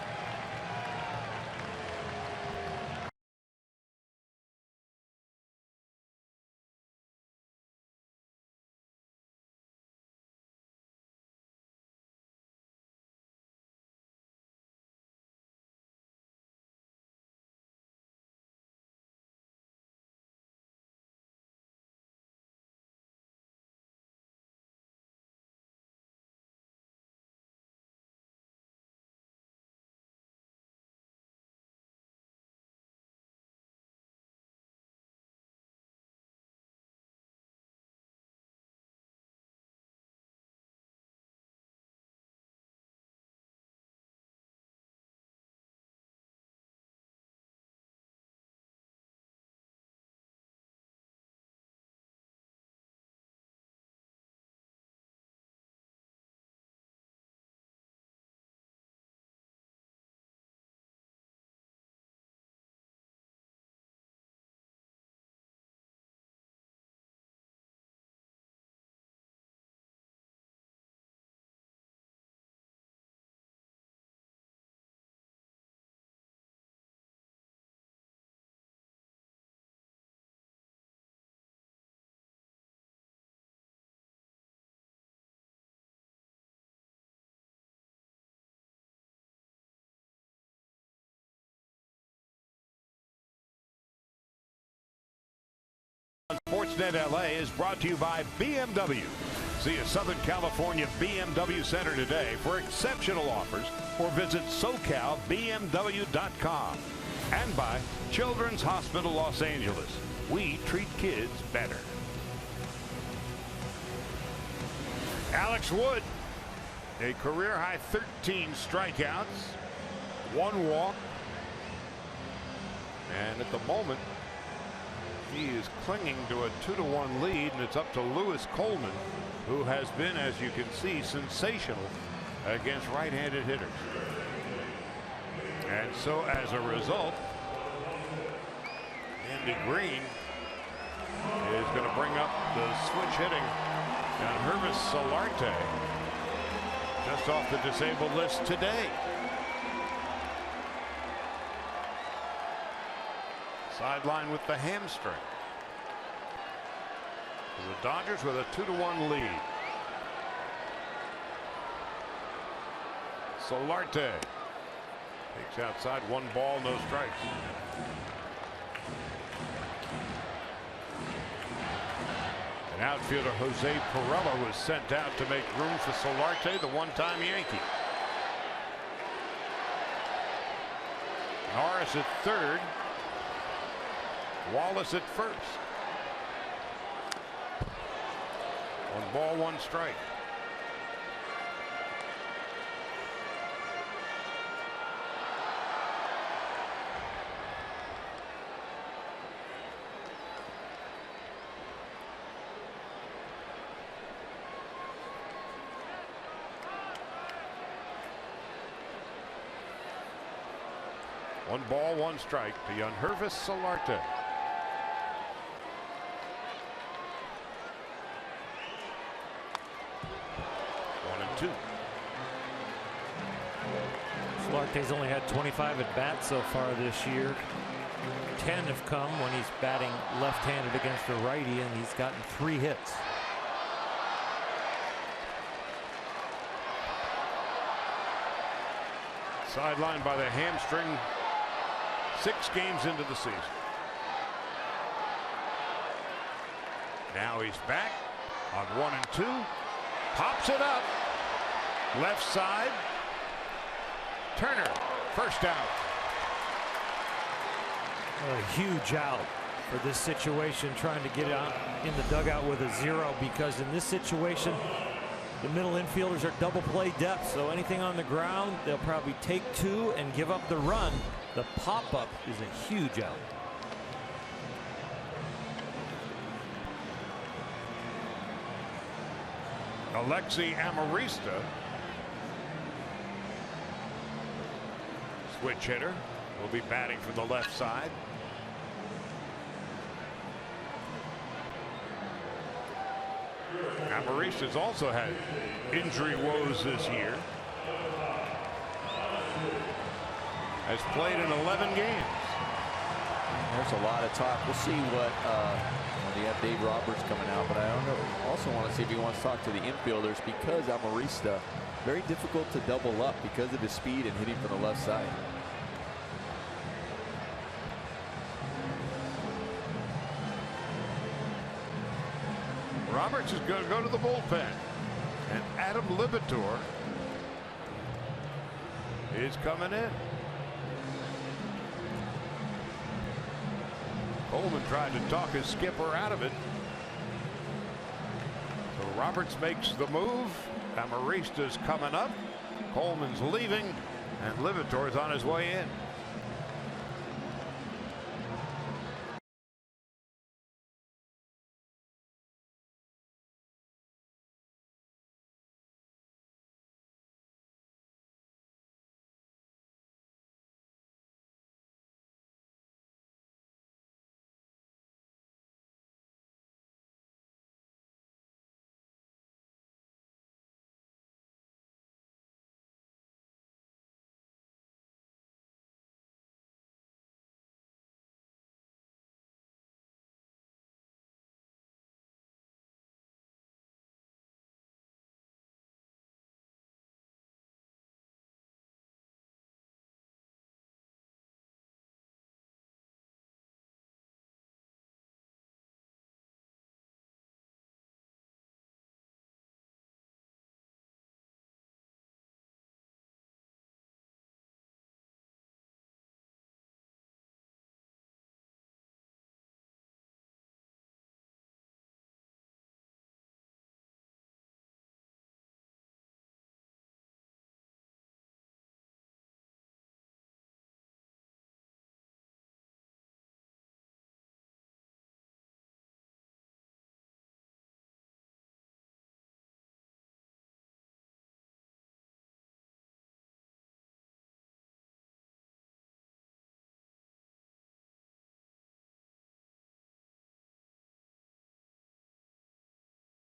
Sportsnet LA is brought to you by BMW. See a Southern California BMW Center today for exceptional offers, or visit SoCalBMW.com. And by Children's Hospital Los Angeles. We treat kids better. Alex Wood, a career-high 13 strikeouts, 1 walk. And at the moment, he is clinging to a 2-1 lead, and it's up to Lewis Coleman, who has been, as you can see, sensational against right-handed hitters. And so as a result, Andy Green is going to bring up the switch hitting on Hervis Solarte, just off the disabled list today. Sideline with the hamstring. The Dodgers with a 2-1 lead. Solarte takes outside, 1 ball, no strikes. And outfielder Jose Pirela was sent out to make room for Solarte, the one-time Yankee. Norris at third. Wallace at first. 1 ball, 1 strike. One ball, 1 strike to Yangervis Solarte. 1-2. Solarte's only had 25 at bats so far this year. 10 have come when he's batting left-handed against a righty, and he's gotten 3 hits. Sidelined by the hamstring, 6 games into the season. Now he's back on 1-2. Pops it up. Left side. Turner, first out. A huge out for this situation, trying to get out in the dugout with a 0, because in this situation, the middle infielders are double play depth, so anything on the ground, they'll probably take 2 and give up the run. The pop-up is a huge out. Alexi Amarista, switch hitter, will be batting from the left side. Amarista's also had injury woes this year. Has played in 11 games. There's a lot of talk. We'll see what you have Dave Roberts coming out, but I also want to see if he wants to talk to the infielders, because Amarista, very difficult to double up because of his speed and hitting from the left side. Roberts is going to go to the bullpen, and Adam Libator is coming in. Coleman tried to talk his skipper out of it. So Roberts makes the move. Amarista's coming up. Coleman's leaving, and Libator's on his way in.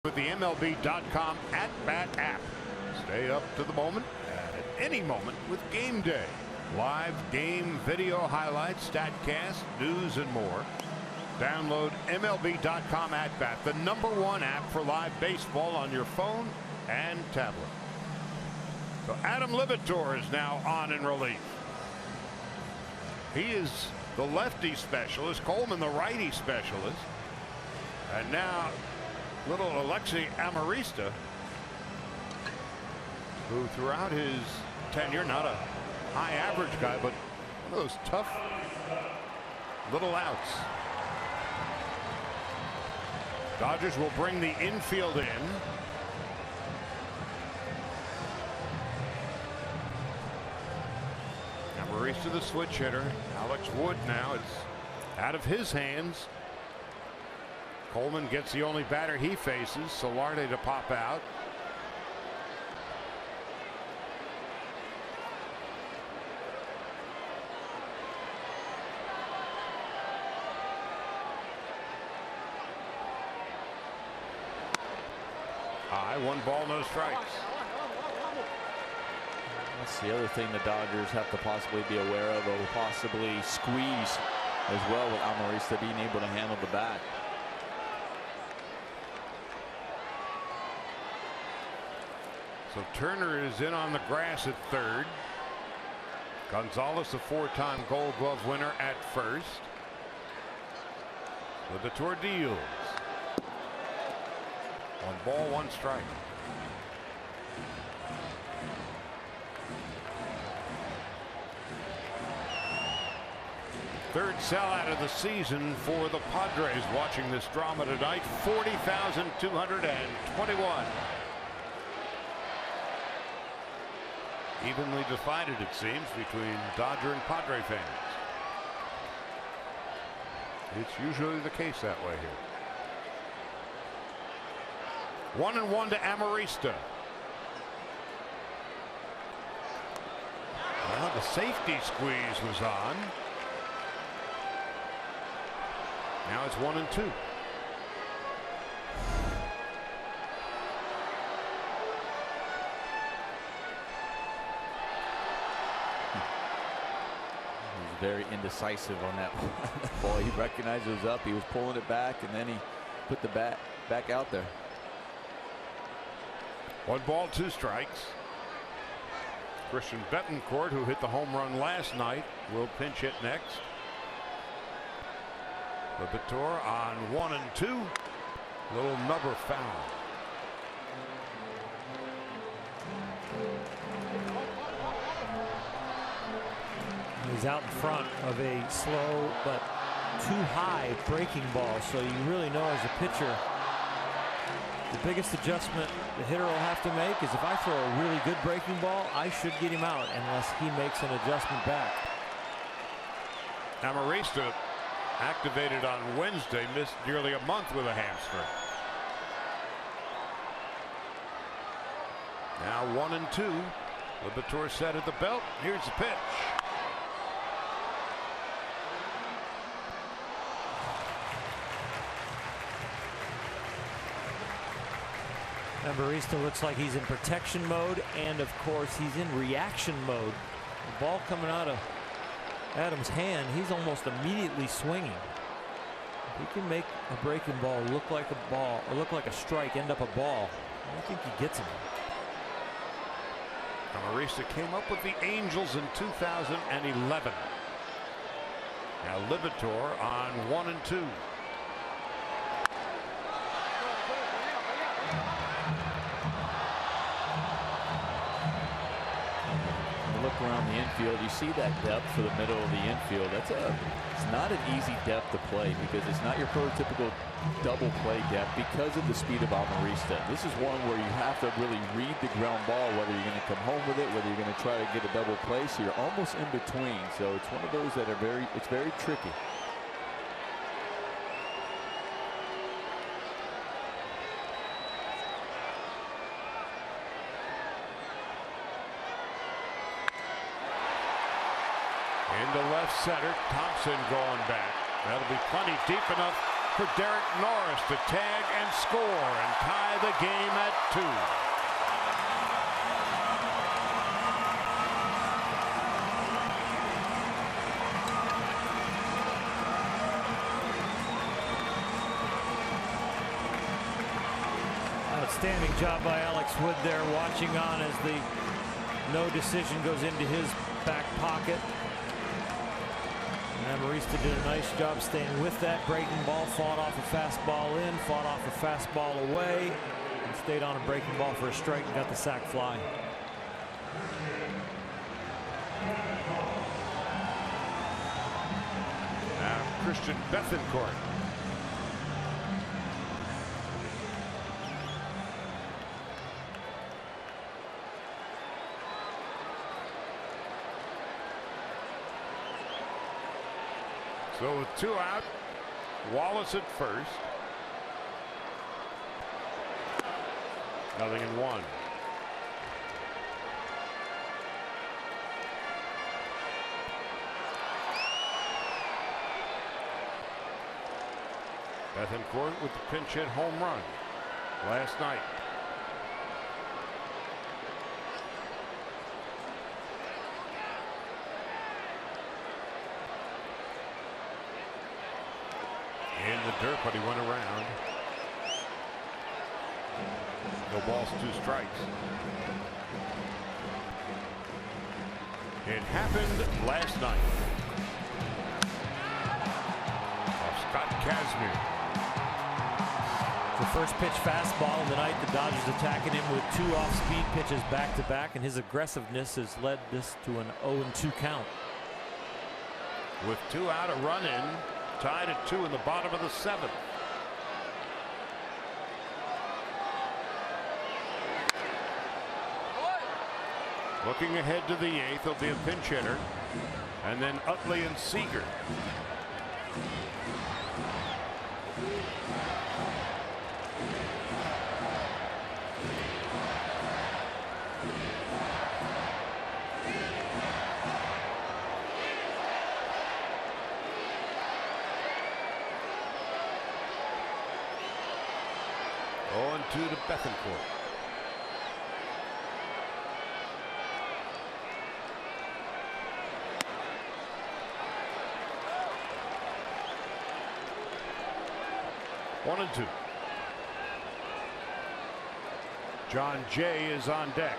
With the MLB.com at-bat app. Stay up to the moment at any moment with Game Day. Live game video highlights, StatCast, news, and more. Download MLB.com at-bat, the #1 app for live baseball on your phone and tablet. So Adam Libator is now on in relief. He is the lefty specialist, Coleman the righty specialist, and now little Alexi Amarista, who throughout his tenure, not a high average guy, but one of those tough little outs. Dodgers will bring the infield in. Amarista the switch hitter. Alex Wood now, it's out of his hands. Coleman gets the only batter he faces, Solarte to pop out. High, 1 ball, no strikes. That's the other thing the Dodgers have to possibly be aware of, or possibly squeeze as well, with Amarista being able to handle the bat. So Turner is in on the grass at third. Gonzalez, a 4-time Gold Glove winner, at first. Libator deals. 1 ball, 1 strike. Third sellout of the season for the Padres. Watching this drama tonight, 40,221. Evenly divided, it seems, between Dodger and Padre fans. It's usually the case that way here. 1-1 to Amarista. Well, the safety squeeze was on. Now it's 1-2. Very indecisive on that ball. He recognized it was up. He was pulling it back, and then he put the bat back out there. 1 ball, 2 strikes. Christian Betancourt, who hit the home run last night, will pinch hit next. Libator on 1-2. Little nubber foul. He's out in front of a slow but too high breaking ball, so you really know as a pitcher the biggest adjustment the hitter will have to make is if I throw a really good breaking ball, I should get him out unless he makes an adjustment back. Amarista, activated on Wednesday, missed nearly a month with a hamstring. Now 1-2. Libator set at the belt. Here's the pitch. Amarista looks like he's in protection mode, and of course he's in reaction mode. The ball coming out of Adams' hand, he's almost immediately swinging. If he can make a breaking ball look like a ball, or look like a strike, end up a ball, I think he gets him. Amarista came up with the Angels in 2011. Now Libator on 1-2. Look around the infield, you see that depth for the middle of the infield. It's not an easy depth to play because it's not your prototypical double play depth because of the speed of Amarista. This is one where you have to really read the ground ball, whether you're going to come home with it, whether you're going to try to get a double play. So you're almost in between. So it's one of those that are it's very tricky. Into left center, Thompson going back. That'll be plenty deep enough for Derek Norris to tag and score and tie the game at 2. Outstanding job by Alex Wood there, watching on as the no decision goes into his back pocket. And Marista did a nice job staying with that breaking ball, fought off a fastball in, fought off a fastball away, and stayed on a breaking ball for a strike and got the sac fly. Now Christian Bethancourt. So with 2 out, Wallace at first. 0-1. Bethancourt with the pinch hit home run last night. In the dirt, but he went around. No balls, 2 strikes. It happened last night. Off Scott Kazmir. The first pitch fastball of the night. The Dodgers attacking him with 2 off-speed pitches back-to-back, and his aggressiveness has led this to an 0-2 count. With 2 out, a run in. Tied at 2 in the bottom of the 7th. Looking ahead to the 8th, there'll be a pinch hitter, and then Utley and Seager. To Bethancourt. One and 2. John Jay is on deck.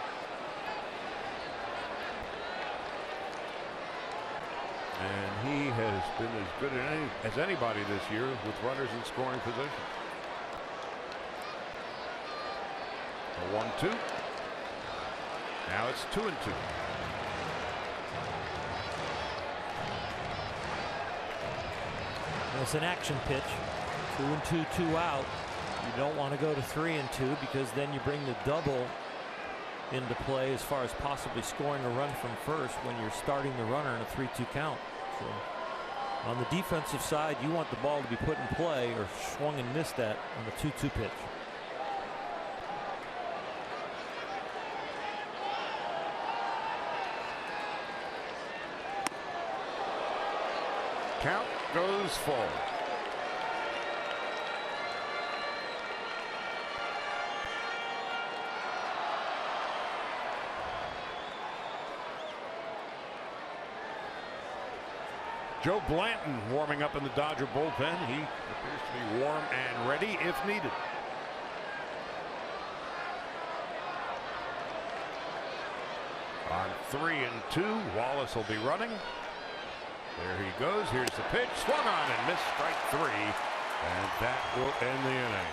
And he has been as good as anybody this year with runners in scoring position. 1-2. Now it's 2-2. It's an action pitch. 2-2, 2 out. You don't want to go to 3-2 because then you bring the double into play as far as possibly scoring a run from first when you're starting the runner in a 3-2 count. So on the defensive side, you want the ball to be put in play or swung and missed at on the 2-2 pitch. Count goes full. Joe Blanton warming up in the Dodger bullpen. He appears to be warm and ready if needed. On 3-2, Wallace will be running. There he goes. Here's the pitch. Swung on and missed, strike 3. And that will end the inning.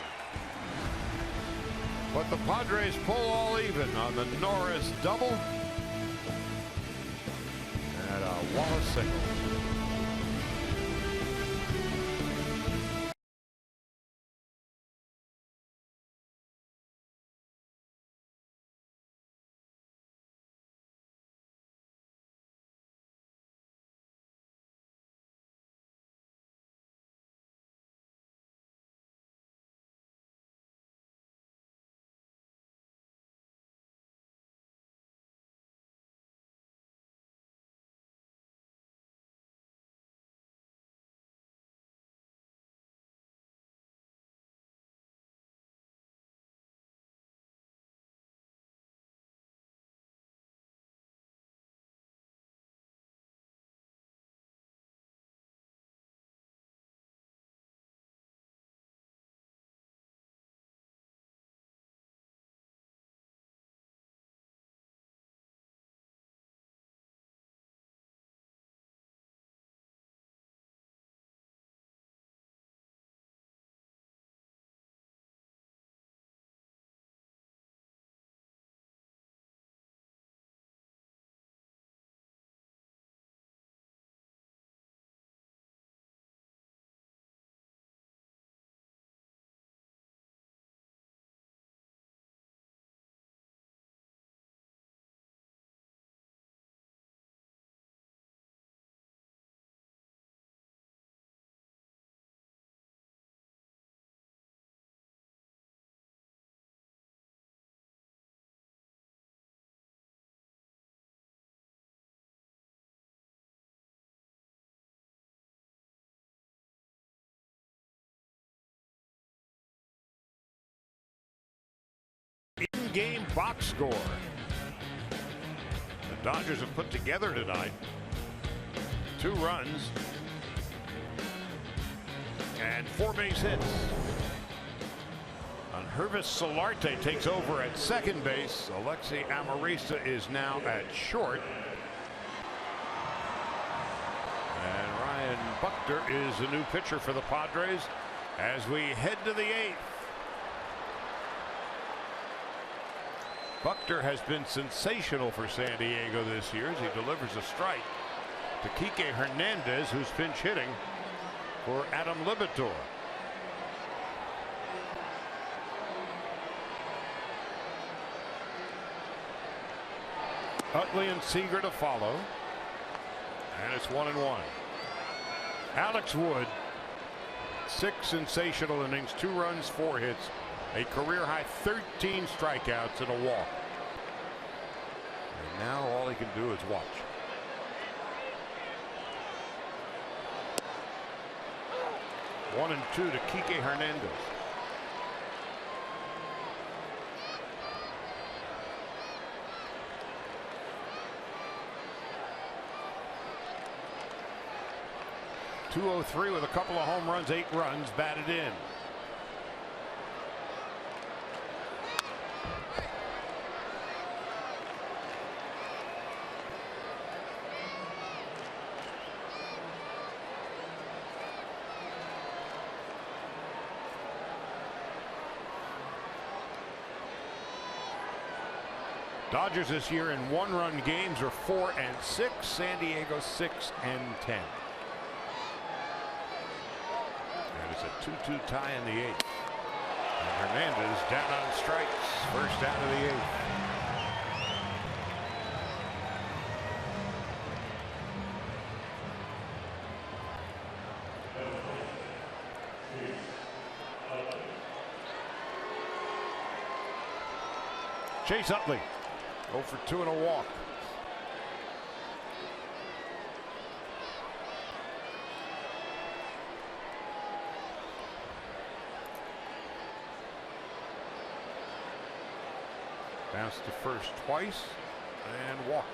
But the Padres pull all even on the Norris double and a Wallace single. in-game box score. The Dodgers have put together tonight 2 runs and 4 base hits. Hervis Solarte takes over at second base. Alexi Amarista is now at short. And Ryan Buckner is the new pitcher for the Padres as we head to the 8th. Buckner has been sensational for San Diego this year as he delivers a strike to Kike Hernandez, who's pinch hitting for Adam Libator. Utley and Seager to follow, and it's 1-1. Alex Wood, 6 sensational innings, 2 runs, 4 hits, a career high 13 strikeouts and a walk. And now all he can do is watch. One and 2 to Kike Hernandez. .203 with a couple of home runs, 8 runs batted in. Dodgers this year in 1-run games are 4 and 6. San Diego 6 and 10. And it's a 2-2 tie in the 8th. And Hernandez down on strikes. First out of the 8th. Chase Utley 0 for 2 and a walk. Bounced to first twice and walked.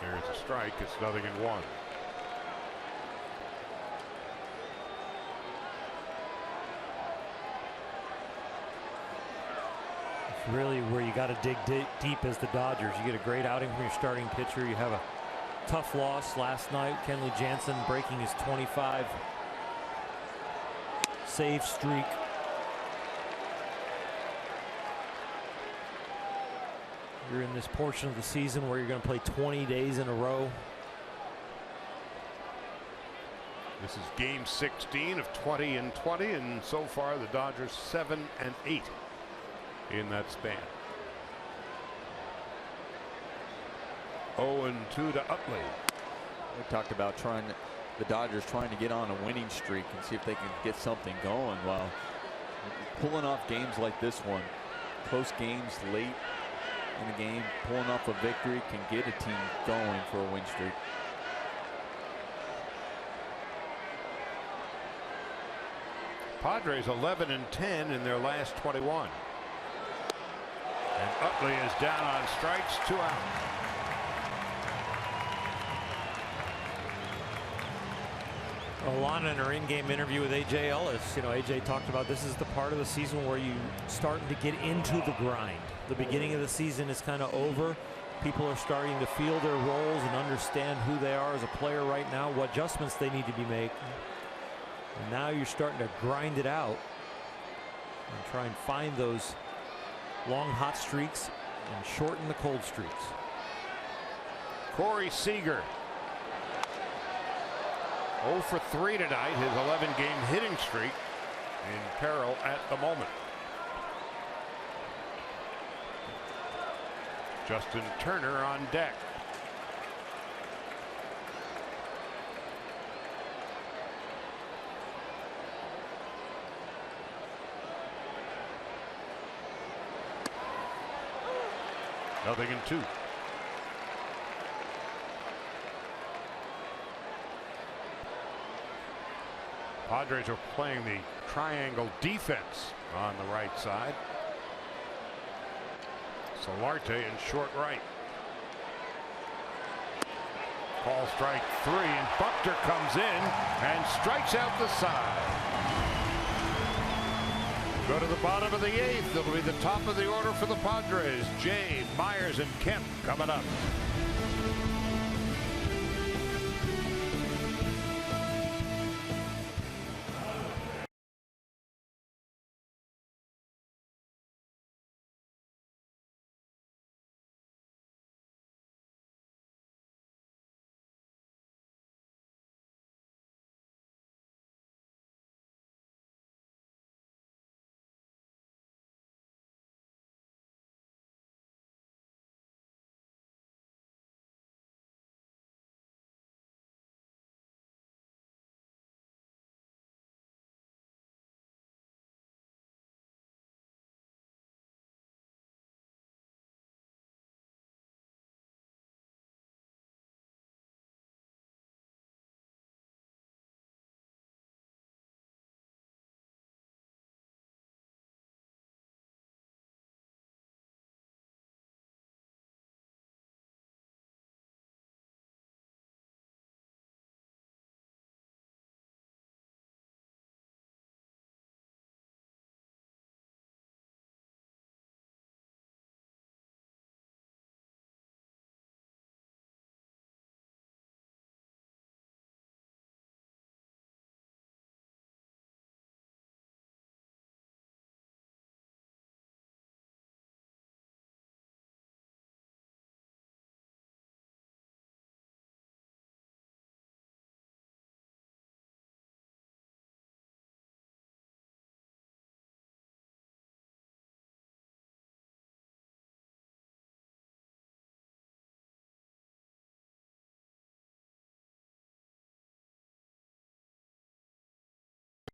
There's a strike. It's 0-1. Really where you got to dig deep as the Dodgers. You get a great outing from your starting pitcher. You have a tough loss last night. Kenley Jansen breaking his 25 save streak. You're in this portion of the season where you're going to play 20 days in a row. This is game 16 of 20 and 20, and so far the Dodgers 7 and 8. In that span. 0 and 2 to Utley. We talked about the Dodgers trying to get on a winning streak and see if they can get something going. Well, pulling off games like this one, close games late in the game, pulling off a victory can get a team going for a win streak. Padres 11 and 10 in their last 21. And Utley is down on strikes, 2 out. Alana in her in-game interview with AJ Ellis, AJ talked about this is the part of the season where you starting to get into the grind. The beginning of the season is kind of over. People are starting to feel their roles and understand who they are as a player right now, what adjustments they need to be making. And now you're starting to grind it out and try and find those long hot streaks and shorten the cold streaks. Corey Seager 0 for 3 tonight. His 11-game hitting streak in peril at the moment. Justin Turner on deck. Nothing in 2. Padres are playing the triangle defense on the right side. Solarte in short right. Call strike 3, and Buckner comes in and strikes out the side. Go to the bottom of the 8th. It'll be the top of the order for the Padres. Jay, Myers, and Kemp coming up.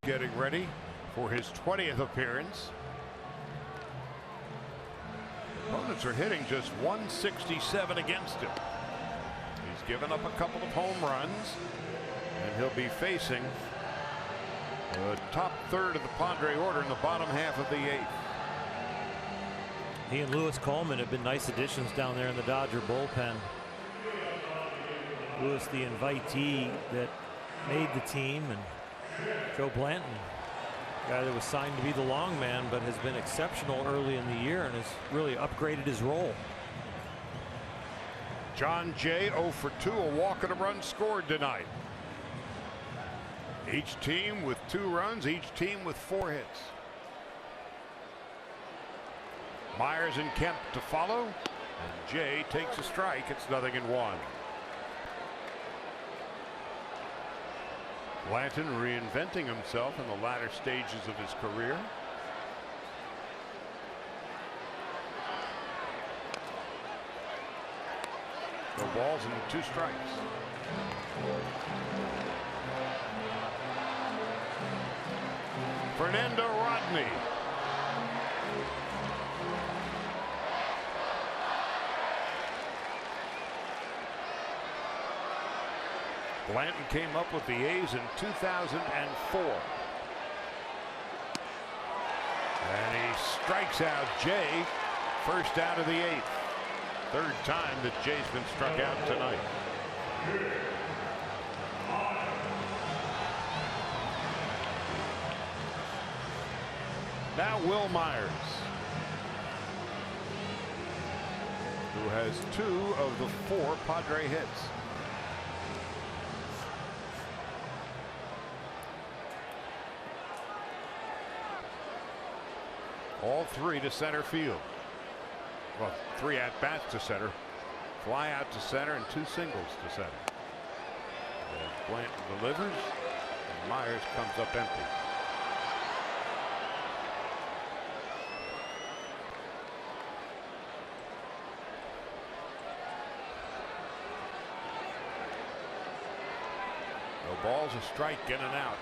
Getting ready for his 20th appearance. Opponents are hitting just 167 against him. He's given up a couple of home runs, and he'll be facing the top third of the Padre order in the bottom half of the 8th. He and Lewis Coleman have been nice additions down there in the Dodger bullpen. Lewis, the invitee that made the team, and Joe Blanton, guy that was signed to be the long man, but has been exceptional early in the year and has really upgraded his role. John Jay 0 for 2, a walk and a run scored tonight. Each team with 2 runs, each team with 4 hits. Myers and Kemp to follow, and Jay takes a strike. It's 0-1. Blanton reinventing himself in the latter stages of his career. No balls and 2 strikes. Fernando Rodney. Blanton came up with the A's in 2004. And he strikes out Jay, first out of the 8th. Third time that Jay's been struck out tonight. Now Will Myers, who has 2 of the 4 Padre hits. All 3 to center field. Well, 3 at-bats to center. Fly out to center and 2 singles to center. And Blanton delivers, and Myers comes up empty. No balls, a strike in and out.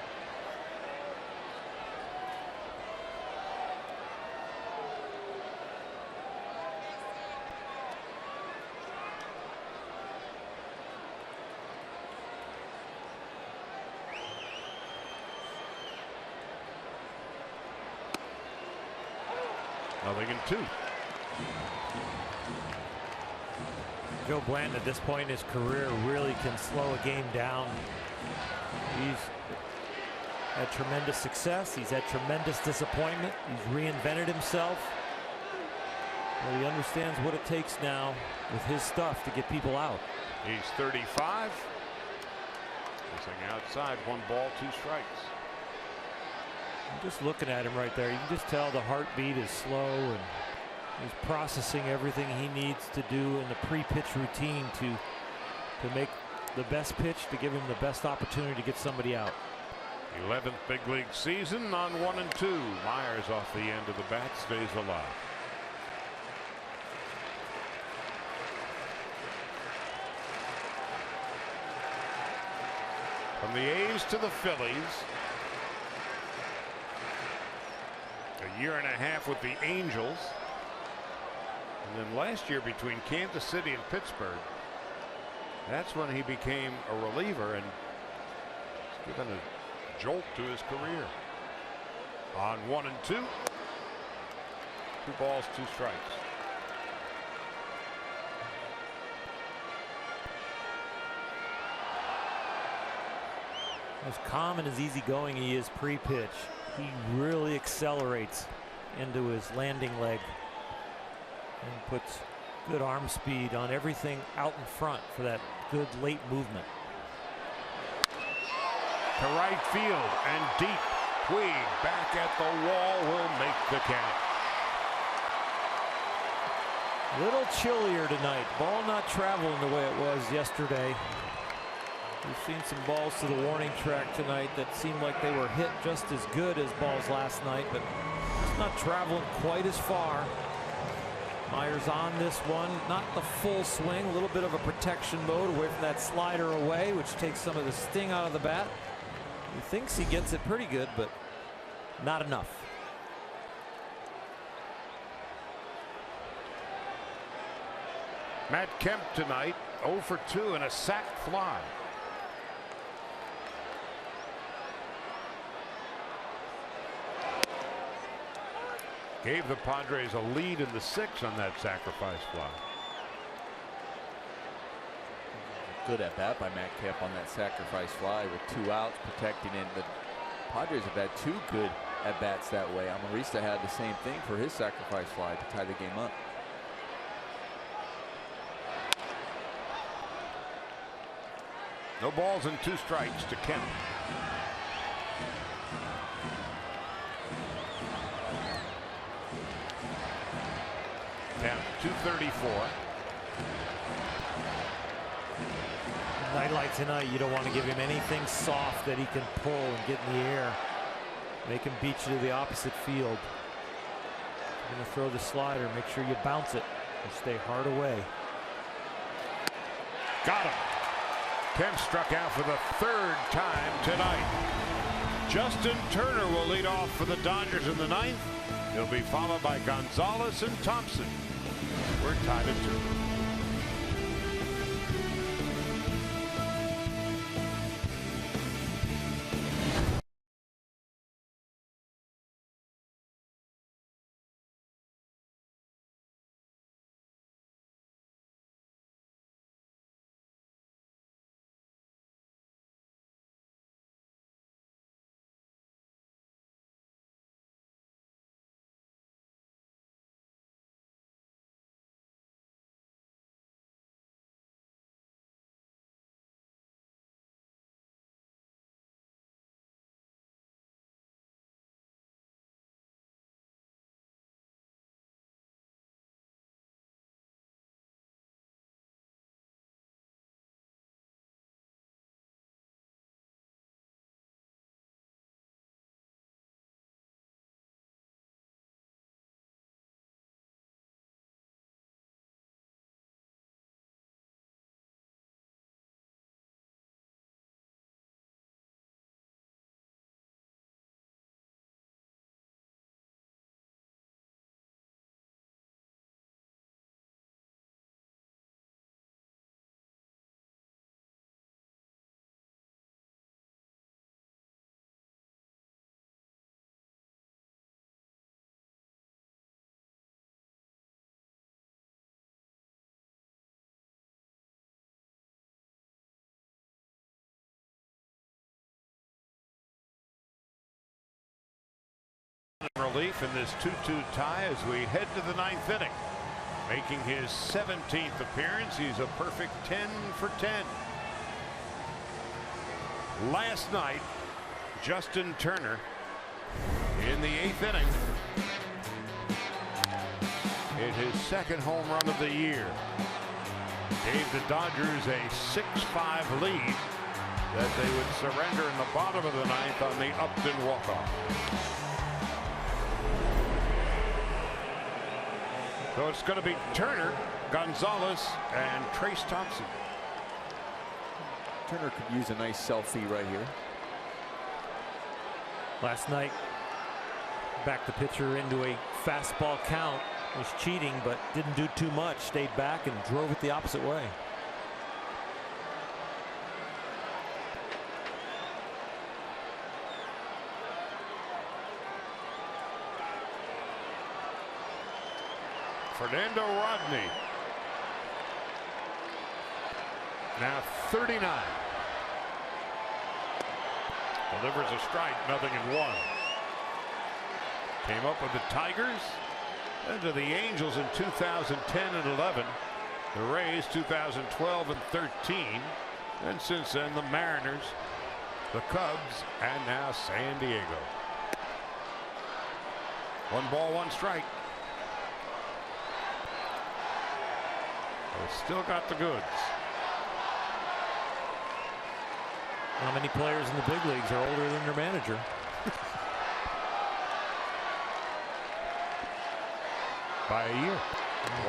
0-2. Joe Blanton at this point in his career really can slow a game down. He's had tremendous success. He's had tremendous disappointment. He's reinvented himself. Well, he understands what it takes now with his stuff to get people out. He's 35. Missing outside, 1 ball, 2 strikes. I'm just looking at him right there. You can just tell the heartbeat is slow, and he's processing everything he needs to do in the pre-pitch routine to make the best pitch, to give him the best opportunity to get somebody out. 11th big league season on 1-2. Myers off the end of the bat, stays alive. From the A's to the Phillies. A year and a half with the Angels. And then last year between Kansas City and Pittsburgh. That's when he became a reliever, and it's given a jolt to his career. On 1-2. 2 balls, 2 strikes. As calm and as easygoing he is pre-pitch, he really accelerates into his landing leg and puts good arm speed on everything out in front for that good late movement. To right field and deep. Puig back at the wall will make the catch. A little chillier tonight. Ball not traveling the way it was yesterday. We've seen some balls to the warning track tonight that seemed like they were hit just as good as balls last night, but it's not traveling quite as far. Myers on this one, not the full swing, a little bit of a protection mode away from that slider away, which takes some of the sting out of the bat. He thinks he gets it pretty good, but not enough. Matt Kemp tonight, 0 for 2 and a sac fly. Gave the Padres a lead in the 6th on that sacrifice fly. Good at bat by Matt Kemp on that sacrifice fly with 2 outs, protecting it. The Padres have had 2 good at bats that way. Amarista had the same thing for his sacrifice fly to tie the game up. No balls and 2 strikes to Kemp. Down 234. Night like tonight, you don't want to give him anything soft that he can pull and get in the air. Make him beat you to the opposite field. You're going to throw the slider, make sure you bounce it and stay hard away. Got him. Kemp struck out for the 3rd time tonight. Justin Turner will lead off for the Dodgers in the 9th. He'll be followed by Gonzalez and Thompson. We're tied at 2. relief in this 2-2 tie as we head to the 9th inning. Making his 17th appearance, he's a perfect 10 for 10. Last night, Justin Turner in the 8th inning hit his 2nd home run of the year. Gave the Dodgers a 6-5 lead that they would surrender in the bottom of the 9th on the Upton walk-off. So it's going to be Turner, Gonzalez, and Trace Thompson. Turner could use a nice selfie right here. Last night, backed the pitcher into a fastball count. Was cheating, but didn't do too much. Stayed back and drove it the opposite way. Fernando Rodney. Now 39. Delivers a strike, 0-1. Came up with the Tigers, then to the Angels in 2010 and 11. The Rays 2012 and 13. And since then the Mariners, the Cubs, and now San Diego. 1 ball, 1 strike. They've still got the goods. How many players in the big leagues are older than their manager? By a year.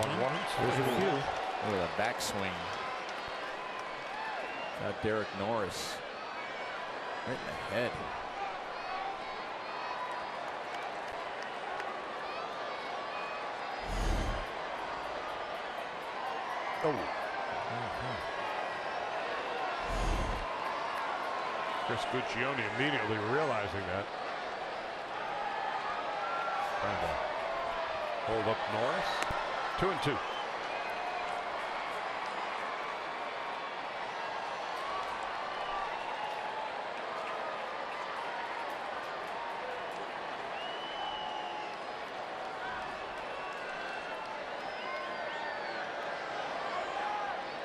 1-1. There's a few. Look at the backswing. Got Derek Norris right in the head. Oh. Chris Guccione immediately realizing that. Trying to hold up Norris. 2-2.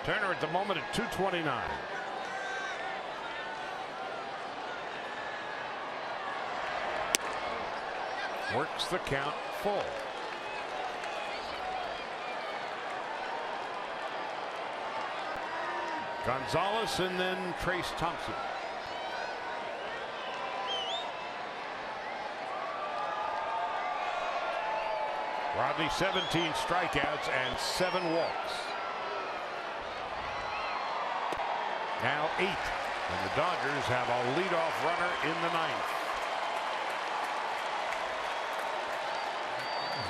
Turner at the moment at 229. Works the count full. Gonzalez and then Trace Thompson. Rodney 17 strikeouts and 7 walks. Now 8, and the Dodgers have a leadoff runner in the 9th.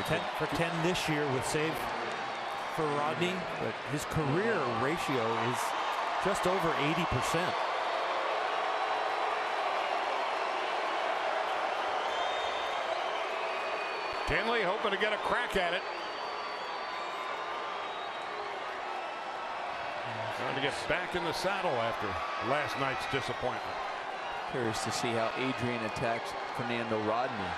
10 for 10 this year with save for Rodney, but his career ratio is just over 80%. Kenley hoping to get a crack at it. Trying to get back in the saddle after last night's disappointment. Curious to see how Adrian attacks Fernando Rodney.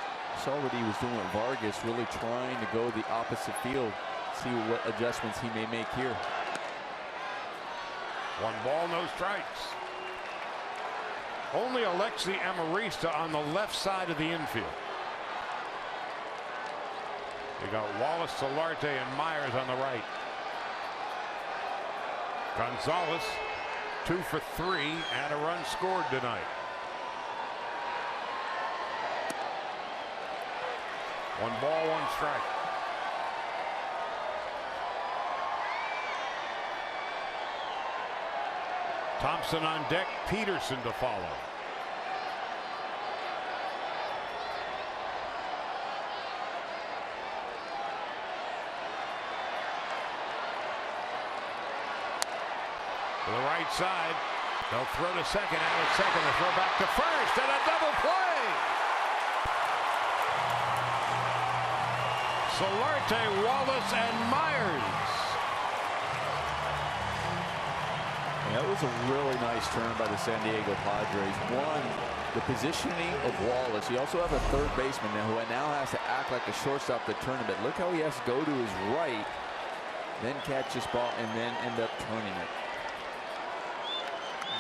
Saw what he was doing with Vargas, really trying to go the opposite field. See what adjustments he may make here. 1 ball, no strikes. Only Alexi Amarista on the left side of the infield. They got Wallace, Solarte, and Myers on the right. Gonzalez 2 for 3 and a run scored tonight. 1 ball, 1 strike. Thompson on deck, Peterson to follow. To the right side, they'll throw to second, out at second, they throw back to first, and a double play. Solarte, Wallace, and Myers. That was a really nice turn by the San Diego Padres. One, the positioning of Wallace. You also have a third baseman now who now has to act like a shortstop to turn it. Look how he has to go to his right, then catch this ball, and then end up turning it.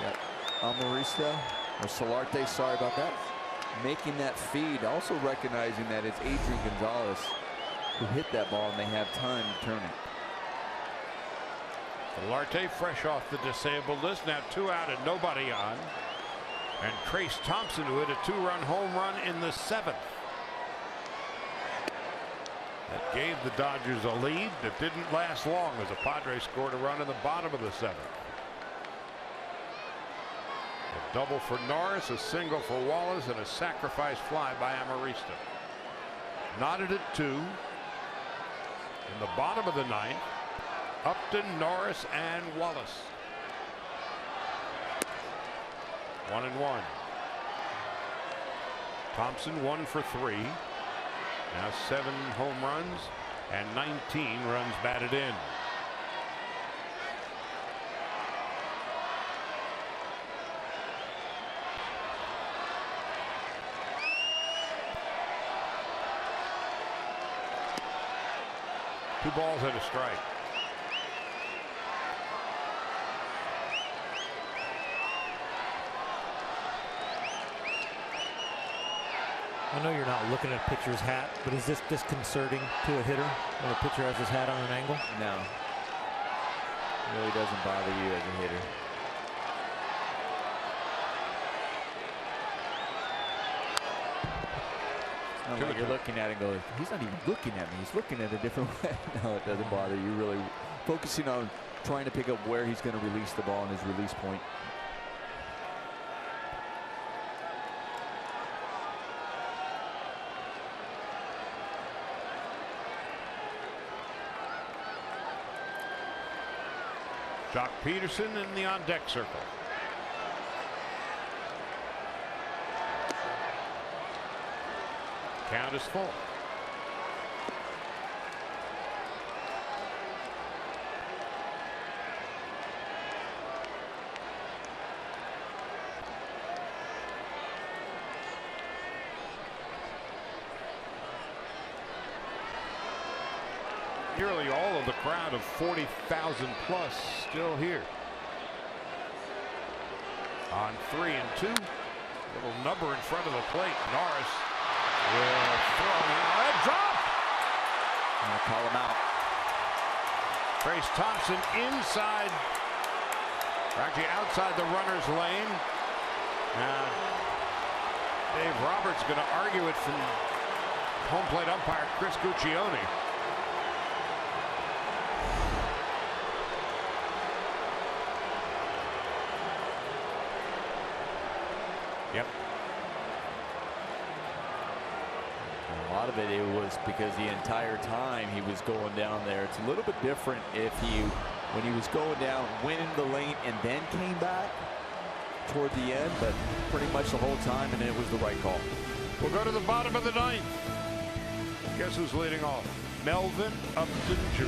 Got Amarista, or Solarte, sorry about that, making that feed. Also recognizing that it's Adrian Gonzalez who hit that ball, and they have time to turn it. Solarte fresh off the disabled list. Now 2 out and nobody on. And Trace Thompson, who hit a 2-run home run in the 7th. That gave the Dodgers a lead that didn't last long as the Padres scored a run in the bottom of the 7th. A double for Norris, a single for Wallace, and a sacrifice fly by Amarista. Knotted at 2. In the bottom of the 9th, Upton, Norris, and Wallace. 1-1. Thompson 1 for 3. Now 7 home runs and 19 runs batted in. Two balls and a strike. I know you're not looking at a pitcher's hat, but is this disconcerting to a hitter when a pitcher has his hat on an angle? No. It really doesn't bother you as a hitter. It's not like you're looking at it and go, he's not even looking at me. He's looking at a different way. No, it doesn't bother you. Really focusing on trying to pick up where he's going to release the ball and his release point. Jock Peterson in the on-deck circle. Count is full. Nearly all of the crowd of 40,000 plus still here. On 3 and 2. Little number in front of the plate. Norris will throw now and drop. I'm going to call him out. Trace Thompson inside, actually outside the runner's lane. Now Dave Roberts going to argue it from home plate umpire Chris Guccione. Yep. A lot of it was because the entire time he was going down there. It's a little bit different if when he was going down, went into the lane and then came back toward the end, but pretty much the whole time, and it was the right call. We'll go to the bottom of the 9th. Guess who's leading off? Melvin Upton Jr.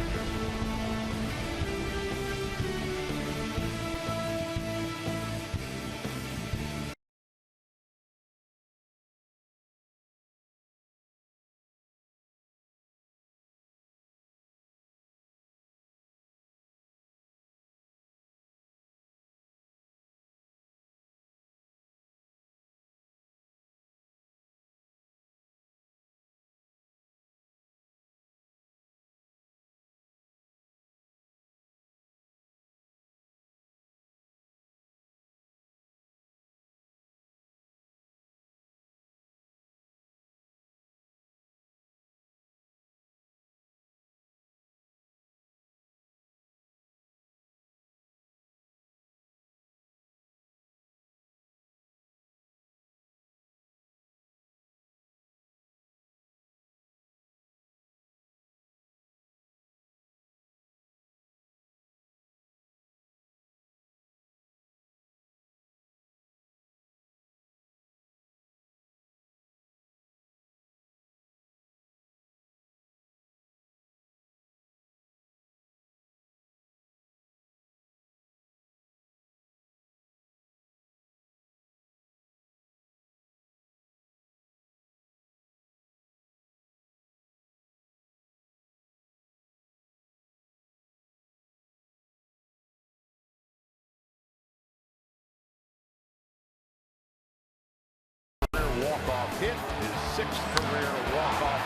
walk-off hit, his 6th career walk-off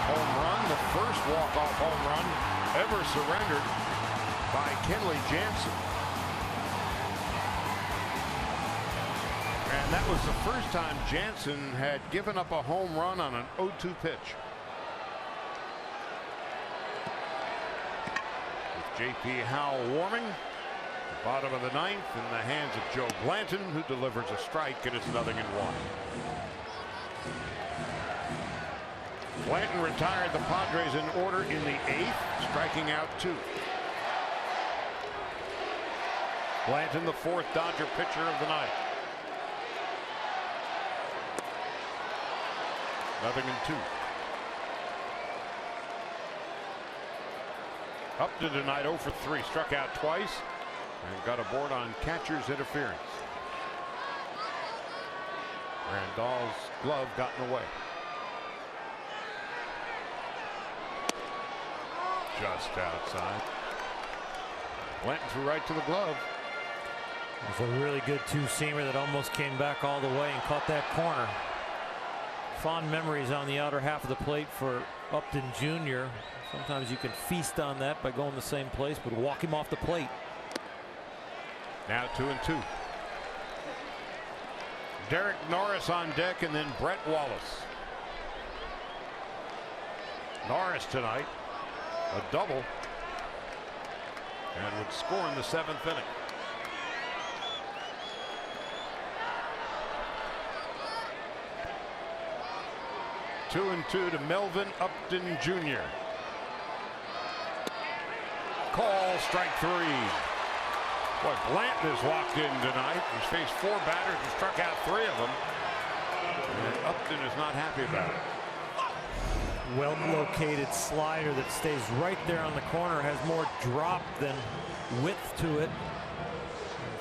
home run, the first walk-off home run ever surrendered by Kenley Jansen. And that was the first time Jansen had given up a home run on an 0-2 pitch. With J.P. Howell warming, the bottom of the 9th in the hands of Joe Blanton, who delivers a strike, and it's 0-1. Blanton retired the Padres in order in the 8th, striking out 2. Blanton, the 4th Dodger pitcher of the night. 0-2. Upton tonight 0 for 3, struck out twice and got a board on catcher's interference. Randall's glove got in the way. Just outside. Blanton threw right to the glove. It was a really good two-seamer that almost came back all the way and caught that corner. Fond memories on the outer half of the plate for Upton Jr. Sometimes you can feast on that by going the same place, but walk him off the plate. Now 2-2. Derek Norris on deck, and then Brett Wallace. Norris tonight a double and would score in the 7th inning. Two and 2 to Melvin Upton Jr. Call, strike 3. Boy, Blanton has walked in tonight. He's faced 4 batters and struck out 3 of them. And Upton is not happy about it. Well located slider that stays right there on the corner, has more drop than width to it.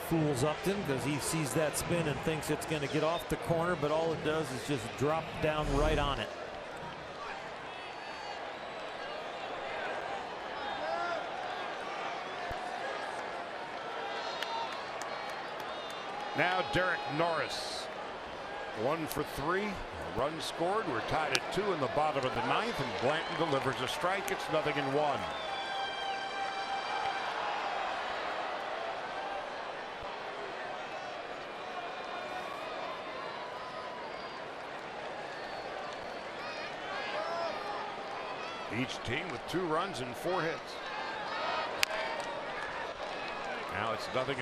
Fools Upton because he sees that spin and thinks it's going to get off the corner, but all it does is just drop down right on it. Now Derek Norris, 1 for 3, a run scored. We're tied at 2 in the bottom of the 9th, and Blanton delivers a strike. It's 0-1. Each team with 2 runs and 4 hits. Now it's 0-2.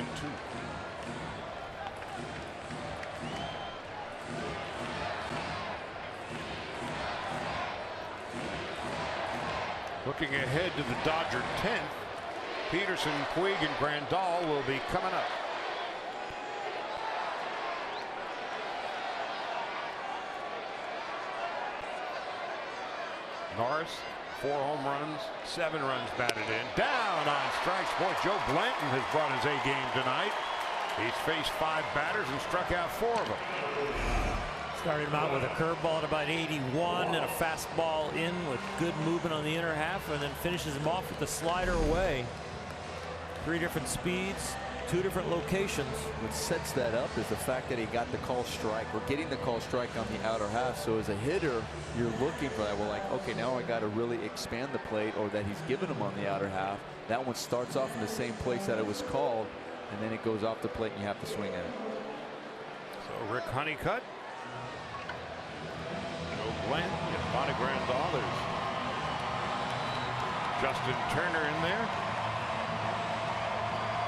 Looking ahead to the Dodger 10th, Peterson, Puig, and Grandal will be coming up. Norris, 4 home runs, 7 runs batted in. Down on strikes. Boy, Joe Blanton has brought his A game tonight. He's faced 5 batters and struck out 4 of them. Started him out with a curveball at about 81 and a fastball in with good movement on the inner half, and then finishes him off with the slider away. 3 different speeds, 2 different locations. What sets that up is the fact that he got the call strike. We're getting the call strike on the outer half. So as a hitter, you're looking for that. We're like, okay, now I got to really expand the plate, or that he's given him on the outer half. That one starts off in the same place that it was called, and then it goes off the plate and you have to swing at it. So Rick Honeycutt, Joe Blanton, Yvonne Grandal, there's Justin Turner in there.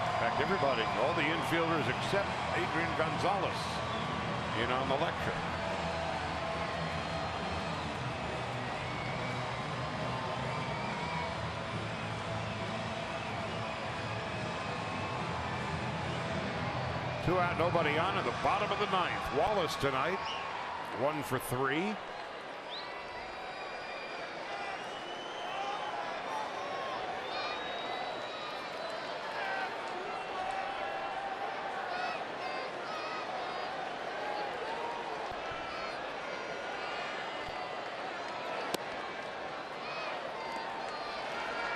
In fact, everybody, all the infielders except Adrian Gonzalez in on the lecture. Two out, nobody on at the bottom of the 9th. Wallace tonight, 1 for 3.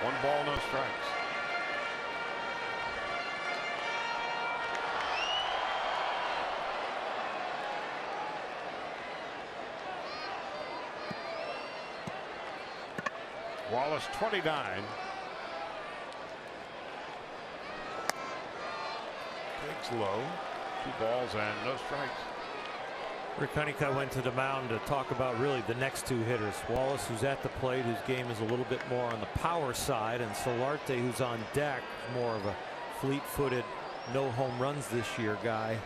One ball, no strikes. Wallace 29. Takes low. 2 balls and no strikes. Rick Honeycutt went to the mound to talk about really the next 2 hitters. Wallace, who's at the plate, whose game is a little bit more on the power side, and Solarte, who's on deck, more of a fleet-footed, no home runs this year guy.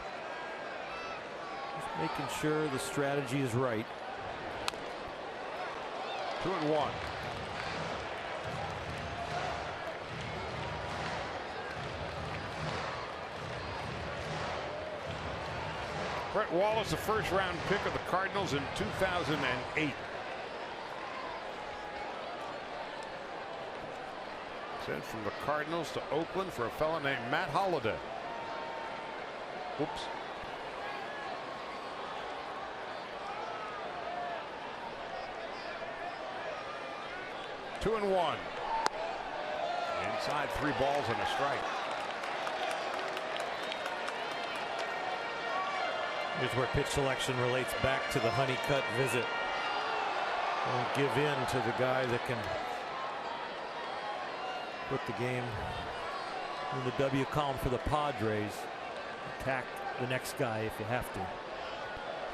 Just making sure the strategy is right. 2-1. Brett Wallace, a first-round pick of the Cardinals in 2008. Sent from the Cardinals to Oakland for a fellow named Matt Holliday. Whoops. Two and one. Inside, 3 balls and a strike. Here's where pitch selection relates back to the Honeycutt visit. Don't give in to the guy that can put the game in the W column for the Padres. Attack the next guy if you have to.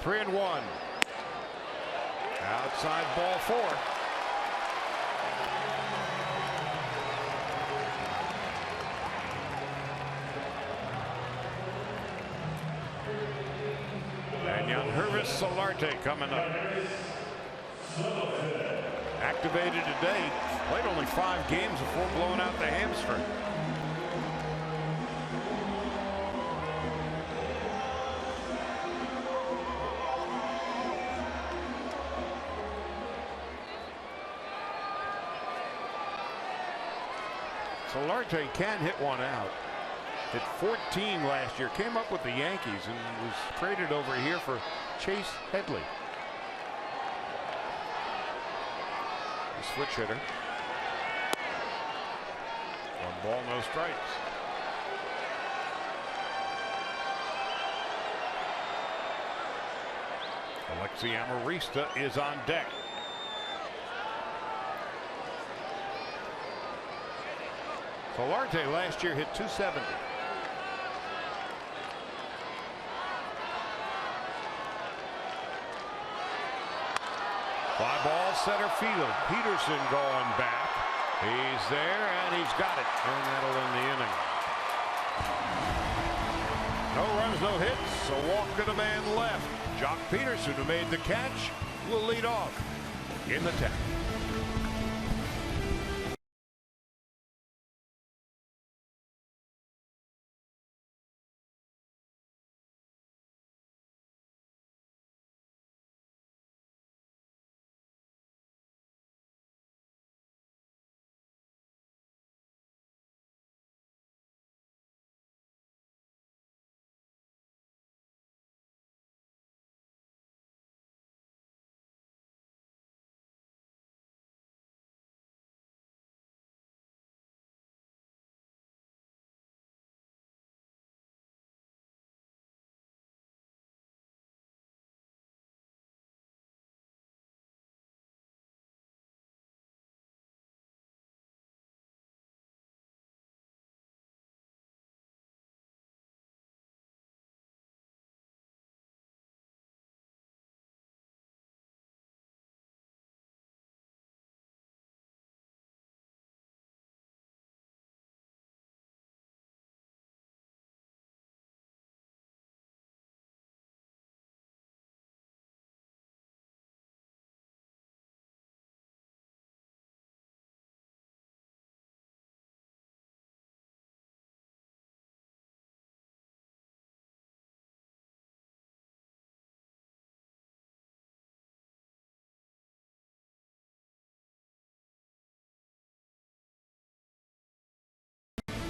3-1. Outside ball 4. Hervis Solarte coming up. Activated today. Played only 5 games before blowing out the hamstring. Solarte can hit one out. Hit 14 last year. Came up with the Yankees and was traded over here for Chase Headley. The switch hitter. 1 ball, no strikes. Alexi Amarista is on deck. Solarte last year hit 270. Fly ball center field. Peterson going back. He's there and he's got it. And that'll end the inning. No runs, no hits. A walk to the man left. Jock Peterson, who made the catch, will lead off in the 10th.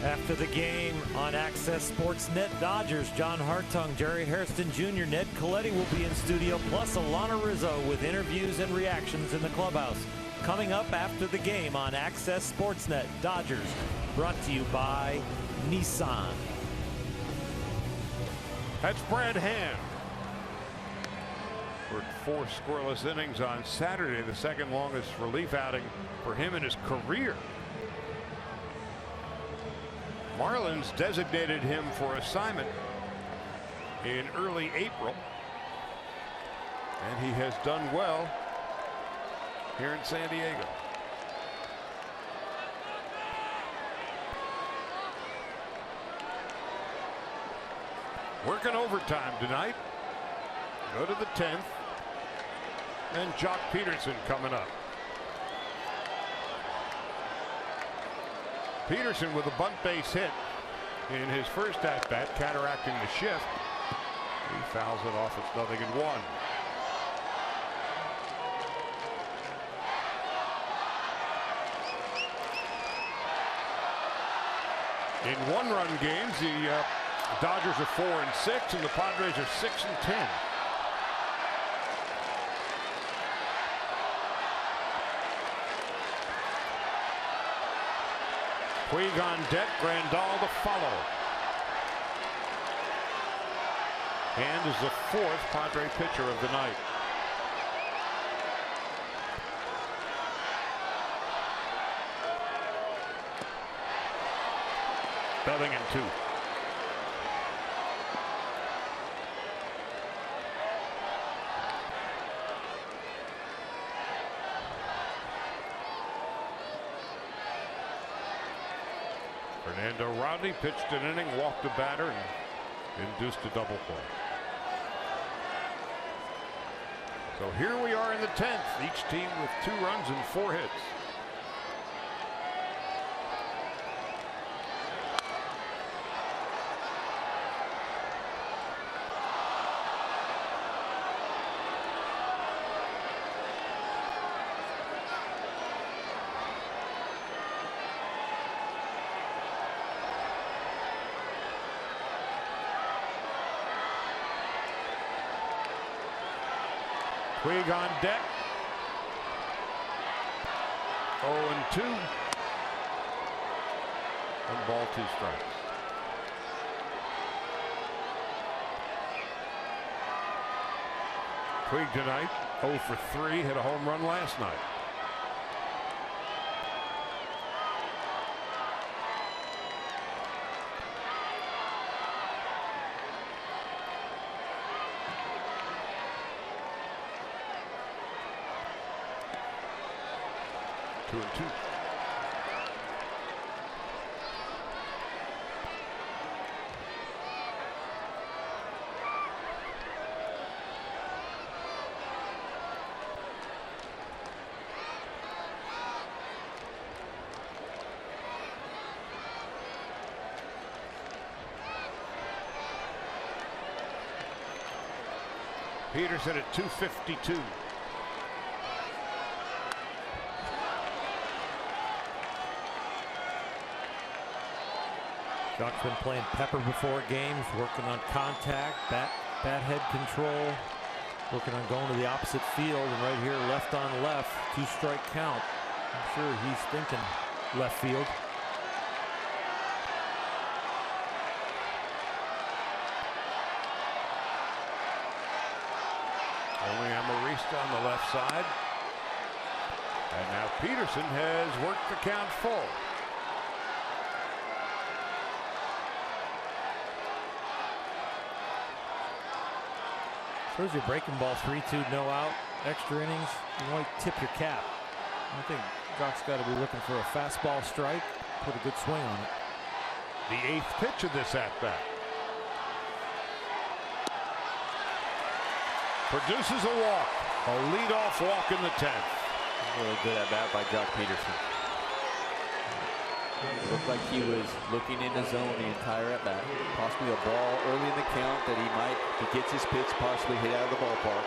After the game on Access Sportsnet, Dodgers, John Hartung, Jerry Hairston Jr., Ned Coletti will be in studio, plus Alana Rizzo with interviews and reactions in the clubhouse. Coming up after the game on Access Sportsnet, Dodgers, brought to you by Nissan. That's Brad Hand. Worked 4 scoreless innings on Saturday, the second longest relief outing for him in his career. Marlins designated him for assignment in early April, and he has done well here in San Diego. Working overtime tonight. Go to the 10th. And Jock Peterson coming up. Peterson with a bunt base hit in his first at bat, counteracting the shift. He fouls it off. It's 0-1. In one-run games, the Dodgers are 4-6, and the Padres are 6-10. Puig on deck, Grandal to follow. And is the 4th Padre pitcher of the night. Bellingham 2. Fernando Rodney pitched an inning, walked a batter, and induced a double play. So here we are in the 10th, each team with 2 runs and 4 hits. Puig on deck. 0-2. 1 ball, 2 strikes. Puig tonight 0 for 3, hit a home run last night. Peterson at 252. Jock's been playing pepper before games, working on contact, bat head control, working on going to the opposite field, and right here, left on left, 2-strike count. I'm sure he's thinking left field. Only Amarista on the left side. And now Peterson has worked the count full. Shows your breaking ball, 3-2, no out, extra innings. You might tip your cap. I think Jock's got to be looking for a fastball strike, put a good swing on it. The 8th pitch of this at bat. Produces a walk. A leadoff walk in the 10th. Really good at bat by Jock Peterson. It looked like he was looking in the zone the entire at bat. Possibly a ball early in the count that he might, if he gets his pitch, possibly hit out of the ballpark.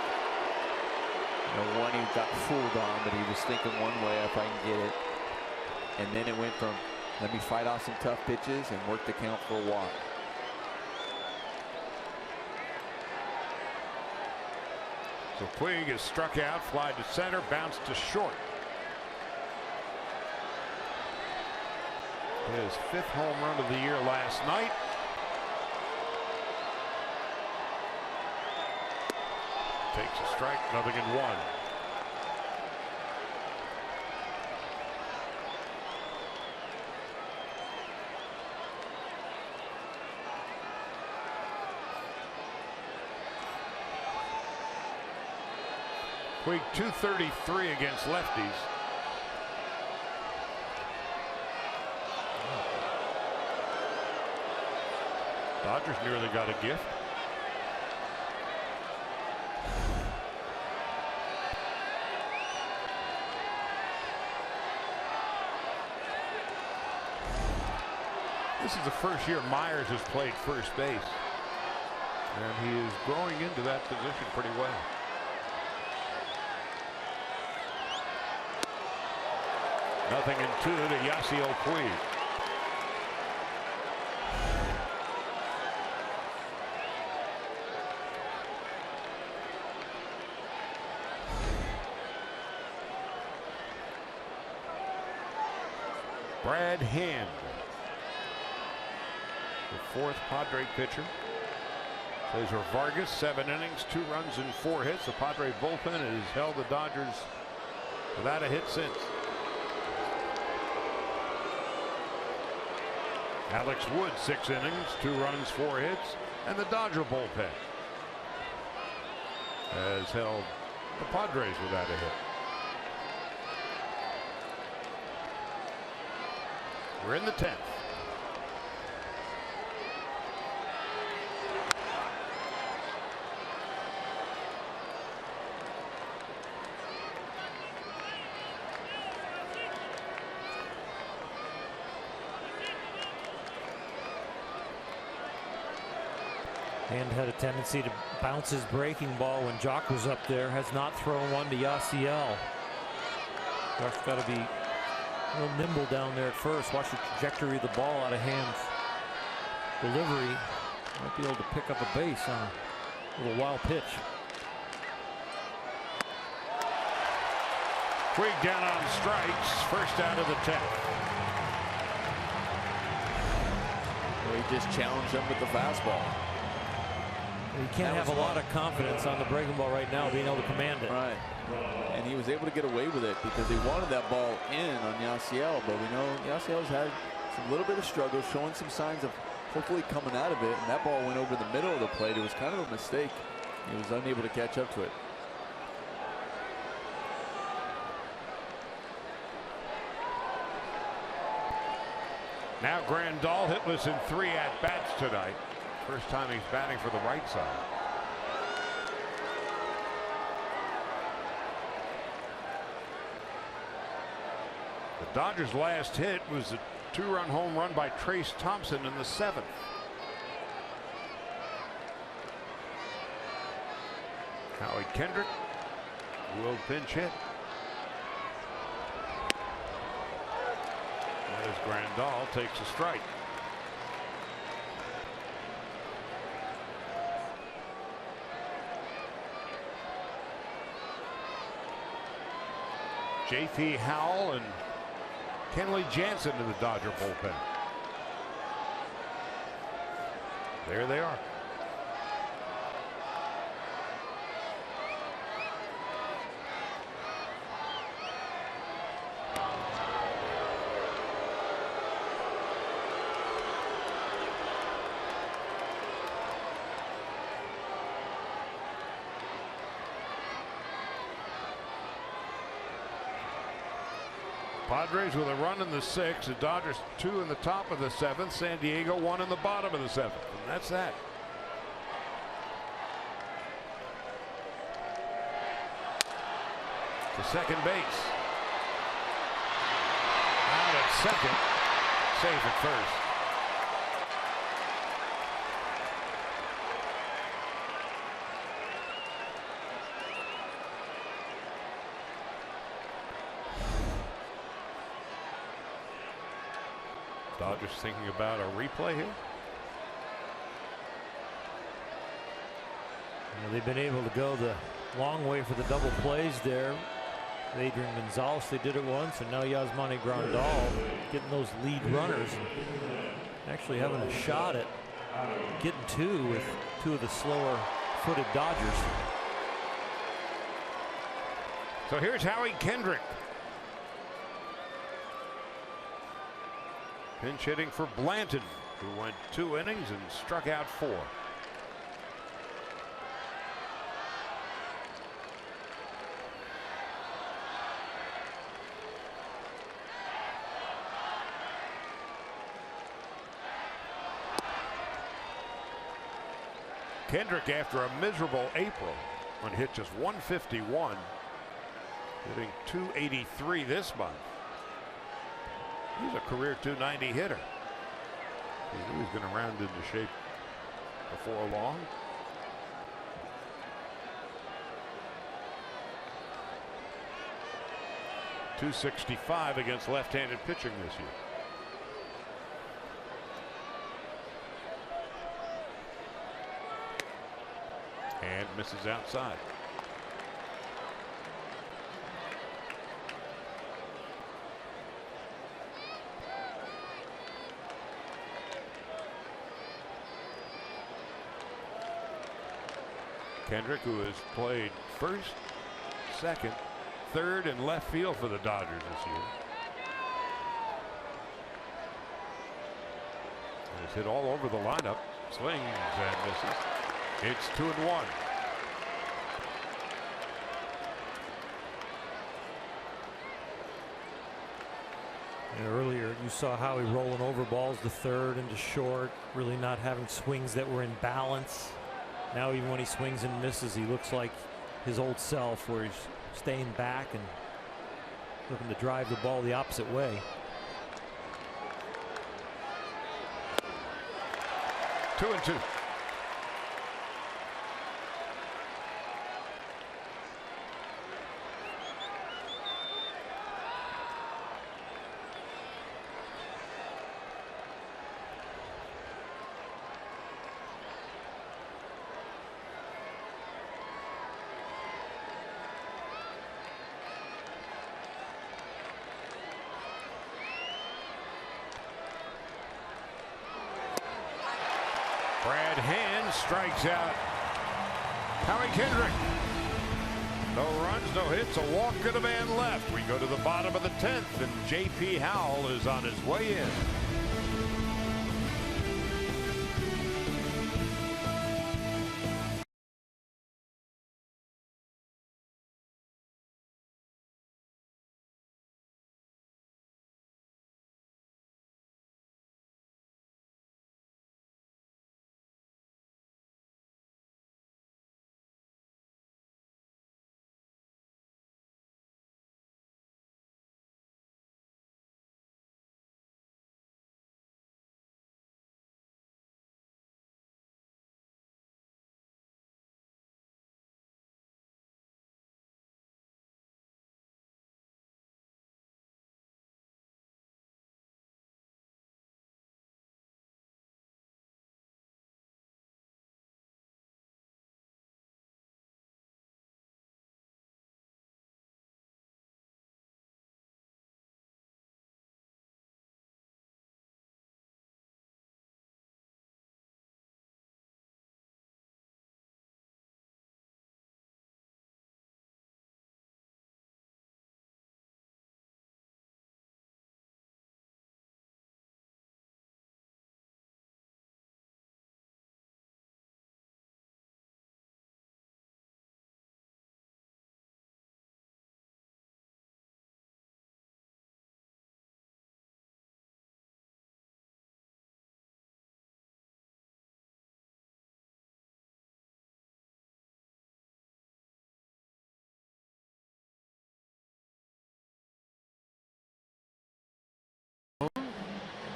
You know, one he got fooled on, but he was thinking one way, if I can get it. And then it went from, let me fight off some tough pitches and work the count for a walk. So Puig is struck out, fly to center, bounce to short. His 5th home run of the year last night. takes a strike, 0-1. Puig .233 against lefties. Dodgers nearly got a gift. This is the first year Myers has played first base, and he is growing into that position pretty well. Nothing in 2 to Yasiel Puig. Brad Hand, the 4th Padre pitcher. Cesar Vargas, 7 innings, 2 runs and 4 hits. The Padre bullpen has held the Dodgers without a hit since. Alex Wood, 6 innings, 2 runs, 4 hits, and the Dodger bullpen has held the Padres without a hit. We're in the 10th. And had a tendency to bounce his breaking ball when Jock was up there. Has not thrown one to Yasiel. Jock's got to be a little nimble down there at first. Watch the trajectory of the ball out of Hand's delivery. Might be able to pick up a base on a little wild pitch. Puig down on strikes. First out of the 10th. Well, he just challenged him with the fastball. You can't have a lot of confidence on the breaking ball right now, being able to command it. Right. And he was able to get away with it because he wanted that ball in on Yasiel, but we know Yasiel's had some little bit of struggle, showing some signs of hopefully coming out of it, and that ball went over the middle of the plate. It was kind of a mistake. He was unable to catch up to it. Now Grandal hitless in 3 at-bats tonight. First time he's batting for the right side. The Dodgers' last hit was a 2-run home run by Trace Thompson in the 7th. Howie Kendrick will pinch hit. As Grandal takes a strike. J.P. Howell and Kenley Jansen to the Dodger bullpen. There they are. Padres with a run in the 6th, the Dodgers 2 in the top of the 7th, San Diego 1 in the bottom of the 7th, and that's that. To second base. Out at second, safe at first. Dodgers thinking about a replay here. Well, they've been able to go the long way for the double plays there. Adrian Gonzalez, they did it once, and now Yasmani Grandal getting those lead runners and actually having a shot at getting 2 with 2 of the slower footed Dodgers. So here's Howie Kendrick. Pinch hitting for Blanton, who went 2 innings and struck out 4. Kendrick, after a miserable April, when hit just 151, hitting 283 this month. He's a career 290 hitter. He was going to round into shape before long. .265 against left-handed pitching this year. And misses outside. Kendrick, who has played first, second, third, and left field for the Dodgers this year. He's hit all over the lineup. Swings and misses. It's 2-1. And earlier you saw Howie rolling over balls to third and to short, really not having swings that were in balance. Now even when he swings and misses, he looks like his old self, where he's staying back and looking to drive the ball the opposite way. 2-2. Brad Hand strikes out Howie Kendrick. No runs, no hits, a walk and a man left. We go to the bottom of the 10th, and J.P. Howell is on his way in.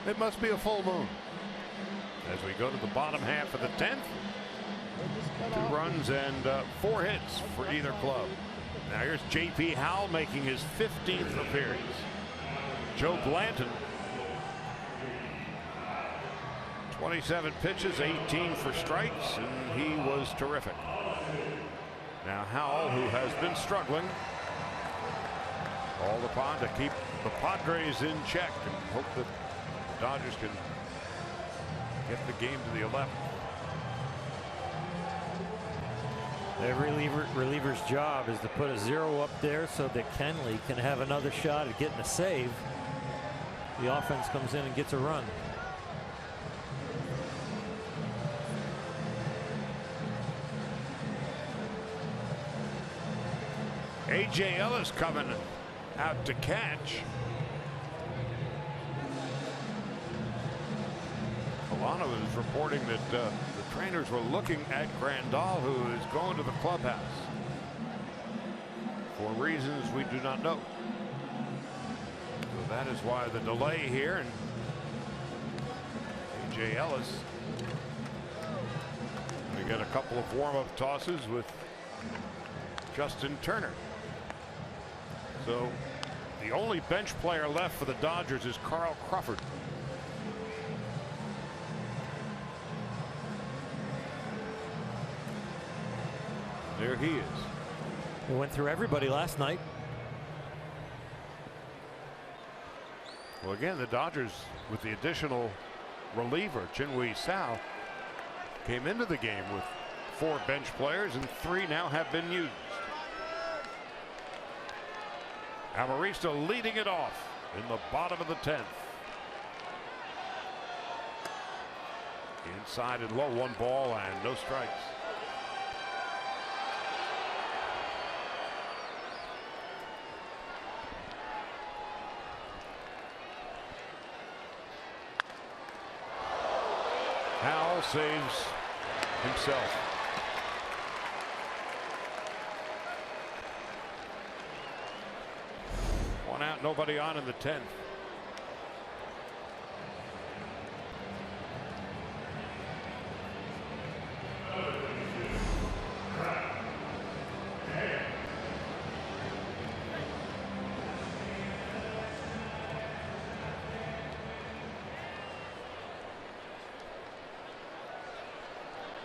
It must be a full moon. As we go to the bottom half of the 10th, 2 runs and 4 hits for either club. Now here's J.P. Howell making his 15th appearance. Joe Blanton, 27 pitches, 18 for strikes, and he was terrific. Now Howell, who has been struggling, called upon to keep the Padres in check and hope that the Dodgers can get the game to the 11th. The reliever's job is to put a 0 up there so that Kenley can have another shot at getting a save. The offense comes in and gets a run. A.J. Ellis coming out to catch. Alano is reporting that the trainers were looking at Grandal, who is going to the clubhouse for reasons we do not know. So that is why the delay here. And A.J. Ellis, we get a couple of warm-up tosses with Justin Turner. So the only bench player left for the Dodgers is Carl Crawford. There he is. We went through everybody last night. Well, again, the Dodgers, with the additional reliever, Chin-Wei Sao, came into the game with 4 bench players, and 3 now have been used. Amarista leading it off in the bottom of the 10th. Inside and low, 1 ball and no strikes. Howell saves himself. One out, nobody on in the 10th.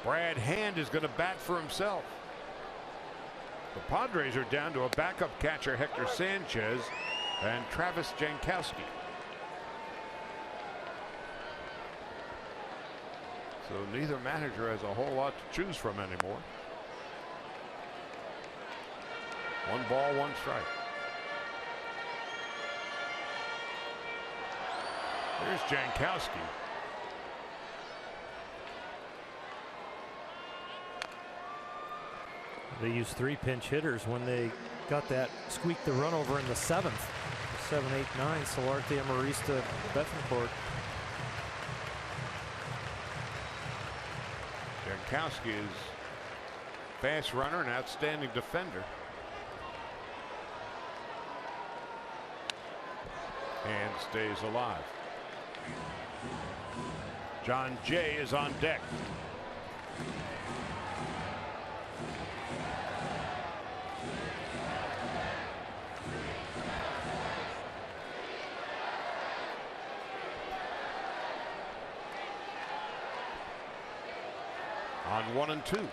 Brad Hand is going to bat for himself. The Padres are down to a backup catcher, Hector Sanchez, and Travis Jankowski. So neither manager has a whole lot to choose from anymore. 1 ball, 1 strike. There's Jankowski. They used 3 pinch hitters when they got that squeaked the run over in the 7th. 7, 8, 9. Solarte, Amarista, Bethencourt. Jankowski is fast runner and outstanding defender. And stays alive. John Jay is on deck. On 1 and 2.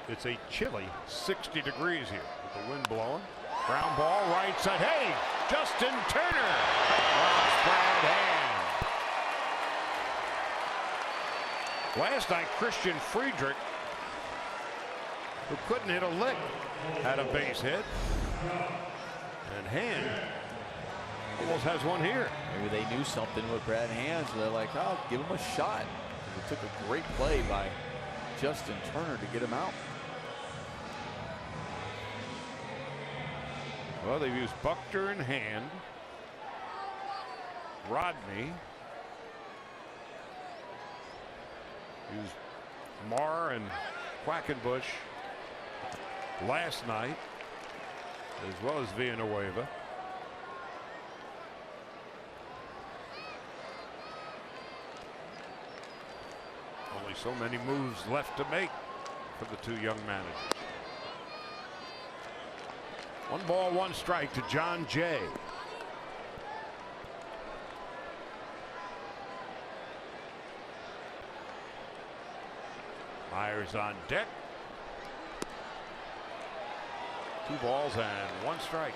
It's a chilly 60 degrees here with the wind blowing. Ground ball right side. Hey, Justin Turner. Lost Brad Hand. Last night, Christian Friedrich, who couldn't hit a lick, had a base hit. And Hand almost has one here. Maybe they knew something with Brad Hand, so they're like, oh, give him a shot. It took a great play by Justin Turner to get him out. Well, they've used Buckner and Hand, Rodney, used Marr and Quackenbush last night, as well as Villanueva. Only so many moves left to make for the 2 young managers. 1 ball, 1 strike to John Jay. Myers on deck. 2 balls and 1 strike.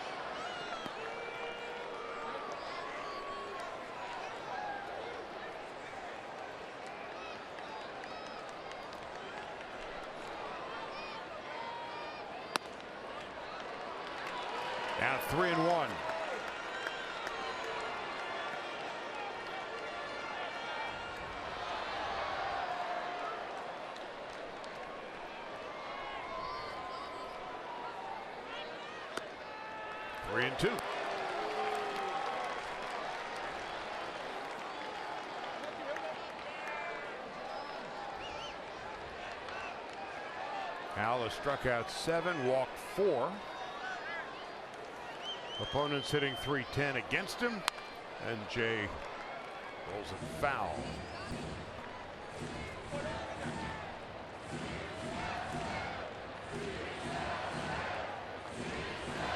Now 3-1. Three and 2. Al has struck out 7, walked 4. Opponents hitting .310 against him, and Jay rolls a foul.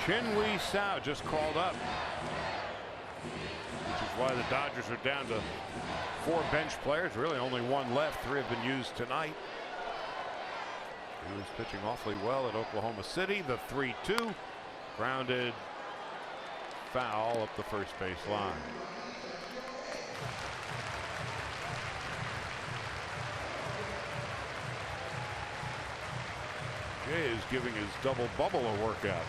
Chin-Wei Sao just called up, which is why the Dodgers are down to 4 bench players. Really only 1 left. 3 have been used tonight. He was pitching awfully well at Oklahoma City. The 3-2 grounded foul up the first base line. Jay is giving his double bubble a workout.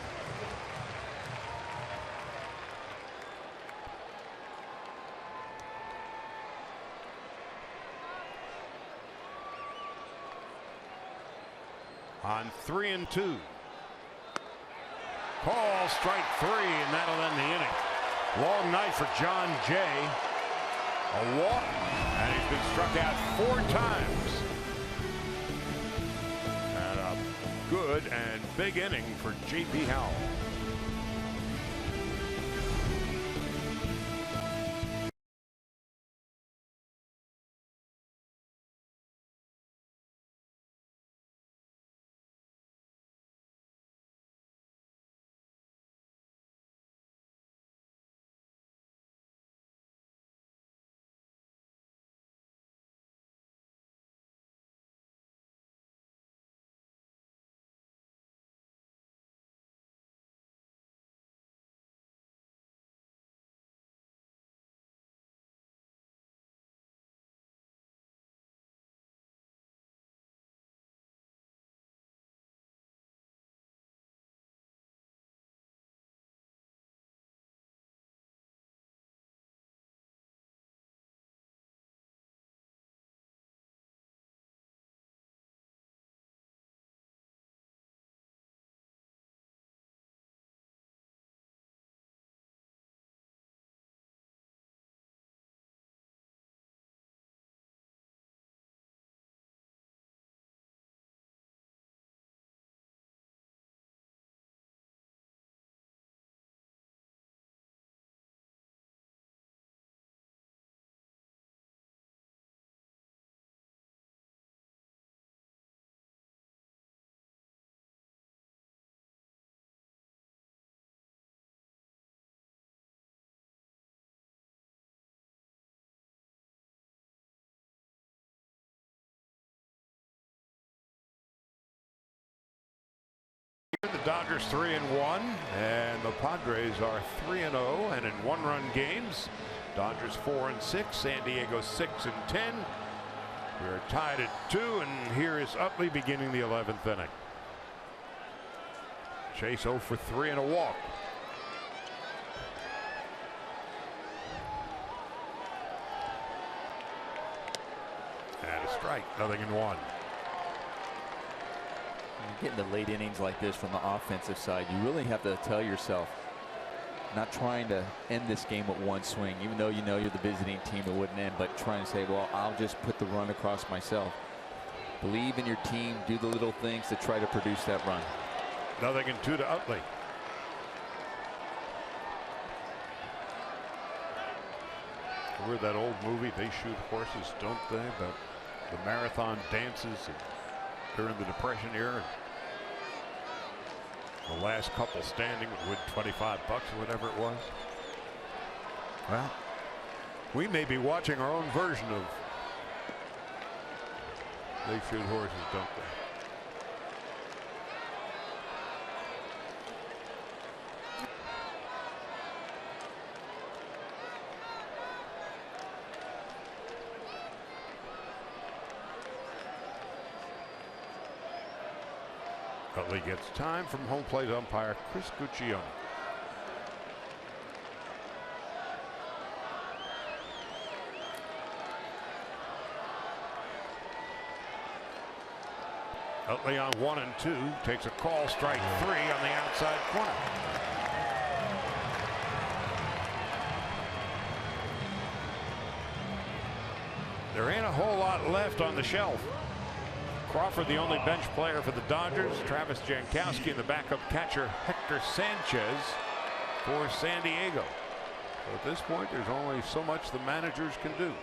On 3 and 2. Call strike 3, and that'll end the inning. Long night for John Jay. A walk, and he's been struck out 4 times. And a good and big inning for J.P. Howell. The Dodgers 3-1, and the Padres are 3-0, and in 1-run games. Dodgers 4-6, San Diego 6-10. We're tied at 2, and here is Utley beginning the 11th inning. Chase 0 for 3 and a walk. And a strike, 0-1. Getting the late innings like this from the offensive side, you really have to tell yourself, not trying to end this game with 1 swing, even though you know you're the visiting team, it wouldn't end, but trying to say, well, I'll just put the run across myself. Believe in your team, do the little things to try to produce that run. 0-2 to Utley. Remember that old movie, They Shoot Horses, Don't They? About the marathon dances during the Depression era. The last couple standing would win $25 or whatever it was. Well, we may be watching our own version of They shoot horses, don't they? Utley gets time from home plate umpire Chris Guccione. Utley on 1-2 takes a call, strike 3 on the outside corner. There ain't a whole lot left on the shelf. Crawford, the only bench player for the Dodgers. Travis Jankowski and the backup catcher Hector Sanchez for San Diego. So at this point, there's only so much the managers can do.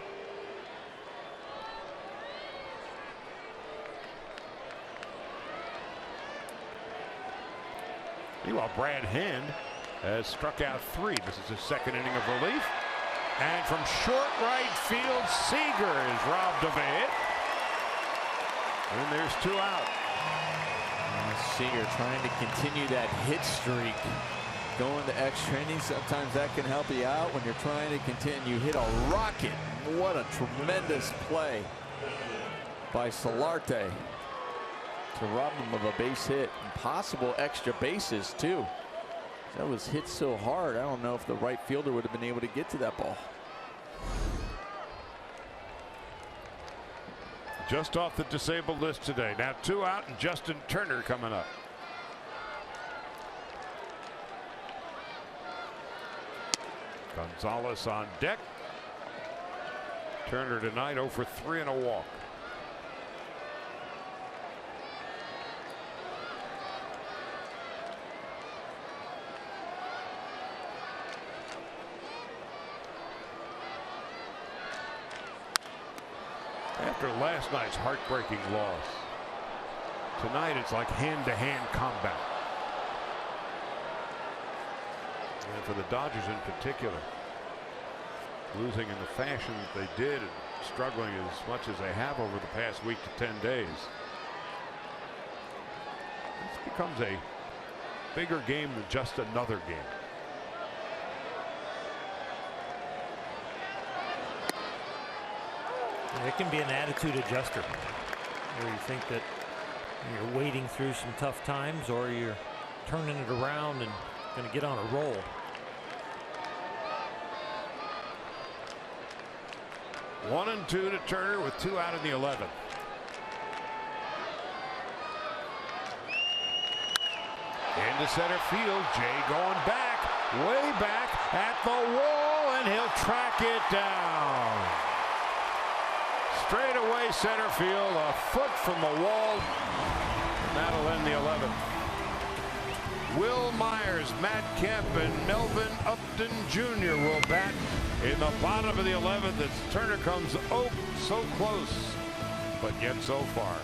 Meanwhile, Brad Hand has struck out 3. This is his second inning of relief. And from short right field, Seager is robbed of a hit. And there's 2 out. Seager trying to continue that hit streak. Going to extra innings, sometimes that can help you out when you're trying to continue. Hit a rocket. What a tremendous play by Solarte to rob him of a base hit and possible extra bases too. That was hit so hard, I don't know if the right fielder would have been able to get to that ball. Just off the disabled list today. Now 2 out and Justin Turner coming up. Gonzalez on deck. Turner tonight 0 for 3 and a walk. After last night's heartbreaking loss, tonight it's like hand-to-hand combat. And for the Dodgers in particular, losing in the fashion that they did and struggling as much as they have over the past week to 10 days, this becomes a bigger game than just another game. It can be an attitude adjuster where you think that you're wading through some tough times or you're turning it around and going to get on a roll. One and 2 to Turner with 2 out in the 11th. Into center field. Jay going back, way back at the wall, and he'll track it down. Straight away center field, a foot from the wall. And that'll end the 11th. Will Myers, Matt Kemp, and Melvin Upton Jr. will bat in the bottom of the 11th as Turner comes so close, but yet so far.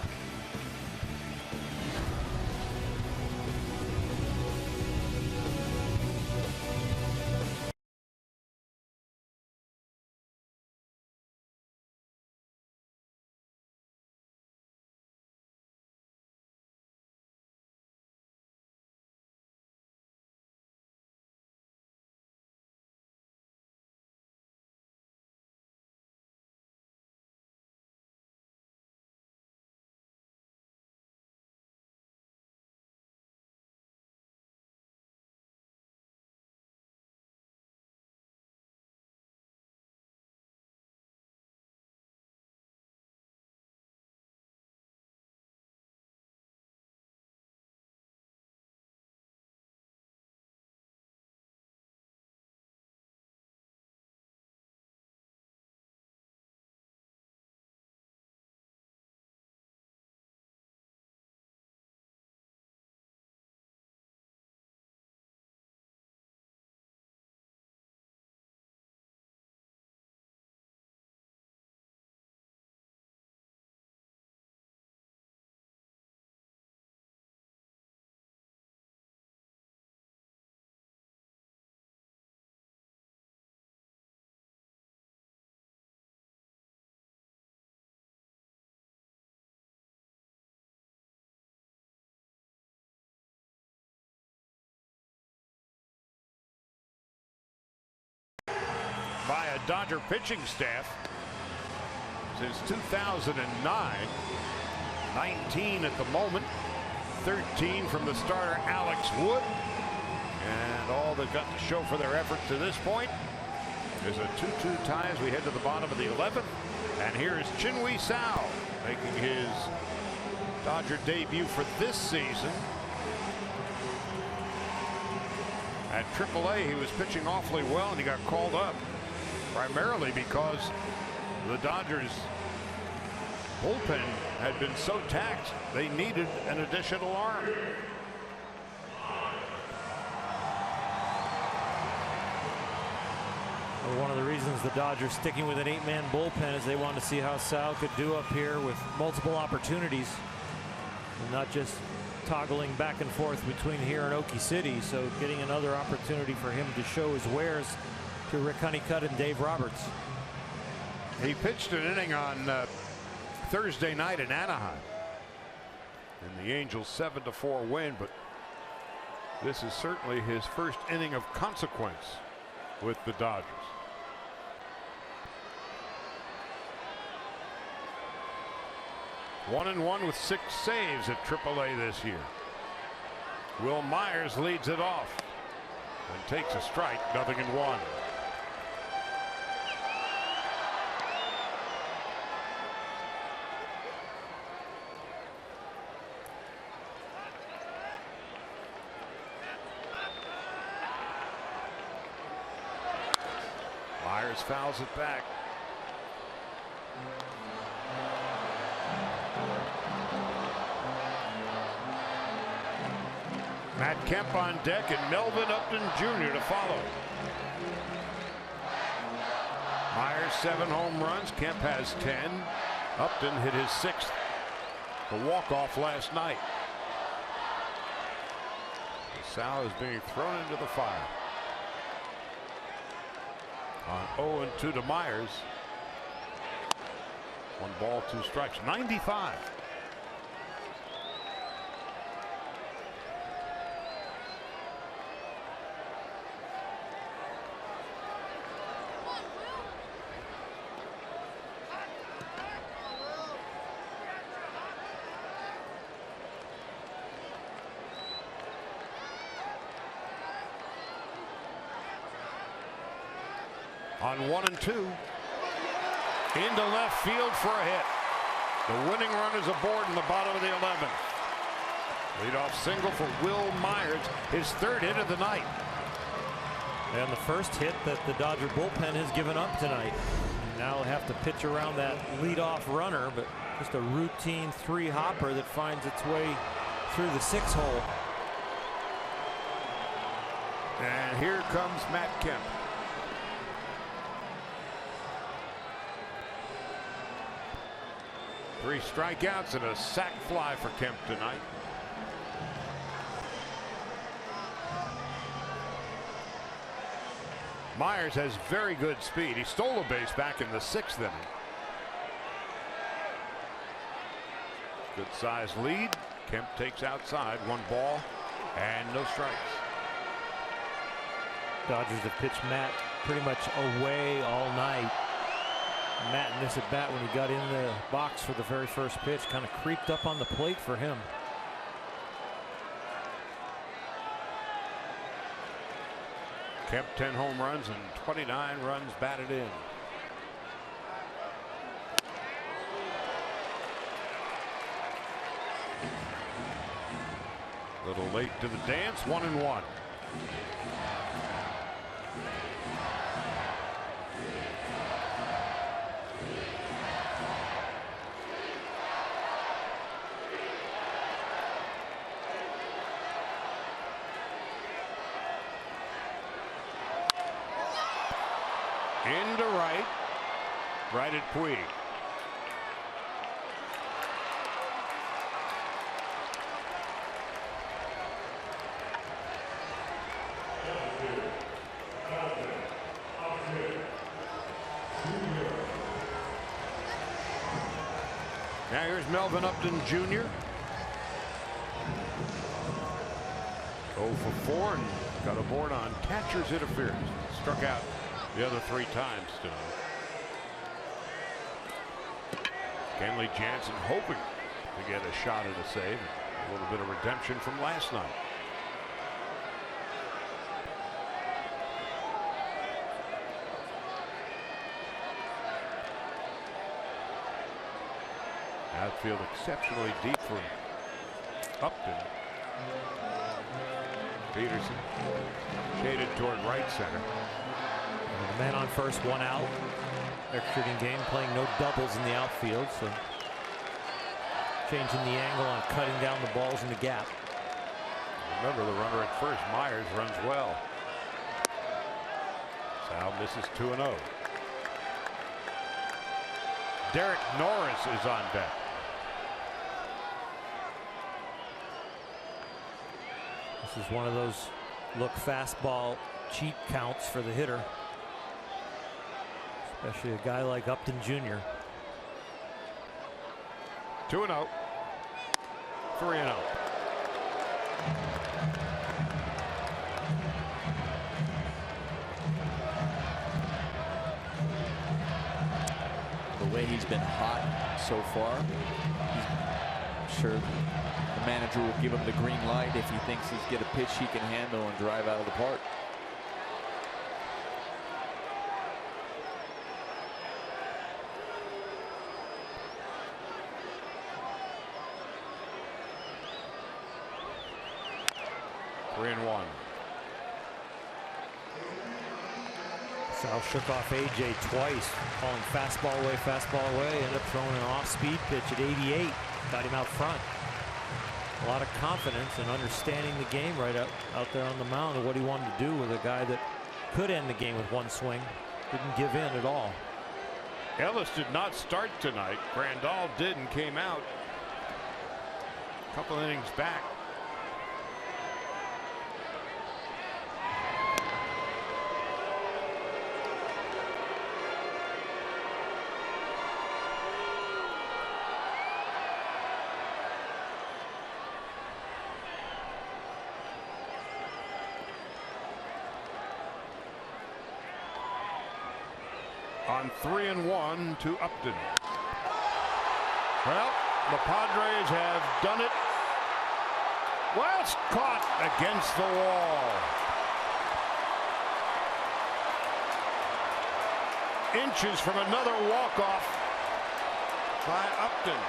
by a Dodger pitching staff since 2009. 19 at the moment, 13 from the starter Alex Wood. And all they've got to show for their efforts to this point is a 2-2 tie as we head to the bottom of the 11th. And here is Chin-Wei Sao making his Dodger debut for this season. At AAA, he was pitching awfully well, and he got called up primarily because the Dodgers bullpen had been so taxed they needed an additional arm. Well, one of the reasons the Dodgers sticking with an 8-man bullpen is they wanted to see how Sal could do up here with multiple opportunities and not just toggling back and forth between here and Okie City. So getting another opportunity for him to show his wares to Rick Honeycutt and Dave Roberts. He pitched an inning on Thursday night in Anaheim, and the Angels 7-4 win, but this is certainly his first inning of consequence with the Dodgers. One and one with 6 saves at AAA this year. Will Myers leads it off and takes a strike, 0-1. Myers fouls it back. Matt Kemp on deck and Melvin Upton Jr. to follow. Myers 7 home runs. Kemp has 10. Upton hit his 6th. The walk-off last night. Sal is being thrown into the fire. On 0-2 to Myers. 1 ball, 2 strikes. 95. On 1-2, into left field for a hit. The winning run is aboard in the bottom of the 11th. Leadoff single for Will Myers, his 3rd hit of the night. And the first hit that the Dodger bullpen has given up tonight. Now they'll have to pitch around that leadoff runner, but just a routine 3-hopper that finds its way through the 6 hole. And here comes Matt Kemp. Three strikeouts and a sac fly for Kemp tonight. Myers has very good speed. He stole a base back in the 6th inning. Good sized lead. Kemp takes outside. 1 ball and no strikes. Dodgers have pitched Matt pretty much away all night. Matt in this at bat when he got in the box for the very first pitch kind of creeped up on the plate for him. Kemp 10 home runs and 29 runs batted in. A little late to the dance. 1-1. Into right. Right at Puig. Now here's Melvin Upton Jr. 0 for 4 and got a board on catcher's interference. Struck out the other 3 times tonight. Kenley Jansen hoping to get a shot at a save. A little bit of redemption from last night. Outfield exceptionally deep for Upton. Peterson shaded toward right center. And the man on first, 1 out. Extra inning game, playing no doubles in the outfield, so changing the angle on cutting down the balls in the gap. Remember, the runner at first, Myers, runs well. Sal misses 2-0. Derek Norris is on deck. This is one of those look fastball cheap counts for the hitter, especially a guy like Upton Jr. 2-0. 3-0. The way he's been hot so far, I'm sure the manager will give him the green light if he thinks he's got a pitch he can handle and drive out of the park. Sal shook off AJ twice, calling fastball away, ended up throwing an off-speed pitch at 88, got him out front. A lot of confidence and understanding the game right out there on the mound of what he wanted to do with a guy that could end the game with 1 swing. Didn't give in at all. Ellis did not start tonight. Grandal did and came out a couple innings back. On 3-1 to Upton. Well, the Padres have done it. Well, it's caught against the wall. Inches from another walk-off by Upton.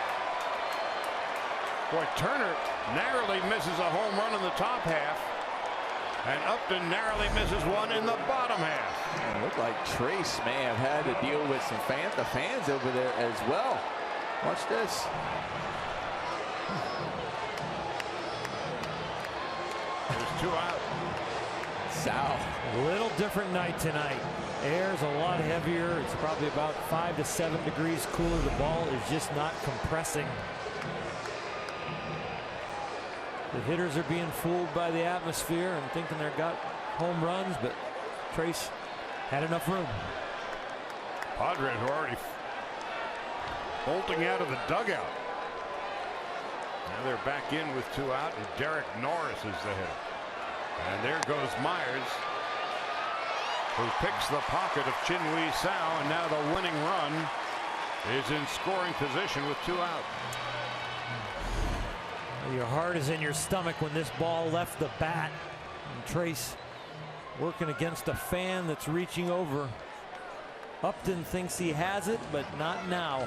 Boy, Turner narrowly misses a home run in the top half, and Upton narrowly misses one in the bottom half. It looked like Trace may have had to deal with some the fans over there as well. Watch this. There's 2 out. Sal. A little different night tonight. Air's a lot heavier. It's probably about 5 to 7 degrees cooler. The ball is just not compressing. The hitters are being fooled by the atmosphere and thinking they've got home runs, but Trace had enough room. Padres are already bolting out of the dugout. Now they're back in with 2 out, and Derek Norris is the hitter. And there goes Myers, who picks the pocket of Chin-Wei Sao, and now the winning run is in scoring position with 2 out. Your heart is in your stomach when this ball left the bat. And Trace working against a fan that's reaching over. Upton thinks he has it, but not now.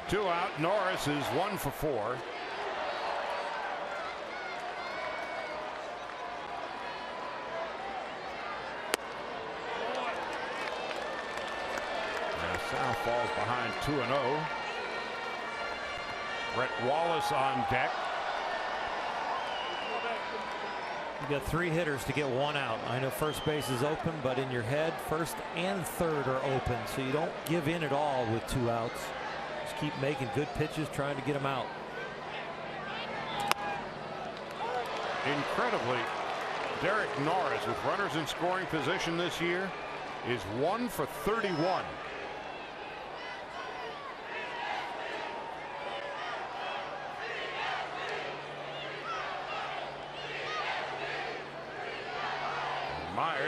Two out. Norris is 1 for 4. Sal falls behind 2-0. Brett Wallace on deck. You got 3 hitters to get 1 out. I know first base is open, but in your head, first and third are open, so you don't give in at all with 2 outs. Just keep making good pitches, trying to get them out. Incredibly, Derek Norris, with runners in scoring position this year, is 1 for 31.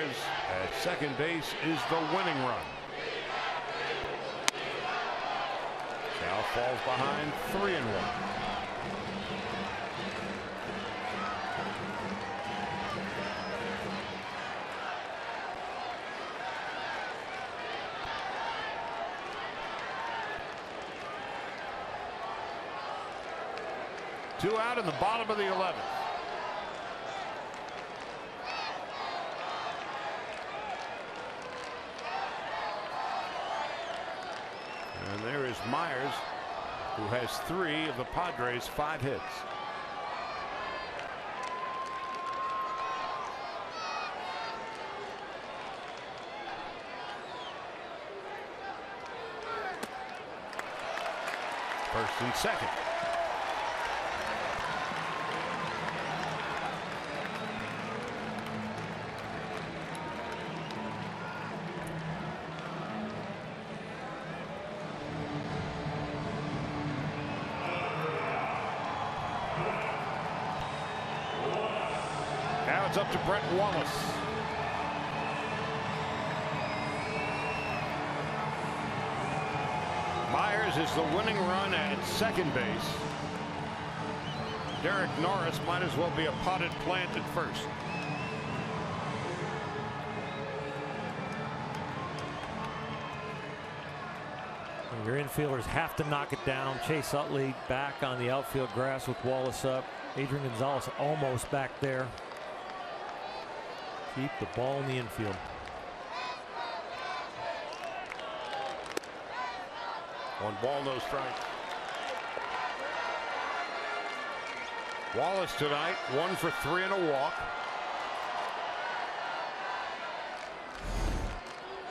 Myers at second base is the winning run. Now falls behind 3-1. Two out in the bottom of the 11th. And there is Myers, who has 3 of the Padres' 5 hits. First and second. Now it's up to Brett Wallace. Myers is the winning run at second base. Derek Norris might as well be a potted plant at first. Your infielders have to knock it down. Chase Utley back on the outfield grass with Wallace up. Adrian Gonzalez almost back there. Keep the ball in the infield. One ball, no strikes. Wallace tonight, 1 for 3 and a walk.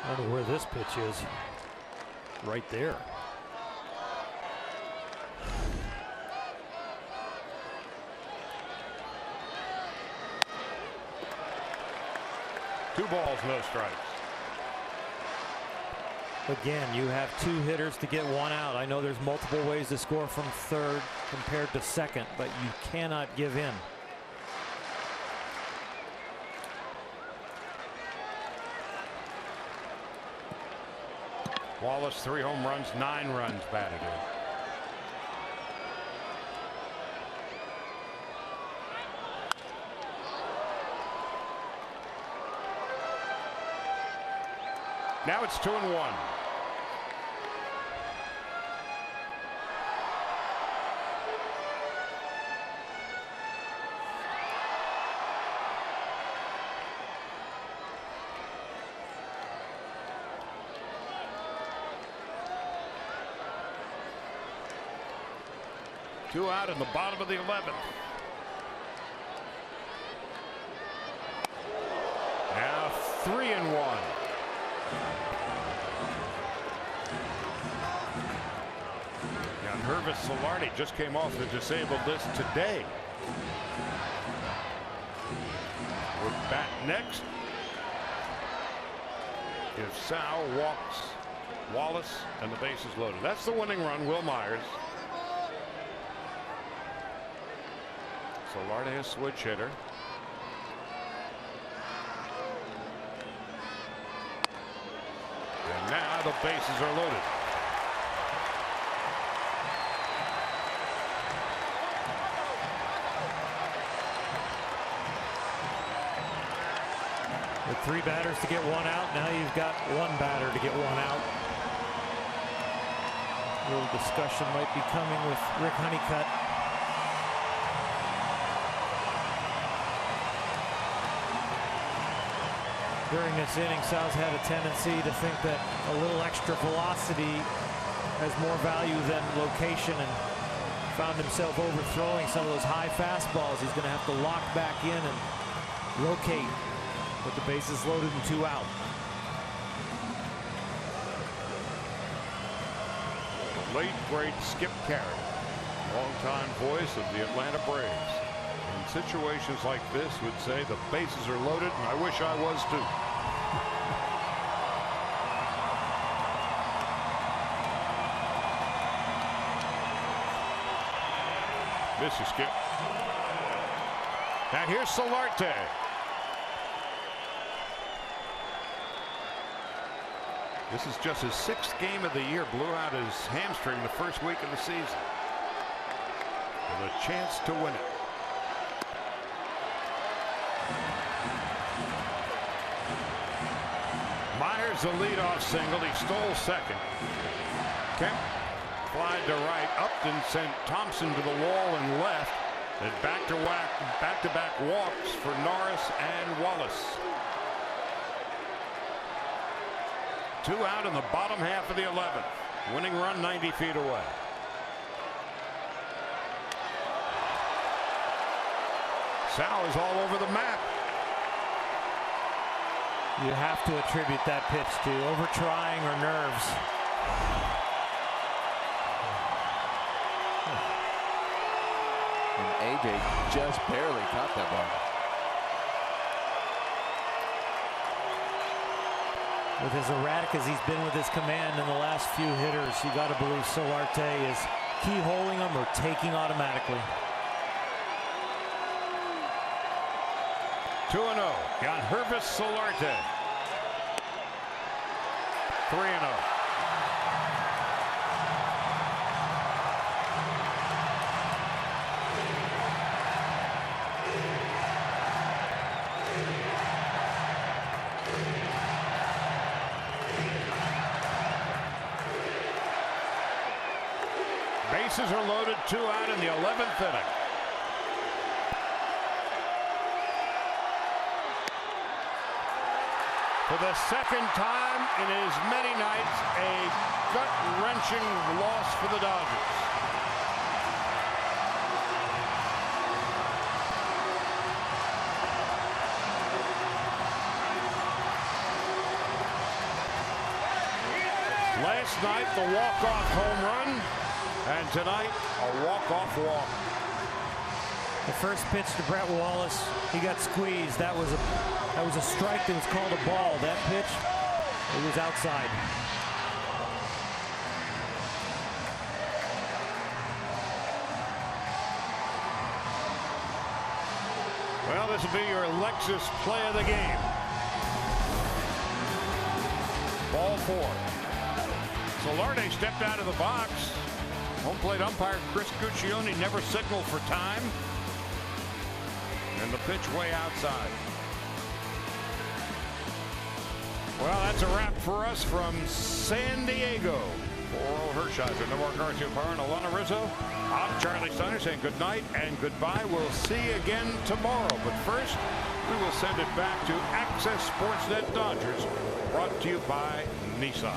I don't know where this pitch is. Right there. Two balls, no strikes. Again, you have 2 hitters to get 1 out. I know there's multiple ways to score from third compared to second, but you cannot give in. Wallace, 3 home runs, 9 runs batted in. Now it's 2-1. Two out in the bottom of the 11th. Now 3-1. Hervis Solardi just came off the disabled list today. Would bat next if Sal walks Wallace and the base is loaded. That's the winning run, Will Myers. Solardi, a switch hitter. And now the bases are loaded. With 3 batters to get 1 out, now you've got 1 batter to get 1 out. A little discussion might be coming with Rick Honeycutt. During this inning, Sal's had a tendency to think that a little extra velocity has more value than location, and found himself overthrowing some of those high fastballs. He's going to have to lock back in and locate with the bases loaded and 2 out. The late great Skip Carey, longtime voice of the Atlanta Braves, in situations like this would say the bases are loaded, and I wish I was too. Misses Skip. Now here's Solarte. This is just his 6th game of the year. Blew out his hamstring the first week of the season. With a chance to win it. Myers the leadoff single. He stole second. Kemp flied to right. Upton sent Thompson to the wall and left. And back-to-back walks for Norris and Wallace. 2 out in the bottom half of the 11th. Winning run 90 feet away. Sal is all over the map. You have to attribute that pitch to over-trying or nerves. And AJ just barely caught that ball. With as erratic as he's been with his command in the last few hitters, you got to believe Solarte is keyholing them or taking automatically. 2-0. Got Hervis Solarte. 3-0. Bases are loaded, 2 out in the 11th inning. For the second time in as many nights, a gut-wrenching loss for the Dodgers. Last night, the walk-off home run. And tonight, a walk-off walk. The first pitch to Brett Wallace, he got squeezed. That was a strike that was called a ball. That pitch, it was outside. Well, this will be your Lexus play of the game. Ball 4. Solarte stepped out of the box. Home plate umpire Chris Guccione never signaled for time. And the pitch way outside. Well, that's a wrap for us from San Diego. For Oral Hershiser, Nomar Garcia-Parra, and Alana Rizzo, I'm Charlie Steiner saying good night and goodbye. We'll see you again tomorrow. But first, we will send it back to Access Sportsnet Dodgers, brought to you by Nissan.